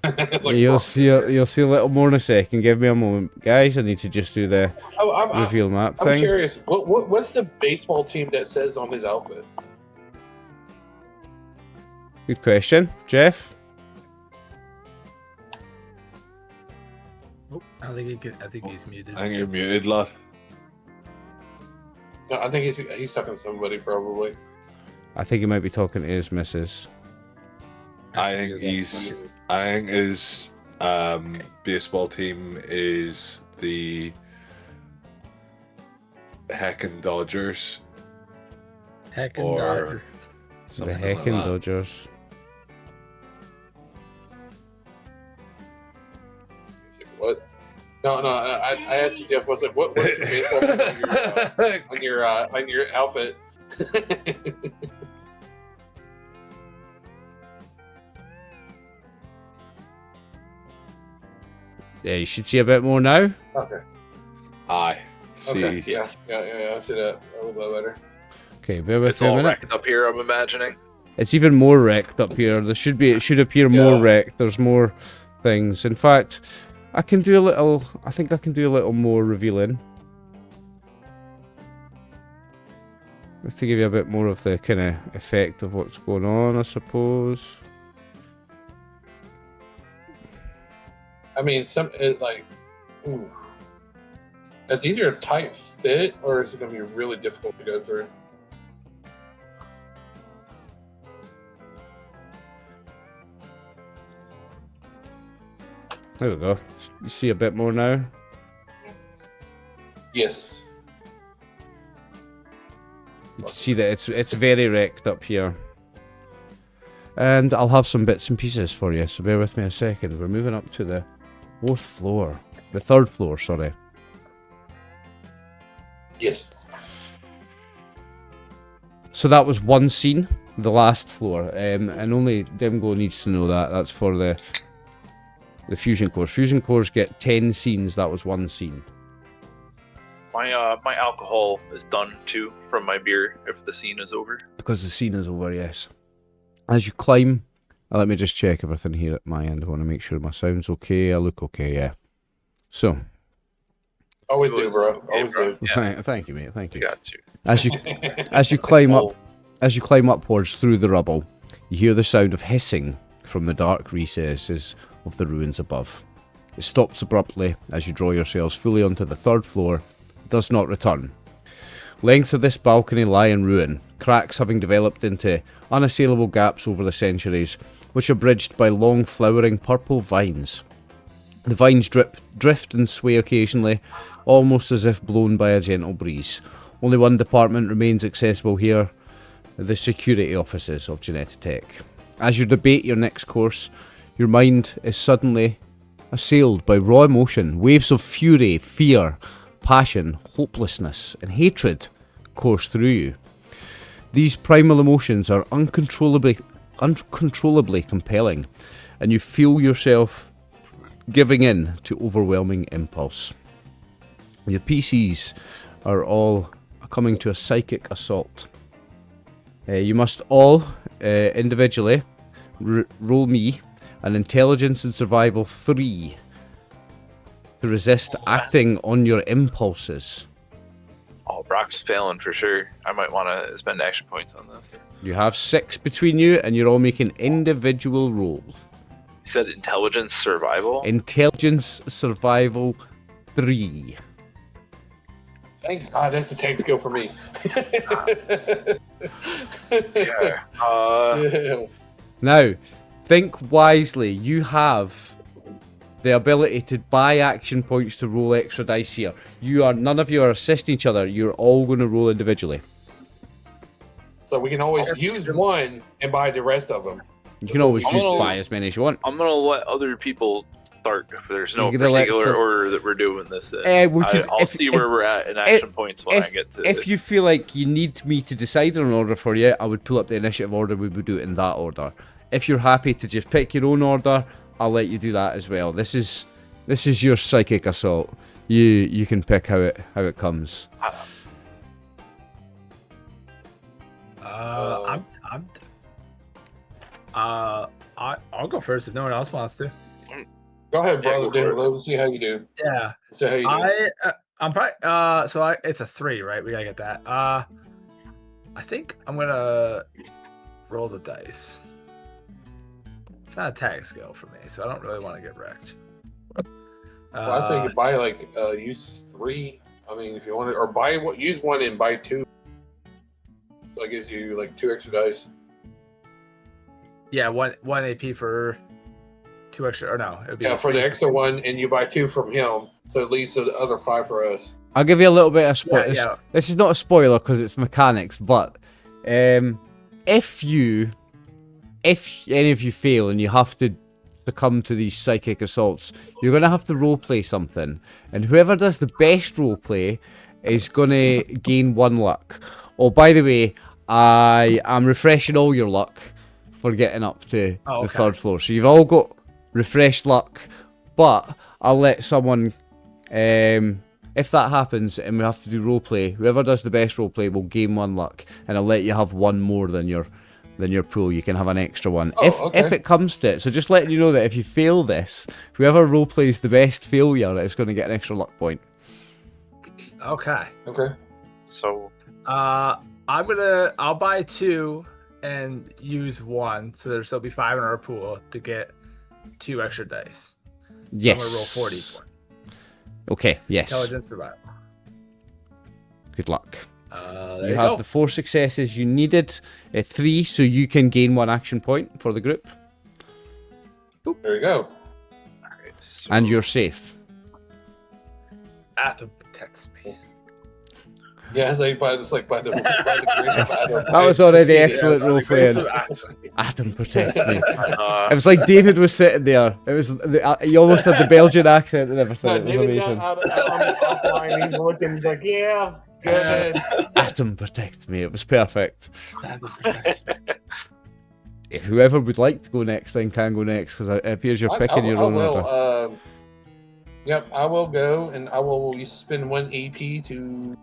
Like You'll Brock see you'll see a little more in a second. Give me a moment, guys. I need to just do the reveal map I'm thing. curious. What's the baseball team that says on his outfit? Good question, Jeff. Oh, I think he's muted. I think you're muted, lad. No, I think he's talking to somebody probably. I think he might be talking to his missus. I think his baseball team is the Heckin' Dodgers. Heckin' Or Dodger. The something like Heckin' that. Dodgers. He's like, what? No. I asked you, Jeff. Was like, what's the baseball team on your outfit? Yeah, you should see a bit more now. Okay. Aye. See. Okay. Yeah. I see that. A little bit better. Okay, bear with It's me a all minute. wrecked up here, I'm imagining. It's even more wrecked up here. It should appear more wrecked. There's more things. In fact, I think I can do a little more revealing. Just to give you a bit more of the kind of effect of what's going on, I suppose. I mean, ooh. Is these a tight fit, or is it going to be really difficult to go through? There we go. You see a bit more now? Yes. You can see that it's very wrecked up here. And I'll have some bits and pieces for you, so bear with me a second. We're moving up to the third floor, sorry. Yes. So that was one scene, the last floor, and only Demglow needs to know that. That's for the fusion cores. Fusion cores get 10 scenes. That was one scene. My alcohol is done too from my beer if the scene is over. Because the scene is over, yes. As you climb, let me just check everything here at my end. I want to make sure my sound's okay. I look okay, yeah. So. Always do, bro. Always do. Yeah. Thank you, mate. Thank you. Got you. As you climb upwards through the rubble, you hear the sound of hissing from the dark recesses of the ruins above. It stops abruptly as you draw yourselves fully onto the third floor. It does not return. Lengths of this balcony lie in ruin, cracks having developed into unassailable gaps over the centuries, which are bridged by long flowering purple vines. The vines drift and sway occasionally, almost as if blown by a gentle breeze. Only one department remains accessible here, the security offices of Genetitech. As you debate your next course, your mind is suddenly assailed by raw emotion. Waves of fury, fear, passion, hopelessness, and hatred course through you. These primal emotions are uncontrollably compelling, and you feel yourself giving in to overwhelming impulse. Your PCs are all coming to a psychic assault. You must all individually roll me an intelligence and survival 3 to resist acting on your impulses. Oh, Brock's failing for sure. I might want to spend action points on this. You have 6 between you, and you're all making individual rolls. You said intelligence survival? Intelligence survival 3. Thank God, that's the tank skill for me. Yeah. Yeah. Now, think wisely. You have the ability to buy action points to roll extra dice here. None of you are assisting each other. You're all going to roll individually. So we can always use one and buy the rest of them. You can always I'm gonna- buy as many as you want. I'm gonna let other people start if there's no You're gonna let particular some- order that we're doing this in. We could, I'll see where we're at in action points when I get to If you feel like you need me to decide on an order for you, I would pull up the initiative order. We would do it in that order. If you're happy to just pick your own order, I'll let you do that as well. This is your psychic assault. You can pick how it comes. I'll go first if no one else wants to. Go ahead, Yeah, brother. go for it. Let's see how you do. Yeah. See how you do. I'm probably it's a 3, right? We gotta get that. I think I'm gonna roll the dice. It's not a tag skill for me, so I don't really want to get wrecked. Well, I say you buy use 3. I mean, if you want it, or use 1 and buy 2. So that gives you like 2 extra dice. Yeah, one AP for 2 extra, or no, it would be For the extra 1, and you buy 2 from him, so it leaves the other 5 for us. I'll give you a little bit of spoilers. Yeah. This is not a spoiler because it's mechanics, but if any of you fail and you have to succumb to these psychic assaults, you're going to have to roleplay something. And whoever does the best roleplay is going to gain 1 luck. Oh, by the way, I am refreshing all your luck for getting up to the 3rd floor. So you've all got refreshed luck, but I'll let someone... if that happens and we have to do roleplay, whoever does the best roleplay will gain 1 luck, and I'll let you have 1 more than your pool. You can have an extra 1 if it comes to it. So just letting you know that if you fail this, whoever roleplays the best failure is going to get an extra luck point. Okay. So I'll buy 2 and use 1, so there'll still be 5 in our pool to get 2 extra dice. Yes. I'm gonna roll 40 for it. Okay. Yes. Intelligence survival. Good luck. There You have go. the 4 successes you needed. 3, so you can gain 1 action point for the group, There you go. alright, so and you're safe. Atom protects me. Yeah, so you buy this by the grace of Adam. That was already Yeah, excellent by the grace roleplaying. of Adam. Adam protects me. uh, It was like David was sitting there. It was you almost had the Belgian accent and everything. No, It was David amazing. got offline. He's looking. He's like, yeah, good. Atom protects me. It was perfect. Whoever would like to go next then can go next, because it appears you're picking your own order. Yep, I will go, and I will spend 1 AP to.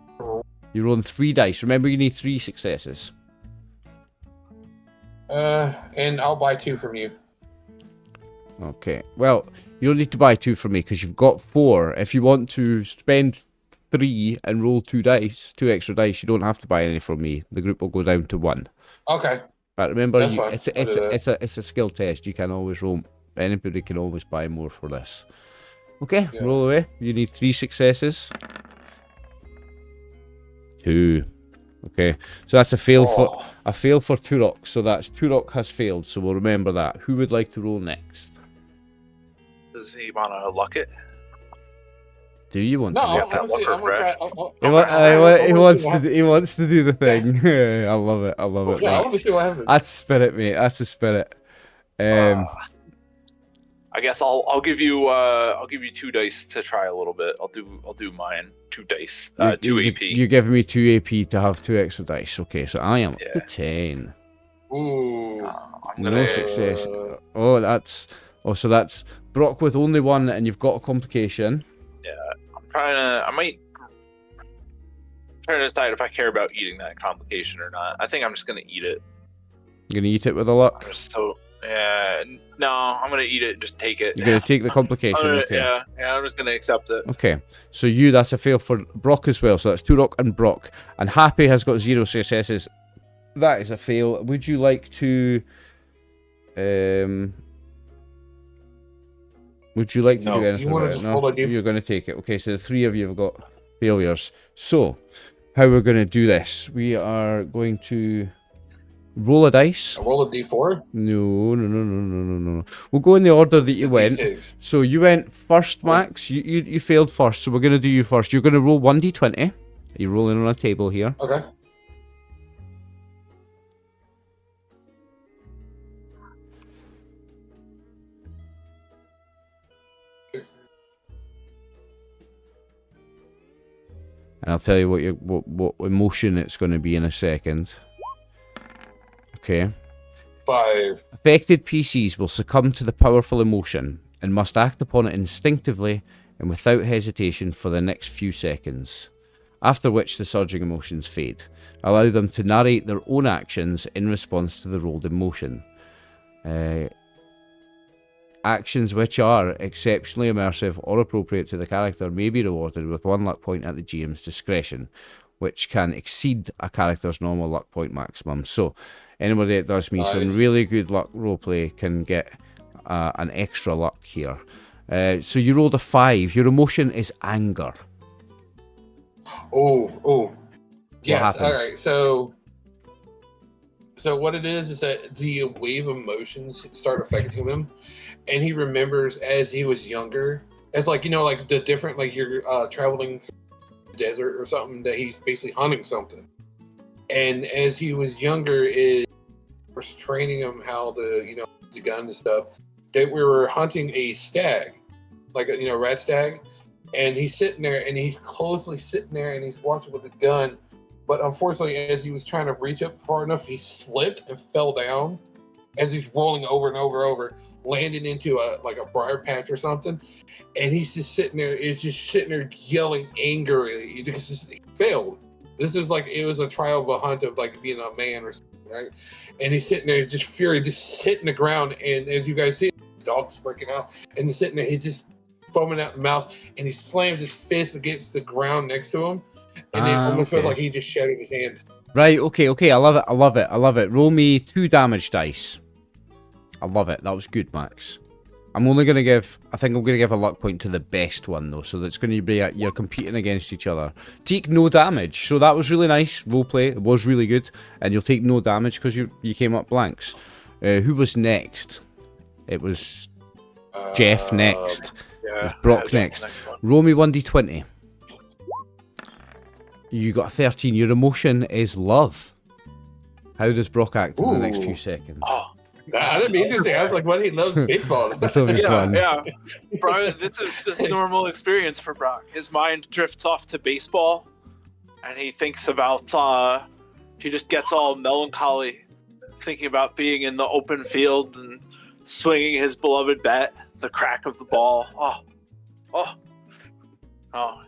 You're rolling 3 dice. Remember, you need 3 successes. And I'll buy 2 from you. Okay. Well, you'll need to buy 2 from me because you've got 4. If you want to spend 3 and roll 2 dice, 2 extra dice, you don't have to buy any from me. The group will go down to 1. Okay. But remember, That's fine. it's a skill test. You can always roll. Anybody can always buy more for this. Okay, Yeah. roll away. You need 3 successes. 2. Okay, so that's a fail for Turok. So that's Turok has failed. So we'll remember that. Who would like to roll next? does he want to luck it? Do you want No, to? I that want to see. walker I'm gonna try. He wants to do the thing. I love it. I love it. Yeah, I Matt. want to see what happens. That's spirit, mate. That's a spirit. I guess I'll give you 2 dice to try a little bit. I'll do mine. 2 dice. 2 AP. You're giving me 2 AP to have 2 extra dice. Okay, so I am up to Yeah. 10. Ooh. I'm No gonna success. So that's Brock with only 1, and you've got a complication. I might try to decide if I care about eating that complication or not. I think I'm just gonna eat it. You're gonna eat it with a luck. No, I'm gonna eat it and just take it. You're gonna take the complication. Okay. Yeah, I'm just gonna accept it. Okay. So that's a fail for Brock as well. So that's Turok and Brock. And Happy has got 0 successes. That is a fail. Would you like to Would you like to No, do anything you wanna about it? just No, roll a diff- you're going to take it. Okay, so the 3 of you have got failures. So, how we're going to do this? We are going to roll a dice. I roll a D4. No. We'll go in the order that you went. D6. So you went first, Max. You failed first, so we're going to do you first. You're going to roll 1d20. You're rolling on a table here. Okay. And I'll tell you what emotion it's going to be in a second. Okay. 5. Affected PCs will succumb to the powerful emotion and must act upon it instinctively and without hesitation for the next few seconds, after which the surging emotions fade. Allow them to narrate their own actions in response to the rolled emotion. Actions which are exceptionally immersive or appropriate to the character may be rewarded with 1 luck point at the GM's discretion, which can exceed a character's normal luck point maximum. So, anybody that does me some really good luck roleplay can get an extra luck here. So you rolled a 5. Your emotion is anger. Oh. Yes. happens? All right. So what it is that the wave of emotions start affecting him, and he remembers as he was younger, as like like the different you're traveling through the desert or something, that he's basically hunting something, and as he was younger, it was training him how to use the gun and stuff. That we were hunting a stag, like a red stag, and he's sitting there and he's closely sitting there and he's watching with the gun. But unfortunately, as he was trying to reach up far enough, he slipped and fell down as he's rolling over and over, landing into a briar patch or something. And he's just sitting there, yelling angrily because he failed. This is it was a trial of a hunt of being a man or something, right? And he's sitting there just fury, just sitting the ground. And as you guys see, the dog's freaking out. And he's sitting there, he just foaming out the mouth, and he slams his fist against the ground next to him. And it almost feels like he just shattered his hand. Right, okay, I love it. Roll me 2 damage dice. I love it. That was good, Max. I'm going to give a luck point to the best one, though, so that's going to be you're competing against each other. Take no damage, so that was really nice. Roleplay, it was really good, and you'll take no damage because you came up blanks. Who was next? It was Jeff next. Yeah, it was Brock next. Roll me 1d20. You got a 13. Your emotion is love. How does Brock act in the next few seconds? Oh, I didn't mean to say. I was like, what? He loves baseball. This will be fun. Yeah. Brian, this is just normal experience for Brock. His mind drifts off to baseball, and he thinks about. He just gets all melancholy, thinking about being in the open field and swinging his beloved bat, the crack of the ball. Oh.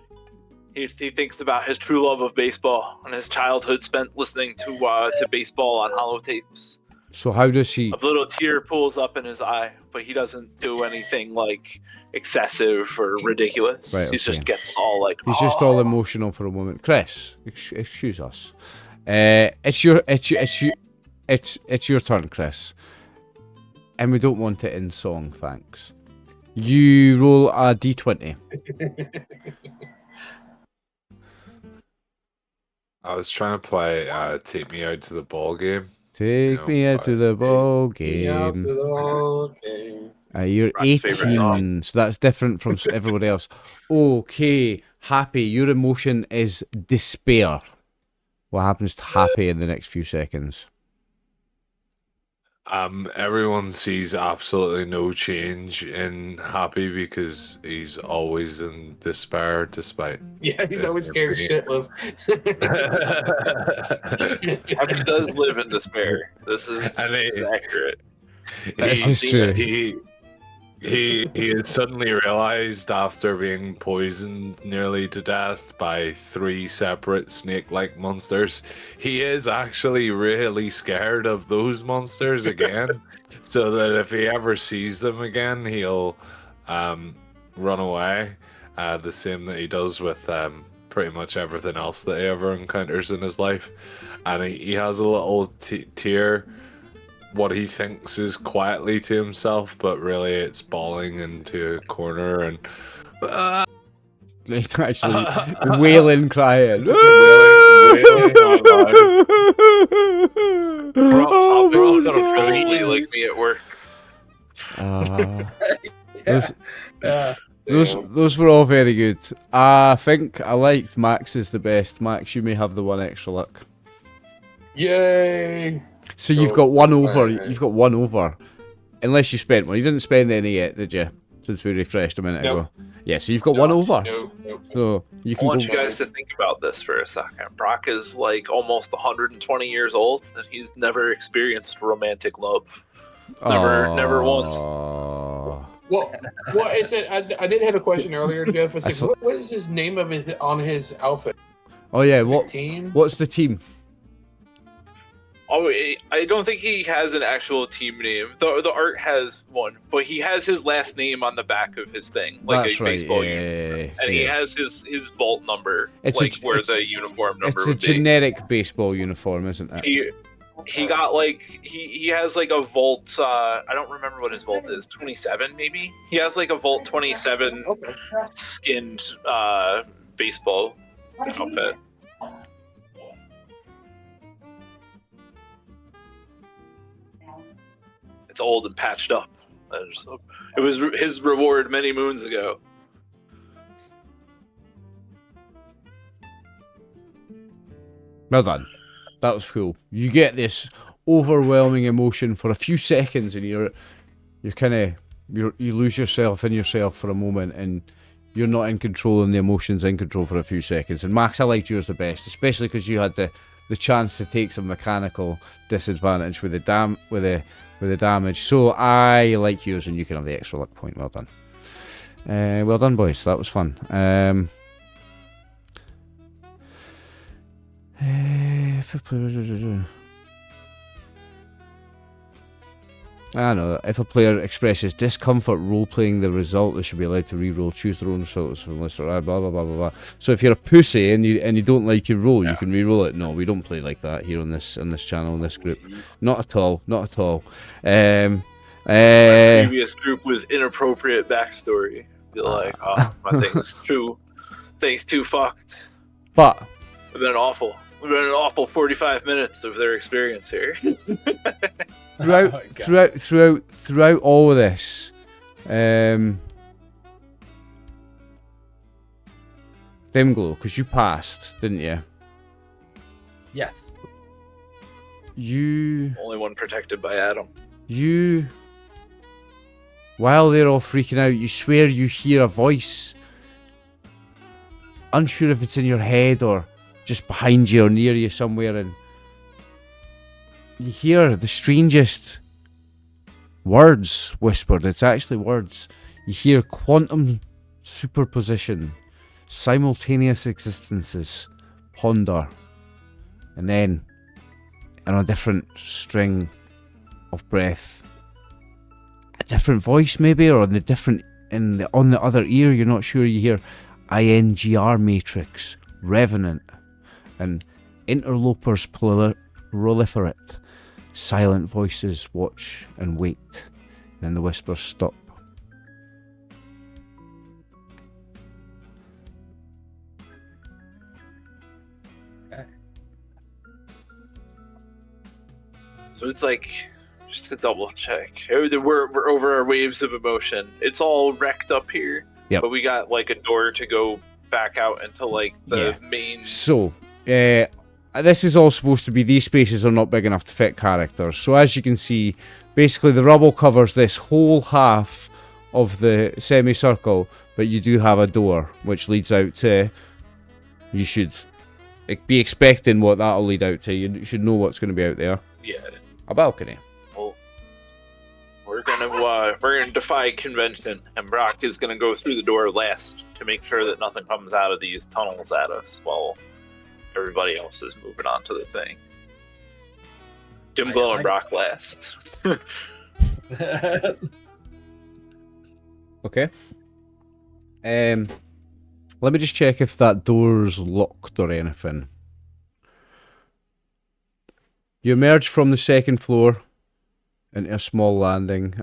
He thinks about his true love of baseball and his childhood spent listening to baseball on holotapes. So how does he... A little tear pulls up in his eye, but he doesn't do anything excessive or ridiculous. Right, He just gets all He's just all emotional for a moment. Chris, excuse us. It's your turn, Chris. And we don't want it in song, thanks. You roll a d20. I was trying to play Take Me Out to the Ball Game. Take me out to the ball game. You're 18, so that's different from everybody else. Okay, Happy, your emotion is despair. What happens to Happy in the next few seconds? Everyone sees absolutely no change in Happy because he's always in despair despite... Yeah, he's always scared shitless. Happy does live in despair. This is accurate. This is true. He had suddenly realized after being poisoned nearly to death by 3 separate snake-like monsters, he is actually really scared of those monsters again. So that if he ever sees them again, he'll run away. The same that he does with pretty much everything else that he ever encounters in his life. And he has a little tear, what he thinks is quietly to himself, but really it's bawling into a corner and It's actually wailing, crying. Brock's probably like me at work. Those were all very good. I think I liked Max's the best. Max, you may have the 1 extra luck. Yay! So you've got 1 over. You've got 1 over. Unless you spent one. You didn't spend any yet, did you? since we refreshed a minute Nope. ago. Yeah, so you've got one over. No, no. So you I can want go. you guys to think about this for a second. Brock is like almost 120 years old, and he's never experienced romantic love. Never once. Well, I said I did have a question earlier, Jeff. I said, thought- what is his name of his outfit? Oh yeah, Is it team? what's the team? Oh, I don't think he has an actual team name. The art has one, but he has his last name on the back of his thing, like That's a right. baseball Yeah, uniform. And he has his vault number, It's where the uniform number It's a would be. generic baseball uniform, isn't it? He got like he has like a vault. I don't remember what his vault is. 27 maybe. He has like a vault 27 skinned baseball outfit. It's old and patched up. It was his reward many moons ago. Well done. That was cool. You get this overwhelming emotion for a few seconds, and you lose yourself in yourself for a moment, and you're not in control, and the emotion's in control for a few seconds. And Max, I liked yours the best, especially because you had the chance to take some mechanical disadvantage with the damage. So I like yours, and you can have the extra luck point. Well done. Well done, boys. That was fun. I know. If a player expresses discomfort role-playing the result, they should be allowed to re-roll, choose their own results from list, blah blah blah blah blah. So if you're a pussy and you don't like your roll, you can re-roll it. No, we don't play like that here on this channel, in this group. Not at all. Not at all. My previous group was inappropriate backstory. Be like, oh, my thing's too fucked. But We've been awful. We've been an awful 45 minutes of their experience here. throughout all of this, Dimglow, because you passed, didn't you? Yes. You Only one protected by Adam. while they're all freaking out, you swear you hear a voice, unsure if it's in your head or just behind you or near you somewhere, and you hear the strangest words whispered. It's actually words. You hear quantum superposition, simultaneous existences, ponder, and then in a different string of breath, a different voice maybe, or on the other ear, you're not sure, you hear INGR Matrix, Revenant, and Interlopers proliferate. Silent voices watch and wait. Then the whispers stop. So it's like, just to double check, we're over our waves of emotion. It's all wrecked up here, Yep. but we got like a door to go back out into like the main. So, this is all supposed to be, these spaces are not big enough to fit characters. So as you can see, basically the rubble covers this whole half of the semicircle, but you do have a door which leads out to, you should be expecting what that'll lead out to. You should know what's going to be out there. Yeah. A balcony. Well, we're gonna defy convention, and Brock is gonna go through the door last to make sure that nothing comes out of these tunnels at us while everybody else is moving on to the thing. Dimglow and Brock last. Okay. Let me just check if that door's locked or anything. You emerge from the second floor into a small landing.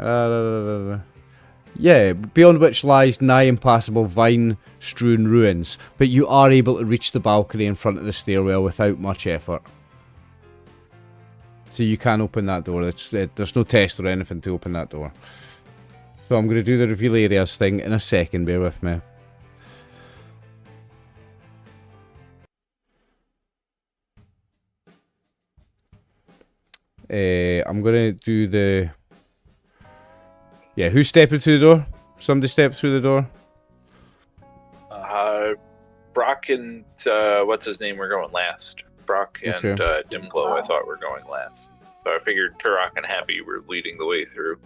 Yeah, beyond which lies nigh impassable vine-strewn ruins, but you are able to reach the balcony in front of the stairwell without much effort. So you can open that door. There's no test or anything to open that door. So I'm going to do the reveal areas thing in a second, bear with me. I'm going to do the... Yeah, who's stepping through the door? Somebody step through the door. Brock and what's his name were going last. Brock and Dimglow, I thought were going last. So I figured Turok and Happy were leading the way through.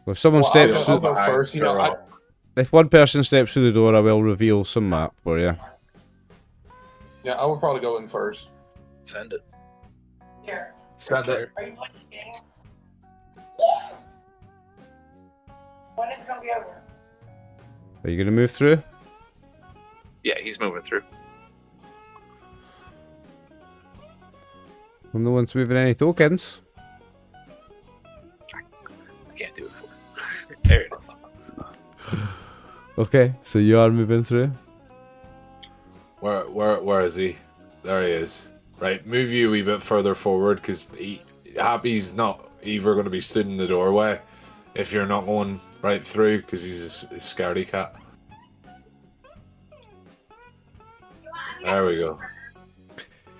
Well, if someone steps I'll through, go first. You know, if one person steps through the door, I will reveal some map for you. yeah, I would probably go in first. Send it. Send it. When is it gonna be over? Are you going to move through? Yeah, he's moving through. I'm the one's moving any tokens. I can't do it for you. There it is. Okay, so you are moving through. Where is he? There he is. Right, move you a wee bit further forward because Happy's not either going to be stood in the doorway if you're not going right through because he's a scaredy cat. There we go.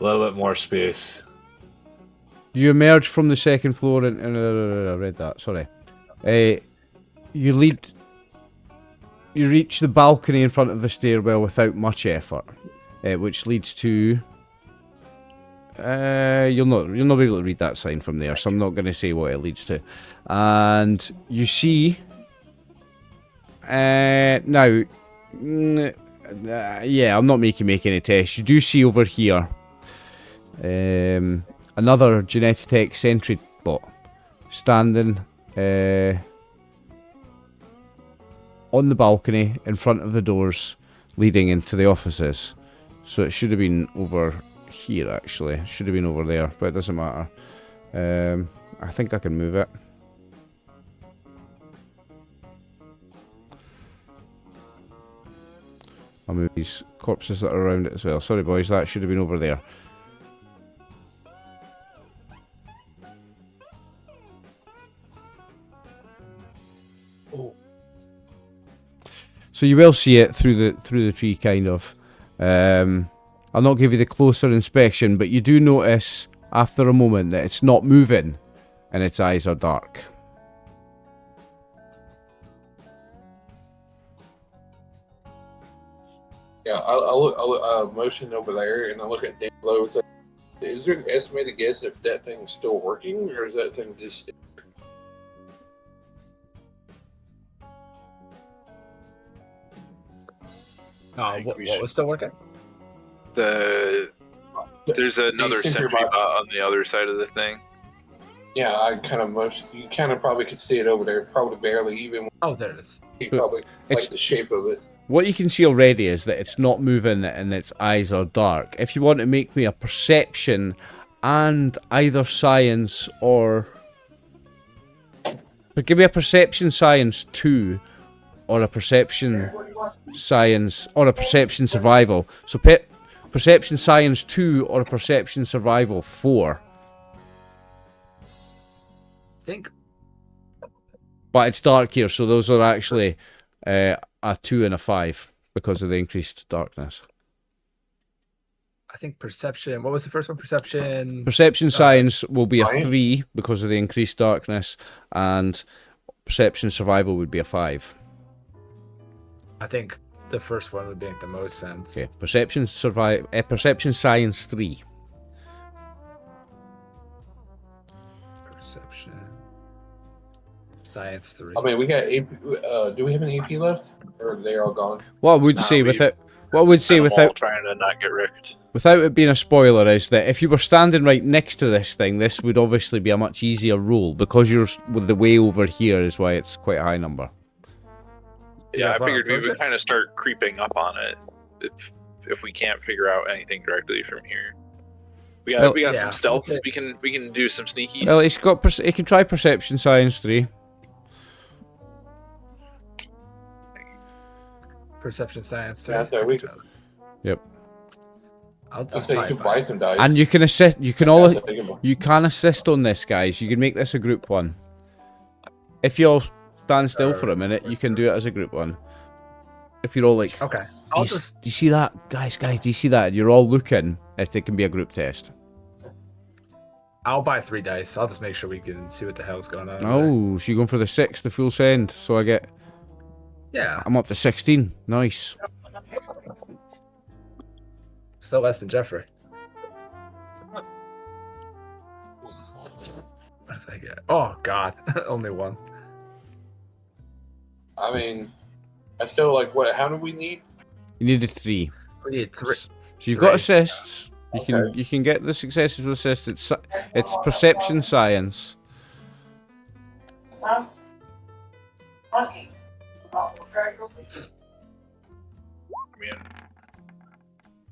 A little bit more space. You emerge from the second floor and I read that. Sorry. You reach the balcony in front of the stairwell without much effort, which leads to. You'll not be able to read that sign from there, so I'm not going to say what it leads to. And you see. Now. Yeah, I'm not making any tests. You do see over here another Genetitech sentry bot standing on the balcony in front of the doors leading into the offices. So it should have been over here actually. It should have been over there, but it doesn't matter. I think I can move it. I'll move these corpses that are around it as well. Sorry boys, that should have been over there. Oh. So you will see it through the tree, kind of. I'll not give you the closer inspection, but you do notice after a moment that it's not moving and its eyes are dark. Yeah, I'll motion over there and I look at Dan Lowe. Is there an estimated guess if that thing's still working or is that thing just? What was still working? There's another sentry bot on the other side of the thing. Yeah, I kind of motion. You kind of probably could see it over there. Probably barely even. Oh, there it is. You probably like the shape of it. What you can see already is that it's not moving and its eyes are dark. If you want to make me a perception and either science or... But give me a perception science 2 or a perception science or a perception survival. So perception science 2 or a perception survival 4. I think. But it's dark here, so those are actually... a 2 and a 5 because of the increased darkness. I think perception. What was the first one? Perception. Perception science will be a 3 because of the increased darkness, and perception survival would be a 5. I think the first one would make the most sense. Okay, perception science 3. Perception science 3. I mean, we got AP. Do we have an AP left, or are they all gone? What I would say without trying to not get wrecked. Without it being a spoiler is that if you were standing right next to this thing, this would obviously be a much easier roll because you're with the way over here is why it's quite a high number. Yeah, I figured we would kind of start creeping up on it if we can't figure out anything directly from here. We got some stealth. We can do some sneakies. Well, he can try perception science 3. Perception science 3. Yeah, sorry, Yep. I'll just say you can buy some dice. And you can assist. You can assist on this, guys. You can make this a group one. If you all stand still for a minute, you can do it as a group one. If you're all like, okay, do you see that, guys? Do you see that? You're all looking. If it can be a group test. I'll buy 3 dice. I'll just make sure we can see what the hell's going on. Oh, so you're going for the 6, the full send. So I get Yeah. I'm up to 16. Nice. Still less than Jeffrey. What did I get? Oh, God. Only one. I mean, I still like what? How do we need? You needed 3. We need 3. So you've got Three. assists. You can get the successes with assists. It's perception science. Come in.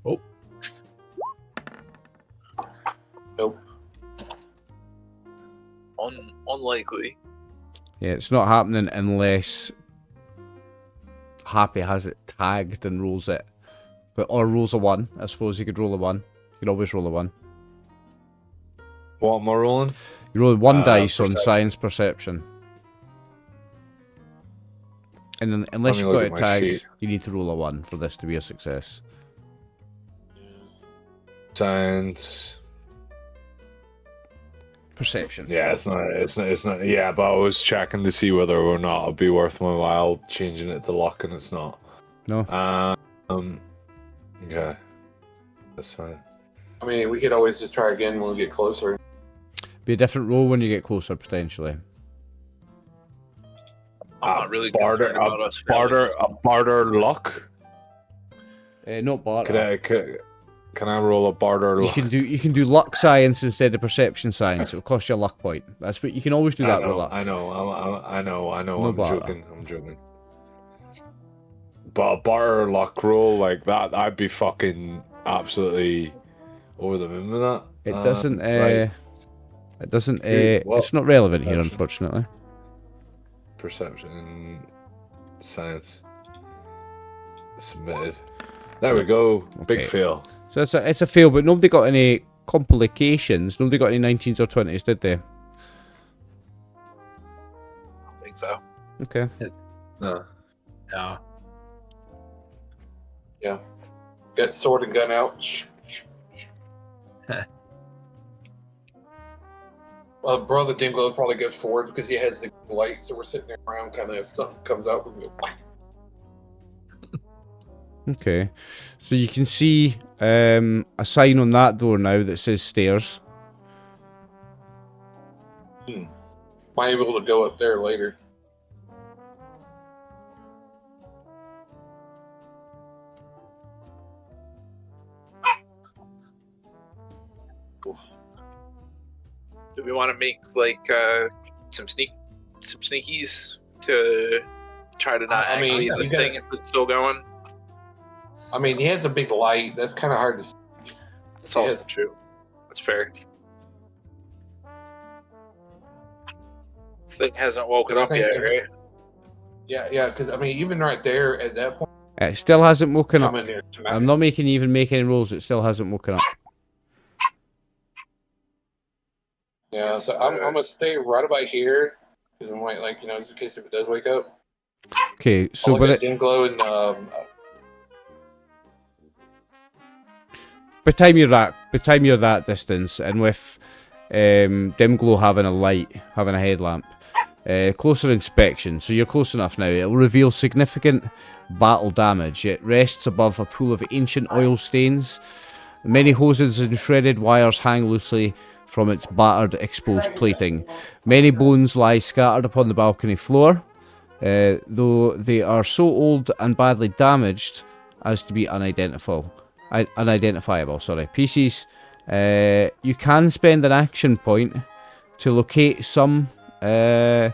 Oh. Nope. Unlikely. Yeah, it's not happening unless Happy has it tagged and rolls it. Or rolls a 1. I suppose you could roll a 1. You could always roll a 1. What am I rolling? You roll 1 dice on perception. science perception. And then, unless Let me you've got look it at my tagged, sheet. you need to roll a 1 for this to be a success. Science. Perception. Yeah, it's not. Yeah, but I was checking to see whether or not it'd be worth my while changing it to luck, and it's not. No. Okay. That's fine. I mean, we could always just try again when we get closer. Be a different roll when you get closer, potentially. I'm not really barter, concerned about us. barter luck. Not barter. Can I roll a barter luck? You can do luck science instead of perception science. It will cost you a luck point. That's what you can always do that with luck. I know. No I'm barter. joking. But a barter luck roll like that, I'd be fucking absolutely over the moon with that. It doesn't. Right. It doesn't. Well, it's not relevant here, perception. unfortunately. Perception, science, submitted. There we go. Big Okay. fail. So it's a fail, but nobody got any complications. Nobody got any 19s or 20s, did they? I think so. Okay. No. No. Yeah. Get sword and gun out. Brother Dinglow probably goes forward because he has the light, so we're sitting there around. Kind of, if something comes out, we can go. Okay. So you can see a sign on that door now that says stairs. Might be able to go up there later. Do we want to make like some sneakies to try to not I mean, activate this thing if it's still going? I mean, he has a big light. That's kind of hard to see. That's also Yes. true. That's fair. This thing hasn't woken I up think yet, if- right? Yeah, because I mean, even right there at that point, It still hasn't woken up. come in there. I'm not making you even make any rolls. It still hasn't woken up. Yeah, so I'm gonna stay right about here because I might just in case if it does wake up. Okay. So I'll but look it, at Dimglow and by the time you're that distance, and with Dimglow having a light, having a headlamp, closer inspection, so you're close enough now, it will reveal significant battle damage. It rests above a pool of ancient oil stains. Many hoses and shredded wires hang loosely from its battered, exposed plating. Many bones lie scattered upon the balcony floor, though they are so old and badly damaged as to be unidentifiable. Pieces. You can spend an action point to locate some bone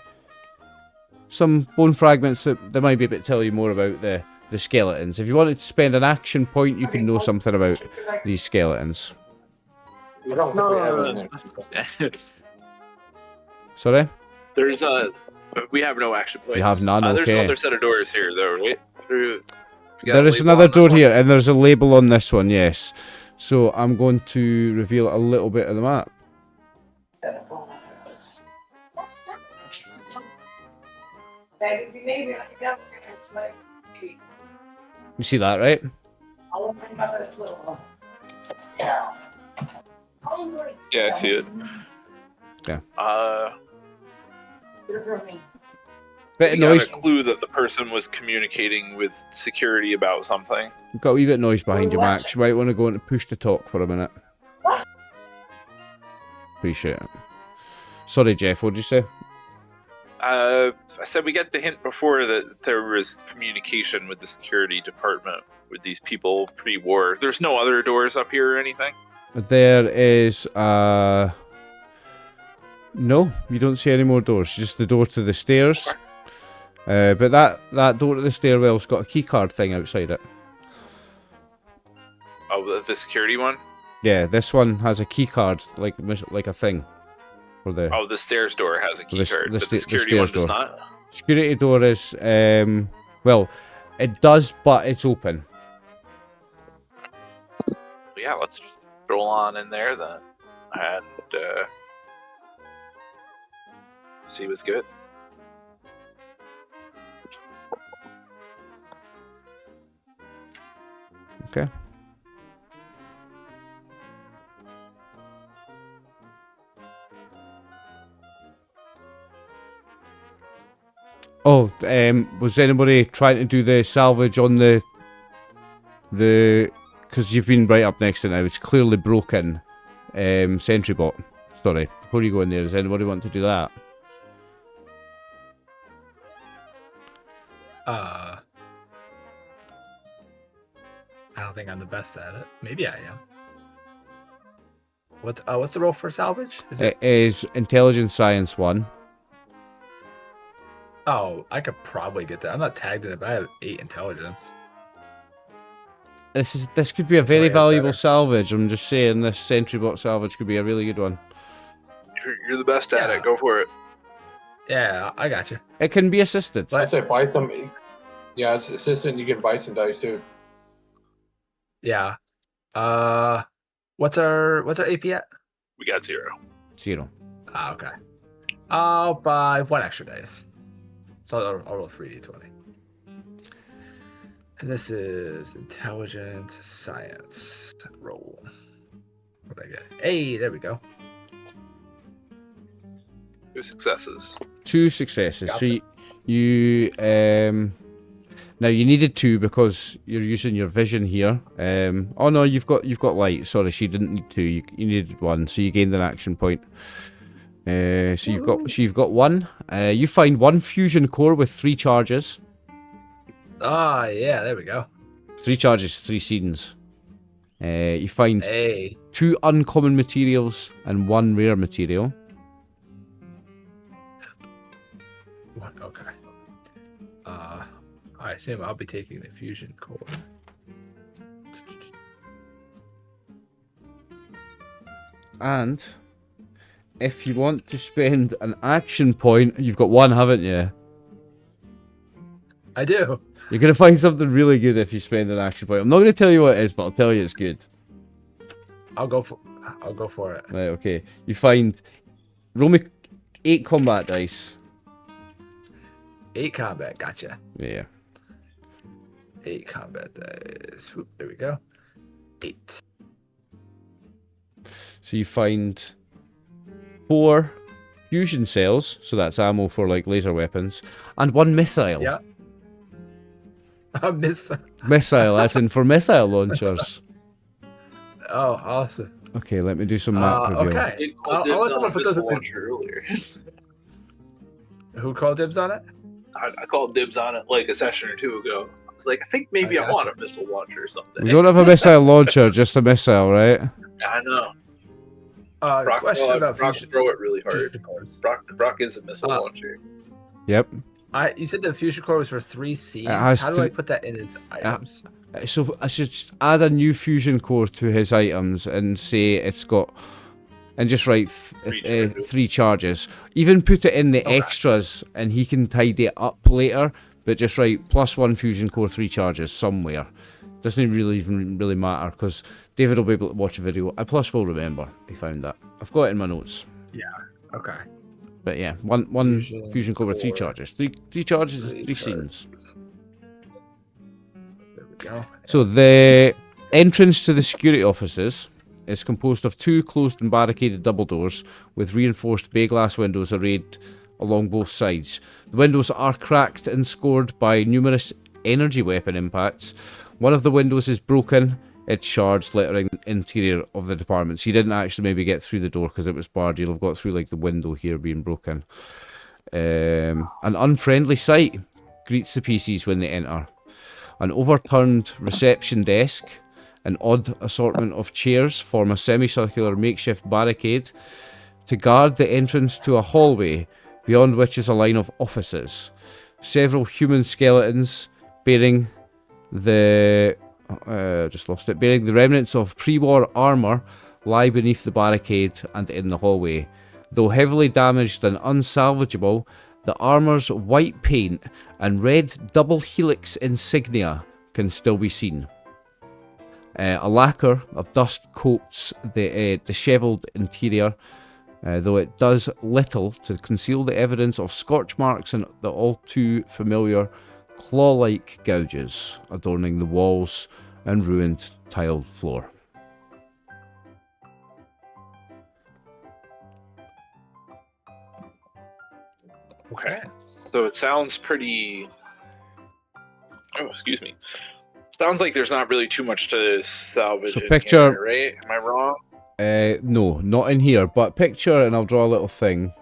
fragments that might be able to tell you more about the skeletons. If you wanted to spend an action point, you can know something about these skeletons. I don't think we have any. Sorry? We have no action points. You have none, There's okay. another set of doors here, though, right? We got There a is label another on this door one? here, and there's a label on this one, yes. So I'm going to reveal a little bit of the map. You see that, right? Yeah, I see it. Yeah. Bit We of got noise. a clue that the person was communicating with security about something. You've got a wee bit of noise behind you, Max. You might want to go into push to talk for a minute. Appreciate it. Sorry, Jeff, what did you say? I said we got the hint before that there was communication with the security department with these people pre-war. There's no other doors up here or anything? There is, no, you don't see any more doors, just the door to the stairs. But that door to the stairwell's got a keycard thing outside it. Oh, the security one? Yeah, this one has a keycard, like a thing. For the, Oh, the stairs door has a key The- card, the but the sta- the security one stairs does door. not? security door is, well, it does, but it's open. Yeah, let's stroll on in there then. And see what's good. Okay. Oh, was anybody trying to do the salvage on the because you've been right up next to it now, it's clearly broken, sentry bot. Sorry, before you go in there, does anybody want to do that? I don't think I'm the best at it. Maybe I am. What's the roll for salvage? It is intelligence science 1. Oh, I could probably get that. I'm not tagged in it, but I have 8 intelligence. This could be a That's very not valuable better. salvage. I'm just saying this sentry bot salvage could be a really good one. You're the best at Yeah. it. Go for it. Yeah, I got you. It can be assisted. I say buy some. Yeah, it's assistant. You can buy some dice too. Yeah. What's our AP at? We got 0. 0. Ah, okay. I'll buy 1 extra dice. So I'll roll 3d20. And this is intelligence science roll. What did I get? Hey, there we go. 2 successes. 2 successes. Got So you now you needed 2 because you're using your vision here. Oh no, you've got light. Sorry, she didn't need 2. You needed 1, so you gained an action point. So you've got 1. You find 1 fusion core with 3 charges. Ah, yeah, there we go. 3 charges, 3 scenes. You find Hey. 2 uncommon materials and 1 rare material. Okay. I assume I'll be taking the fusion core. And if you want to spend an action point, you've got 1, haven't you? I do. You're going to find something really good if you spend an action point. I'm not going to tell you what it is, but I'll tell you it's good. I'll go for it. Right, okay. You find... Roll me 8 combat dice. 8 combat, gotcha. Yeah. 8 combat dice. Oop, there we go. 8. So you find 4 fusion cells, so that's ammo for like laser weapons, and 1 missile. Yeah. I miss. Missile, as in for missile launchers. Oh, awesome. Okay, let me do some map review. Okay. I'll let someone put those in. earlier. Who called dibs on it? I called dibs on it like a session or 2 ago. I was like, I think maybe I want a missile launcher or something. We don't have a missile launcher, just a missile, right? I know. Brock, question about Brock fusion. throw it really hard. Fusion cores. Brock is a missile launcher. Yep. You said the fusion core was for 3 scenes. has How do three- I put that in his items? So I should just add a new fusion core to his items and say it's got, and just write 3 charges. Even put it in the extras, and he can tidy it up later. But just write +1 fusion core, 3 charges somewhere. Doesn't even really matter because David will be able to watch a video. I plus will remember he found that. I've got it in my notes. Yeah. Okay. But yeah, one fusion core with 3 charges. 3 charges is 3 scenes. There we go. So the entrance to the security offices is composed of 2 closed and barricaded double doors with reinforced bay glass windows arrayed along both sides. The windows are cracked and scored by numerous energy weapon impacts. One of the windows is broken. Its shards littering the interior of the department. So you didn't actually maybe get through the door because it was barred. You'll have got through like the window here being broken. An unfriendly sight greets the PCs when they enter. An overturned reception desk, an odd assortment of chairs form a semicircular makeshift barricade to guard the entrance to a hallway, beyond which is a line of offices. Several human skeletons bearing the bearing the remnants of pre-war armour lie beneath the barricade and in the hallway. Though heavily damaged and unsalvageable, the armour's white paint and red double helix insignia can still be seen. A lacquer of dust coats the dishevelled interior, though it does little to conceal the evidence of scorch marks and the all too familiar claw-like gouges adorning the walls and ruined tiled floor. Okay. So it sounds pretty... Oh, excuse me. Sounds like there's not really too much to salvage in picture... here, right? Am I wrong? No, not in here, but picture, and I'll draw a little thing,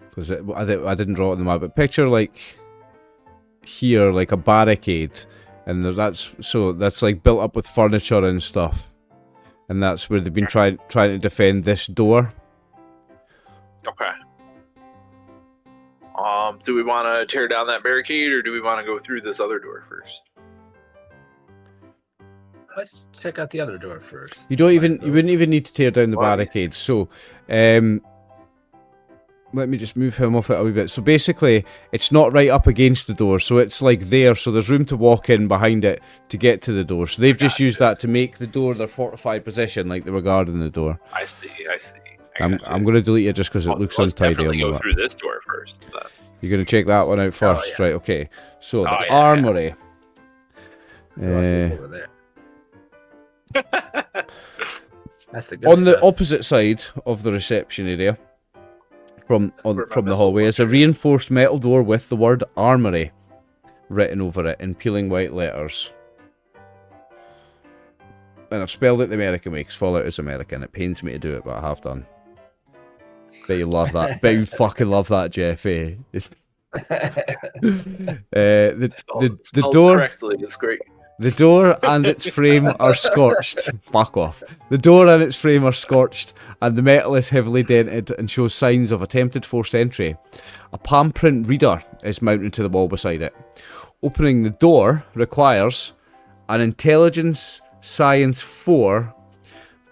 because I didn't draw it on the map, but picture like here, like a barricade, and that's like built up with furniture and stuff, and that's where they've been trying to defend this door. Okay. Do we want to tear down that barricade, or do we want to go through this other door first? Let's check out the other door first. You wouldn't even need to tear down the barricade. So, let me just move him off it a wee bit. So basically, it's not right up against the door, so it's like there, so there's room to walk in behind it to get to the door. So they've just used that to make the door their fortified position, like they were guarding the door. I see. I'm going to delete it just because it looks untidy. Definitely go through this door first. Then. You're going to check that one out first, right? Okay. So the armory. Over there. That's the good on the stuff. opposite side of the reception area, from the hallway, is a reinforced metal door with the word armory written over it in peeling white letters. And I've spelled it the American way because Fallout is American. It pains me to do it, but I have done. Bet you love that. Bet you fucking love that, Jeff. Eh? The door. Correctly. It's great. The door and its frame are scorched. Fuck off. The door and its frame are scorched, and the metal is heavily dented and shows signs of attempted forced entry. A palm print reader is mounted to the wall beside it. Opening the door requires an Intelligence Science 4,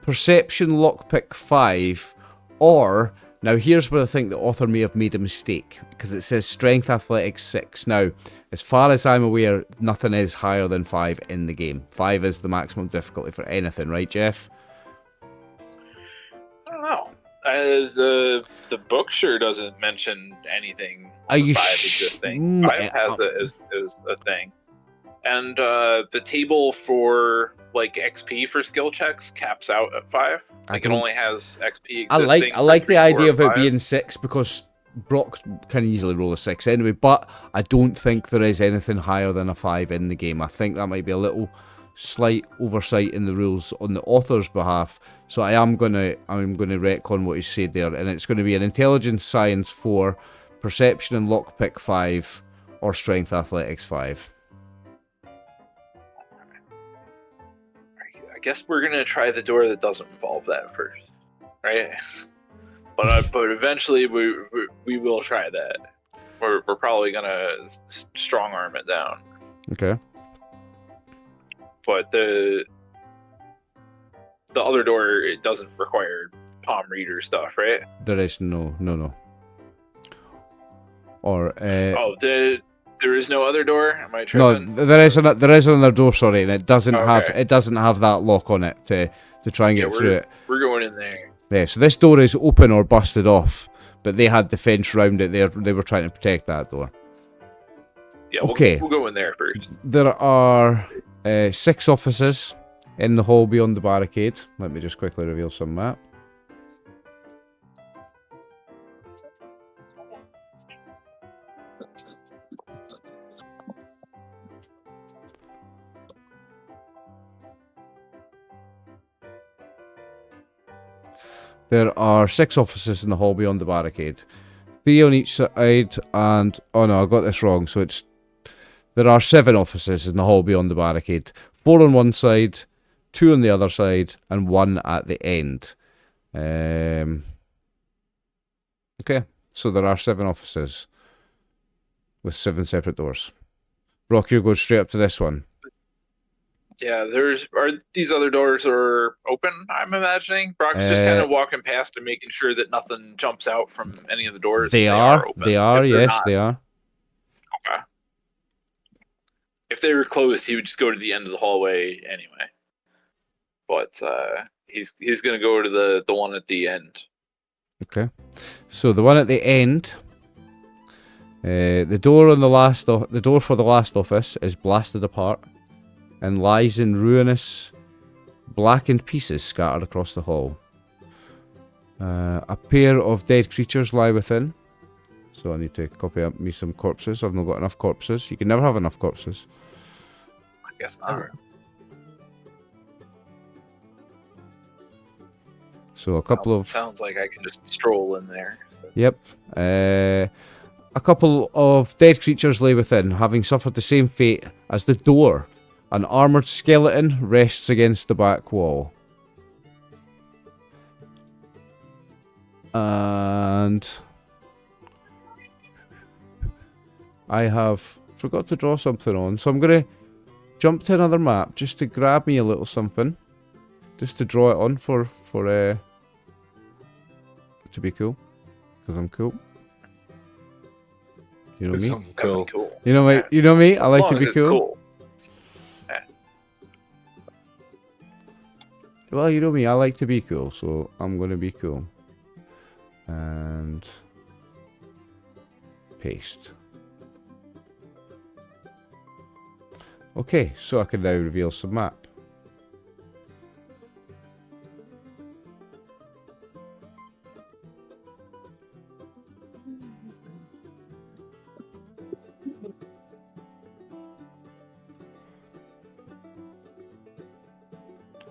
Perception Lockpick 5, or... Now, here's where I think the author may have made a mistake, because it says Strength Athletics 6. Now, as far as I'm aware, nothing is higher than 5 in the game. 5 is the maximum difficulty for anything, right, Jeff? I don't know. The book sure doesn't mention anything. Are you 5 existing. 5 has it as a thing. And the table for like XP for skill checks caps out at 5. It only has XP existing. I like the idea of it being 6 because Brock can easily roll a 6 anyway, but I don't think there is anything higher than a 5 in the game. I think that might be a little slight oversight in the rules on the author's behalf. So I'm gonna retcon what he said there, and it's going to be an Intelligence Science 4, Perception and Lockpick 5, or Strength Athletics 5. I guess we're gonna try the door that doesn't involve that first, right? But eventually we will try that. We're probably gonna strong arm it down. Okay. But the other door, it doesn't require palm reader stuff, right? There is no. Or there is no other door. Am I tripping? No, there is another door. Sorry, and it doesn't have that lock on it to try and get through it. We're going in there. Yeah, so this door is open or busted off, but they had the fence around it. They were trying to protect that door. Yeah, okay. We'll go in there first. There are 6 offices in the hall beyond the barricade. Let me just quickly reveal some map. There are 6 offices in the hall beyond the barricade. 3 on each side and... Oh no, I got this wrong. So there are 7 offices in the hall beyond the barricade. 4 on one side, 2 on the other side, and 1 at the end. Okay, so there are 7 offices with 7 separate doors. Brock, you're going straight up to this one. Yeah, these other doors are open, I'm imagining. Brock's just kind of walking past and making sure that nothing jumps out from any of the doors. They are open. They are, yes, not, they are. Okay. If they were closed, he would just go to the end of the hallway anyway. But he's gonna go to the one at the end. Okay. So the one at the end, the door for the last office is blasted apart and lies in ruinous, blackened pieces scattered across the hall. A pair of dead creatures lie within. So I need to copy up me some corpses. I've not got enough corpses. You can never have enough corpses. I guess not. So a couple of... Sounds like I can just stroll in there. So. Yep. A couple of dead creatures lay within, having suffered the same fate as the door. An armoured skeleton rests against the back wall. And... I have forgot to draw something on, so I'm going to jump to another map just to grab me a little something. Just to draw it on for to be cool. Because I'm cool. You know me? Cool. You know me? I like to be cool. Yeah. Well, you know me, I like to be cool, so I'm going to be cool. And... paste. Okay, so I can now reveal some map.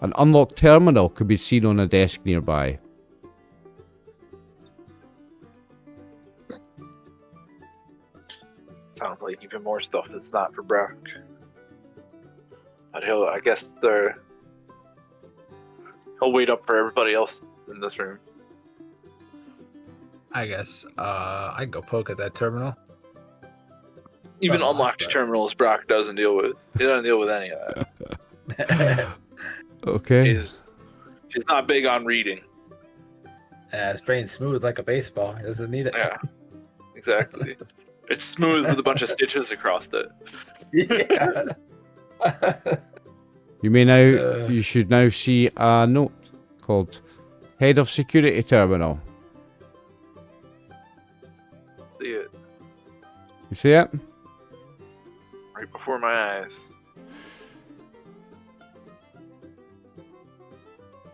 An unlocked terminal could be seen on a desk nearby. Sounds like even more stuff that's not for Brock. But I guess he'll wait up for everybody else in this room. I guess I can go poke at that terminal. Even unlocked terminals Brock doesn't deal with. He doesn't deal with any of that. Okay. He's not big on reading. His brain's smooth like a baseball. He doesn't need it. Yeah, exactly. It's smooth with a bunch of stitches across it. Yeah. You should now see a note called Head of Security Terminal. See it. You see it? Right before my eyes.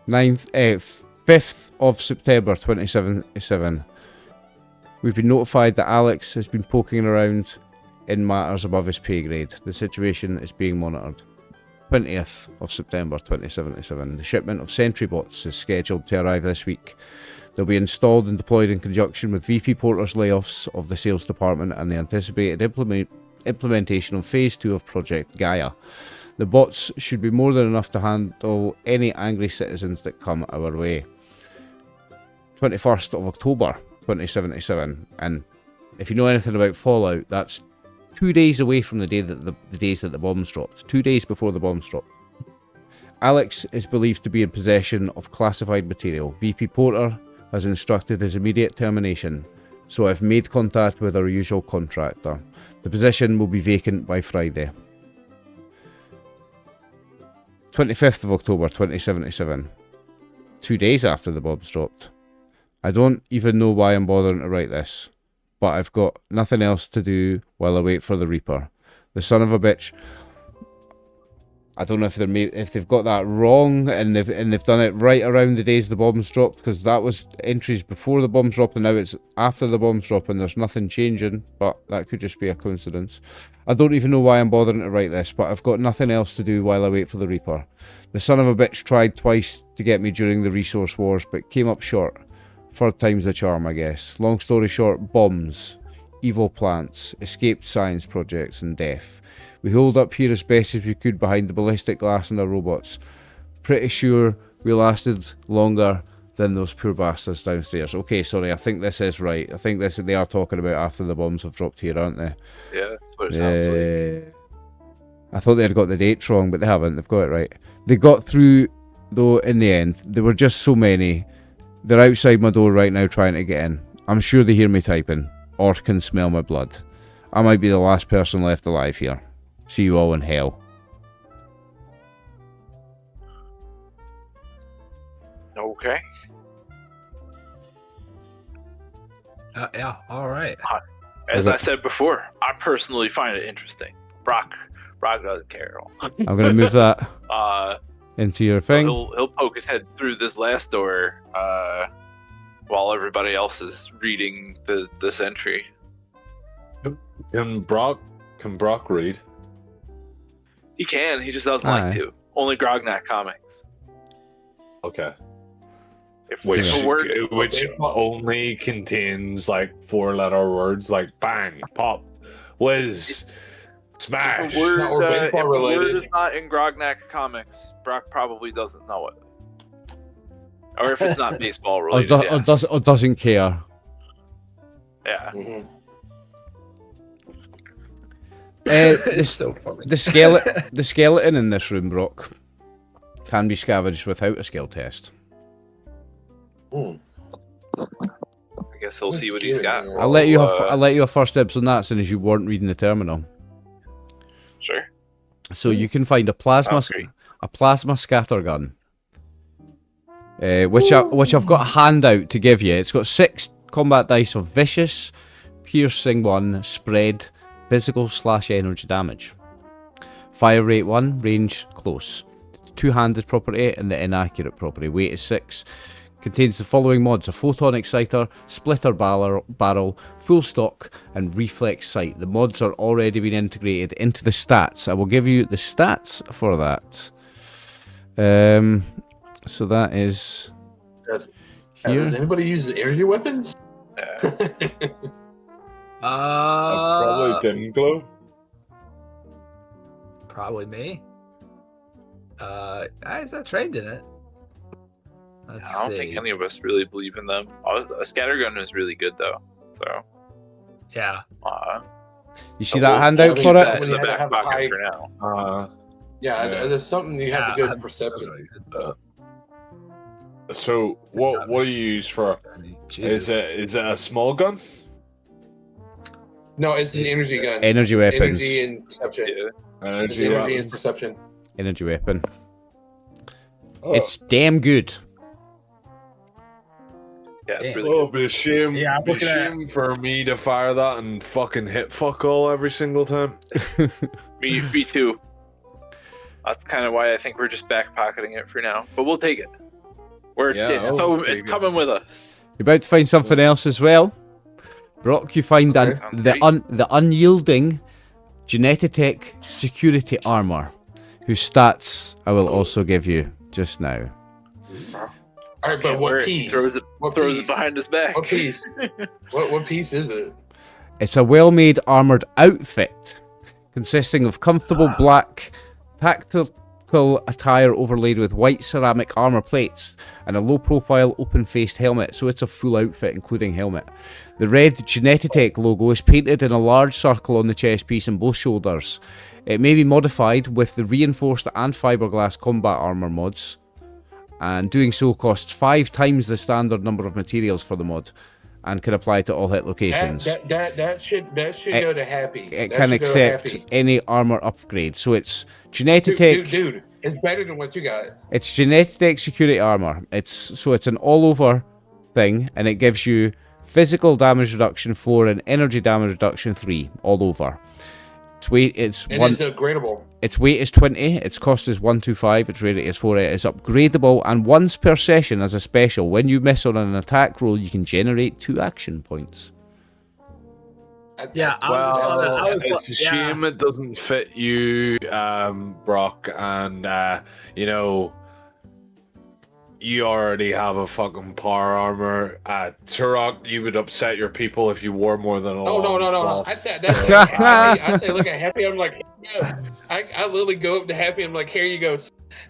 5th of September 2077. We've been notified that Alex has been poking around in matters above his pay grade. The situation is being monitored. 20th of September 2077. The shipment of sentry bots is scheduled to arrive this week. They'll be installed and deployed in conjunction with VP Porter's layoffs of the sales department and the anticipated implementation of Phase 2 of Project Gaia. The bots should be more than enough to handle any angry citizens that come our way. 21st of October 2077. And if you know anything about Fallout, that's 2 days away from the day that the days that the bombs dropped. 2 days before the bombs dropped. Alex is believed to be in possession of classified material. VP Porter has instructed his immediate termination, so I've made contact with our usual contractor. The position will be vacant by Friday. 25th of October 2077. 2 days after the bombs dropped. I don't even know why I'm bothering to write this, but I've got nothing else to do while I wait for the Reaper. The son of a bitch. I don't know if they've got that wrong and they've done it right around the days the bombs dropped, because that was entries before the bombs dropped and now it's after the bombs drop and there's nothing changing, but that could just be a coincidence. I don't even know why I'm bothering to write this, but I've got nothing else to do while I wait for the Reaper. The son of a bitch tried twice to get me during the resource wars, but came up short. Third time's the charm, I guess. Long story short, bombs, evil plants, escaped science projects, and death. We holed up here as best as we could behind the ballistic glass and the robots. Pretty sure we lasted longer than those poor bastards downstairs. Okay, sorry, I think this is right. I think they are talking about after the bombs have dropped here, aren't they? Yeah, that's what it sounds like. I thought they had got the dates wrong, but they haven't. They've got it right. They got through, though, in the end. There were just so many. They're outside my door right now trying to get in. I'm sure they hear me typing, or can smell my blood. I might be the last person left alive here. See you all in hell. Okay. Yeah, all right. As I said before, I personally find it interesting. Brock doesn't care at all. I'm going to move that into your thing. He'll poke his head through this last door while everybody else is reading this entry. Can Brock read? He can. He just doesn't like to. Only Grognak comics. Okay. If a word, Which only contains like 4-letter words like bang, pop, whiz, smash. if a word, or baseball if a word related. is not in Grognak comics, Brock probably doesn't know it. Or if it's not baseball related, Or doesn't care. yeah. Mm-hmm. It's so funny. The skeleton in this room, Brock, can be scavenged without a skill test. Mm. I guess he'll see what he's got. I'll let you have first dibs on that, as soon as you weren't reading the terminal. Sure. So you can find a plasma scatter gun, which I've got a handout to give you. It's got 6 combat dice of vicious, piercing 1, spread, physical/energy damage. Fire rate 1, range close. Two-handed property and the inaccurate property. Weight is 6. Contains the following mods: a photon exciter, splitter barrel, full stock, and reflex sight. The mods are already been integrated into the stats. I will give you the stats for that. So that is here. Does anybody use energy weapons? Probably didn't glow. Probably me. Guys, I trained in it. I don't think any of us really believe in them. A scattergun is really good though. So yeah. You see that handout for it? In the back pocket for now. There's something you have to good perception. So what do you use for? Jesus. Is it a small gun? No, it's an energy gun. Energy It's weapons. Energy and perception. Yeah. It's energy and perception. Energy weapon. Oh. It's damn good. Yeah, it's really Oh, good. be a shame. Yeah, I'm be a looking at- shame for me to fire that and fucking hit fuck all every single time. Me too. That's kind of why I think we're just back pocketing it for now. But we'll take it. It's coming with us. You're about to find something else as well. Brock, you find the unyielding Genetitech security armor, whose stats I will also give you just now. All right, but what piece? Throws it behind his back. What piece? what piece is it? It's a well-made armored outfit consisting of comfortable black tactical attire overlaid with white ceramic armor plates and a low-profile open-faced helmet, so it's a full outfit including helmet. The red Genetitech logo is painted in a large circle on the chest piece and both shoulders. It may be modified with the reinforced and fiberglass combat armor mods, and doing so costs 5 times the standard number of materials for the mod, and can apply to all hit locations. That should go to Happy. It That can should go to accept Happy. any armor upgrade. So it's Genetitech. Dude, it's better than what you got. It's Genetitech security armor. It's an all-over thing, and it gives you physical damage reduction 4 and energy damage reduction 3 all over. Its weight is And it's upgradable. Its weight is 20. Its cost is 125. Its rarity is 4. It is upgradable, and once per session as a special. When you miss on an attack roll, you can generate 2 action points. Yeah, it's a shame it doesn't fit you, Brock, and you know, you already have a fucking power armor. Turok, you would upset your people if you wore more than a no. I'd say that's like Happy. I say, look at Happy. I'm like, yeah. I literally go up to Happy. I'm like, here you go.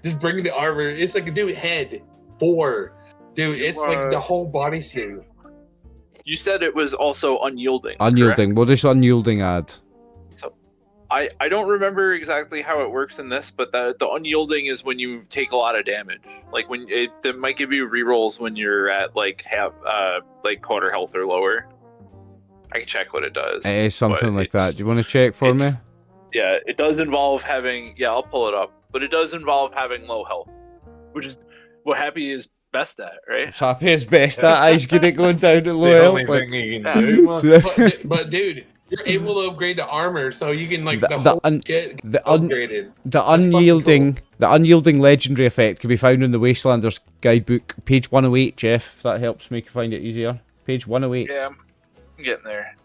Just bring me the armor. It's like, dude, head 4, dude. It's like the whole bodysuit. You said it was also unyielding. Unyielding. Correct? What does unyielding add? So, I don't remember exactly how it works in this, but the unyielding is when you take a lot of damage. Like when it might give you rerolls when you're at like quarter health or lower. I can check what it does. It is something like that. Do you want to check for me? Yeah, it does involve having. Yeah, I'll pull it up. But it does involve having low health, which is what Happy is best at, right? It's Happy is best at. He's good at going down to low health. But dude, you're able to upgrade the armor, so you can like upgraded. The unyielding legendary effect can be found in the Wastelanders guidebook, page 108. Jeff, if that helps make you find it easier. Page 108. Yeah, I'm getting there.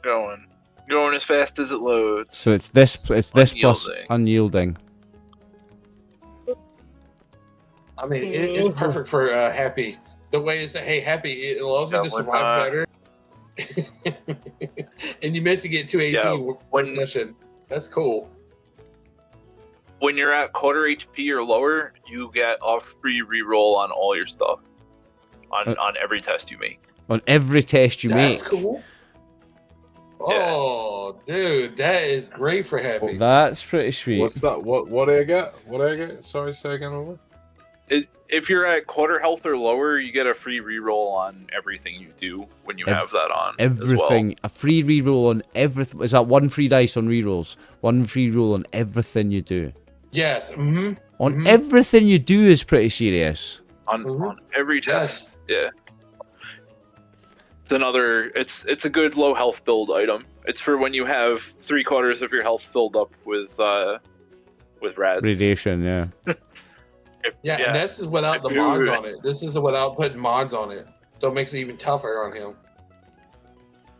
Going as fast as it loads. So it's this plus unyielding. I mean, it's perfect for Happy. The way is that, hey, Happy, it allows you to survive better. And you managed to get 2 AP one session. That's cool. When you're at quarter HP or lower, you get a free reroll on all your stuff. On every test you make. On every test you make. That's cool. Oh, dude, that is great for Happy. Well, that's pretty sweet. What's that? What do I get? What do I get? Sorry, say again over. If you're at quarter health or lower, you get a free reroll on everything you do when you have that on. Everything. As well. A free reroll on everything. Is that 1 free dice on rerolls? 1 free roll on everything you do. Yes. On everything you do is pretty serious. On every test. Yeah. It's it's a good low health build item. It's for when you have 3/4 of your health filled up with rads. Radiation, yeah. And this is without the mods on it. This is without putting mods on it. So it makes it even tougher on him.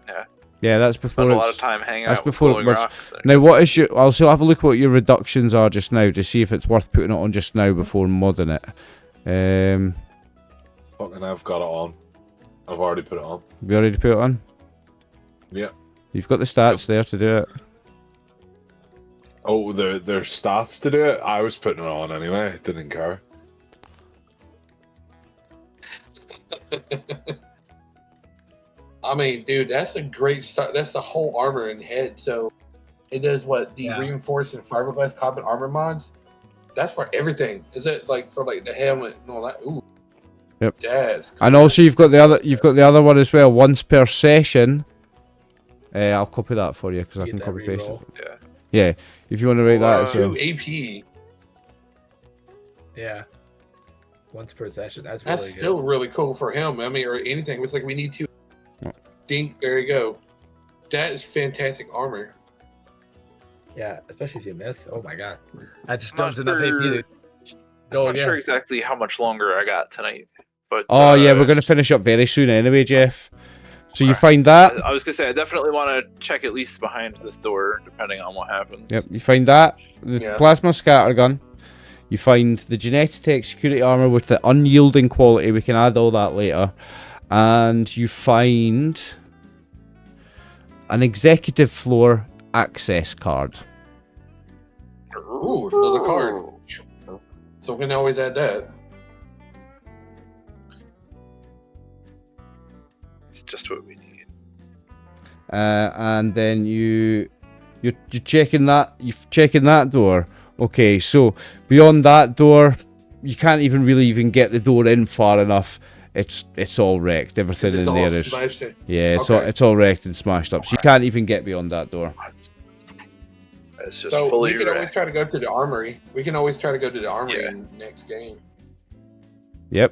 Yeah. Yeah, that's before. Spend a lot of time hanging out with glowing rocks. Now, what is your? Also, have a look at what your reductions are just now to see if it's worth putting it on just now before modding it. Fucking, I've got it on. I've already put it on. You already put it on? Yeah. You've got the stats there to do it. Oh, there's stats to do it? I was putting it on anyway. Didn't care. I mean, dude, that's a great start. That's the whole armor and head. So it does what? The reinforced and fiberglass combat armor mods? That's for everything. Is it like for like the helmet and all that? Ooh. Yep. Yes. Cool. And also you've got the other one as well, once per session. I'll copy that for you because I can copy paste it. Yeah. Yeah. If you want to write that as well. 2 AP. Yeah. Once per session. That's really still good. Really cool for him. I mean, or anything. It's like we need to dink. There you go. That is fantastic armor. Yeah, especially if you miss. Oh my god. That just builds enough AP to go I'm not sure exactly how much longer I got tonight. But yeah, we're going to finish up very soon anyway, Jeff. So you find that. I was going to say, I definitely want to check at least behind this door, depending on what happens. Yep, you find that. The plasma scatter gun. You find the Genetitech security armor with the unyielding quality. We can add all that later. And you find an executive floor access card. Ooh, another card. So we can always add that. It's just what we need. And then you're checking that door. Okay, so beyond that door, you can't even get the door in far enough. It's all wrecked. Everything in there is it's all wrecked and smashed up. So you can't even get beyond that door. It's just so fully we can wrecked. always try to go to the armory. We can always try to go to the armory in next game. Yep.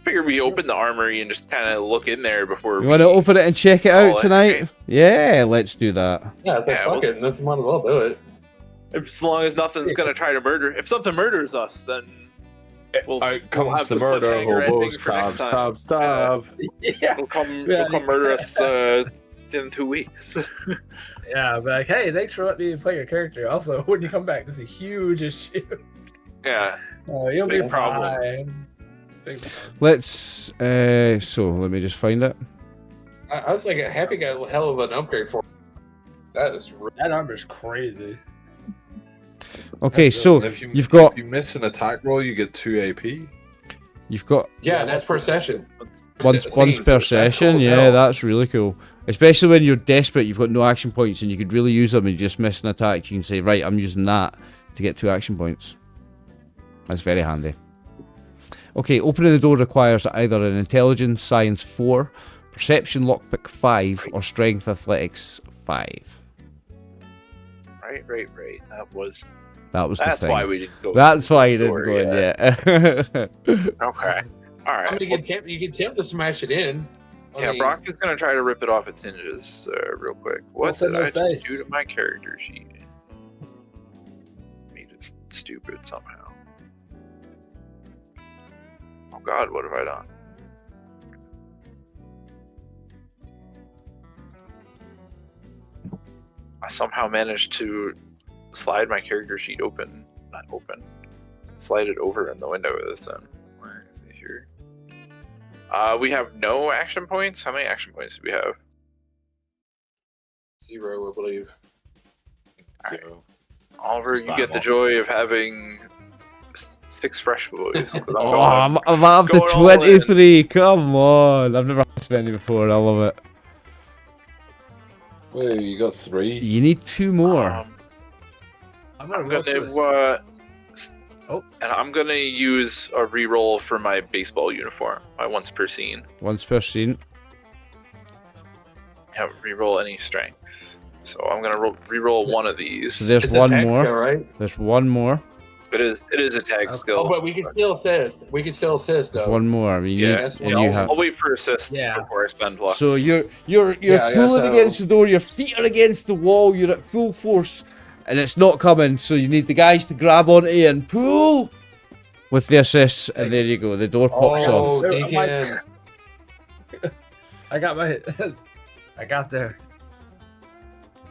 Figure we open the armory and just kind of look in there before. You want to open it and check it out tonight? Right? Yeah, let's do that. Yeah, it's like fuck it. This might as well do it. As long as nothing's gonna try to murder. If something murders us, then we'll comes have the the murder. cliffhanger Hobo, ending for next time. stab. Yeah. Will come murder us in 2 weeks. Yeah, but like, hey, thanks for letting me play your character. Also, when you come back, this is a huge issue. Yeah. You'll Big be problem. fine. Let's, so let me just find it. I was like, a happy guy, hell of an upgrade for. That armor's crazy. Okay, so if you've got. If you miss an attack roll, you get 2 AP. You've got. Yeah, that's per session. Once per session, cool yeah, that's really cool. Especially when you're desperate, you've got no action points and you could really use them and you just miss an attack, you can say, right, I'm using that to get 2 action points. That's very handy. Okay, opening the door requires either an Intelligence Science 4, Perception Lockpick 5, or Strength Athletics 5. Right. That was the That's thing. why we didn't go. That's why you didn't door go in yet. yet. Okay. All right. I mean, you can attempt to smash it in. I Yeah, mean, Brock is gonna try to rip it off its hinges real quick. What What's in did I those just dice? do to my character sheet? Made it stupid somehow. Oh God, what have I done? I somehow managed to slide my character sheet open. Not open. Slide it over in the window of this one. Where is it here? We have no action points. How many action points do we have? 0, I believe. Alright. 0. Oliver, you get the joy of having 6 fresh boys. Oh, I'm up to going all in. 23. Come on. I've never spent it before. I love it. Wait, you got 3? You need 2 more. I'm gonna I'm roll gonna to and I'm gonna use a reroll for my baseball uniform. My once per scene. Once per scene. Yeah, reroll any strength. So I'm gonna reroll one of these. So there's It's one a tag more. skill, right? There's one more. It is a tag skill. Oh, but we can still assist. There's though. one more. I mean, you Yeah, need, Yes, and yeah, you I'll, have. I'll wait for assists Yeah. before I spend luck. So you're Yeah, pulling so- against the door. Your feet are against the wall. You're at full force, and it's not coming. So you need the guys to grab onto you and pull with the assists, and there you go. The door pops off. Oh, Deacon. I got my. I got there.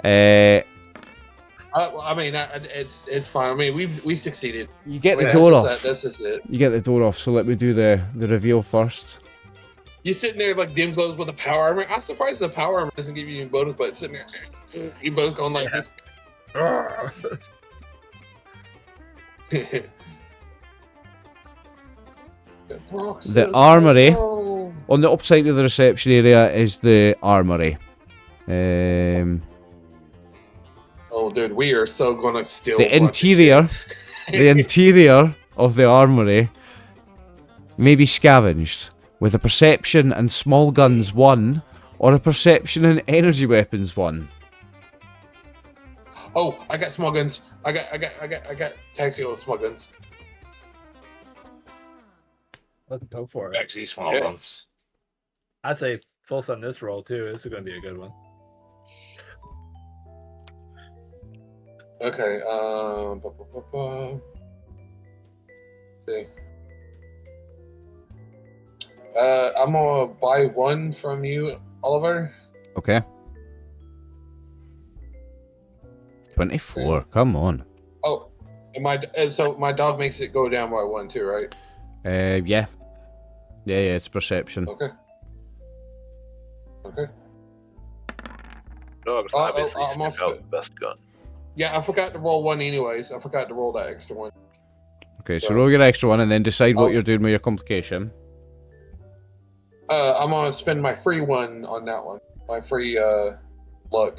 I mean, it's fine. I mean, we succeeded. You get the Wait, door that's off. just That's just it. You get the door off. So let me do the reveal first. You sitting there like dim glows with the power armor. I'm surprised the power armor doesn't give you any bonus, but sitting there, you both going like this. The armory. On the upside of the reception area is the armory. Oh, dude, we are so gonna steal The interior, the interior of the armory may be scavenged with a perception and small guns 1, or a perception and energy weapons 1. Oh, I got small guns. I got taxi with small guns. Let's go for it. Taxi small Yeah. guns. I'd say full send this roll too. This is gonna be a good one. Okay. See. I'm gonna buy 1 from you, Oliver. Okay. 24. Come on. Oh, and so my dog makes it go down by 1 too, right? Yeah. Yeah, it's perception. Okay. Okay. Dogs Oh, obviously I'm sniff also- out the best guns. Yeah, I forgot to roll 1 anyways. I forgot to roll that extra 1. Okay, so roll your extra one and then decide what I'll- you're doing with your complication. I'm gonna spend my free 1 on that one. My free luck. on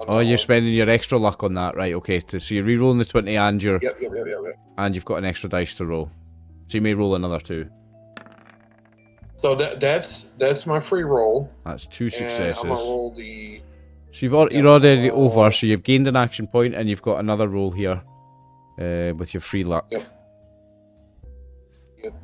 Oh, that you're one. spending your extra luck on that, right? Okay, so you're re-rolling the 20 and Yep. and you've got an extra dice to roll, so you may roll another 2. So that's my free roll. That's 2 And successes. I'm gonna roll the. So you're already over, so you've gained an action point and you've got another roll here with your free luck. Yep. Yep.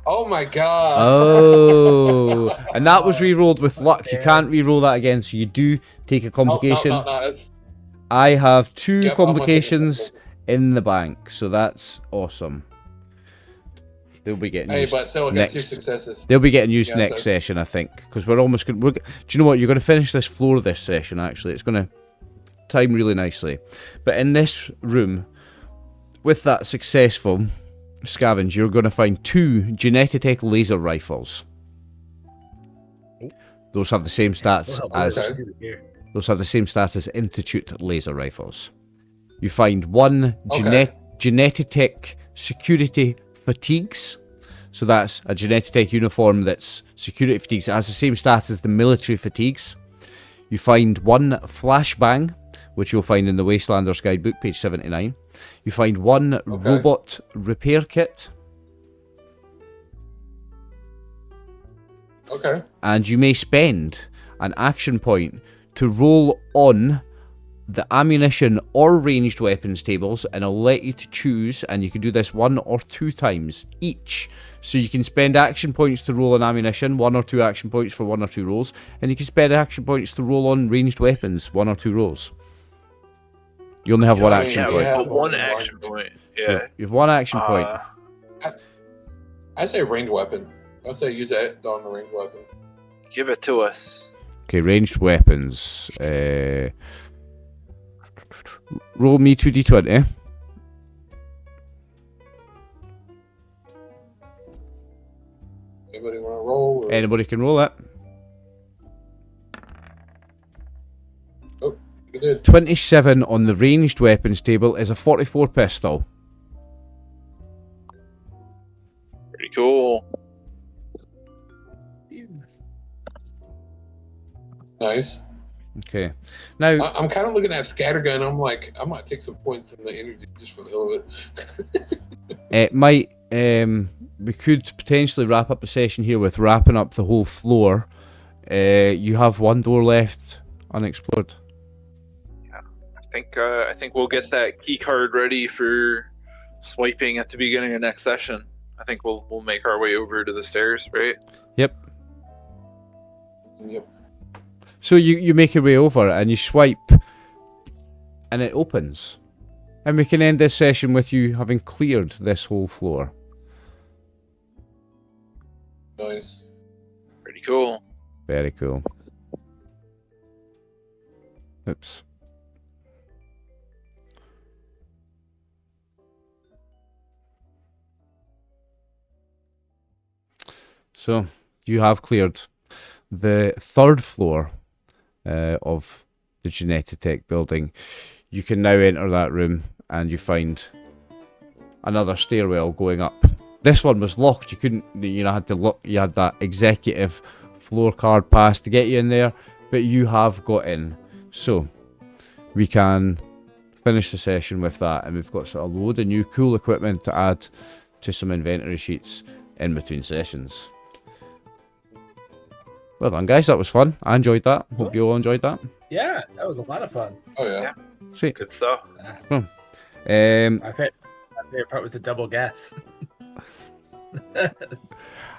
Oh my god. Oh, and that was re-rolled with luck. You can't re-roll that again, so you do take a complication. No. I have 2 Yep, complications in the bank, so that's awesome. They'll be getting used. But still, I got 2 successes. They'll be getting used Yeah, next so- session, I think, because we're almost going. Do you know what? You're going to finish this floor this session. Actually, it's going to time really nicely. But in this room, with that successful scavenge, you're going to find 2 Genetitech laser rifles. Those have the same stats as Institute laser rifles. You find 1 Genetitech security fatigues. So that's a Genetitech uniform that's security fatigues. It has the same stats as the military fatigues. You find 1 flashbang, which you'll find in the Wastelander's Guidebook, page 79. You find 1 robot repair kit. Okay. And you may spend an action point to roll on the ammunition or ranged weapons tables, and I'll let you to choose, and you can do this 1 or 2 times each. So you can spend action points to roll on ammunition, 1 or 2 action points for 1 or 2 rolls, and you can spend action points to roll on ranged weapons, 1 or 2 rolls. You only have 1 action point. Yeah, 1 action point. Yeah. You have 1 action point. I say ranged weapon. I say use it on the ranged weapon. Give it to us. Okay, ranged weapons. Roll me 2d20. Anybody want to roll? Or... Anybody can roll it. Oh, you did. 27 on the ranged weapons table is a 44 pistol. Pretty cool. Nice. Okay. Now I'm kind of looking at scattergun. I'm like, I might take some points in the energy just for the hell of it. it might. We could potentially wrap up the session here with wrapping up the whole floor. You have 1 door left unexplored. Yeah, I think we'll get that key card ready for swiping at the beginning of next session. I think we'll make our way over to the stairs, right? Yep. Yep. So you make your way over and you swipe, and it opens, and we can end this session with you having cleared this whole floor. Nice. Pretty cool. Very cool. Oops. So you have cleared the 3rd floor of the Genetitech building. You can now enter that room and you find another stairwell going up. This one was locked. You couldn't, had to look. You had that executive floor card pass to get you in there, but you have got in. So we can finish the session with that, and we've got sort of a load of new cool equipment to add to some inventory sheets in between sessions. Well done, guys. That was fun. I enjoyed that. Hope you all enjoyed that. Yeah, that was a lot of fun. Oh yeah. Sweet. Good stuff. My favorite part was the double gets.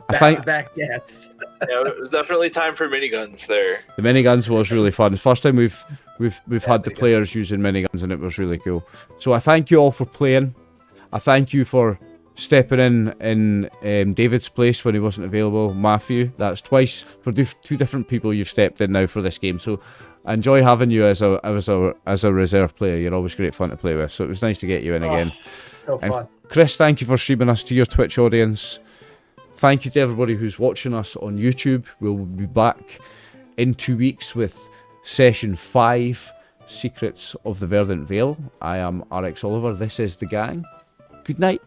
I think back gets. Yeah, it was definitely time for miniguns there. the miniguns was really fun. It's the first time we've had the players using miniguns, and it was really cool. So I thank you all for playing. I thank you for stepping in David's place when he wasn't available. Matthew, that's twice for 2 different people you've stepped in now for this game. So I enjoy having you as a reserve player. You're always great fun to play with. So it was nice to get you in again. So fun. Chris, thank you for streaming us to your Twitch audience. Thank you to everybody who's watching us on YouTube. We'll be back in 2 weeks with session 5, Secrets of the Verdant Vale. I am RxOliver. This is the gang. Good night.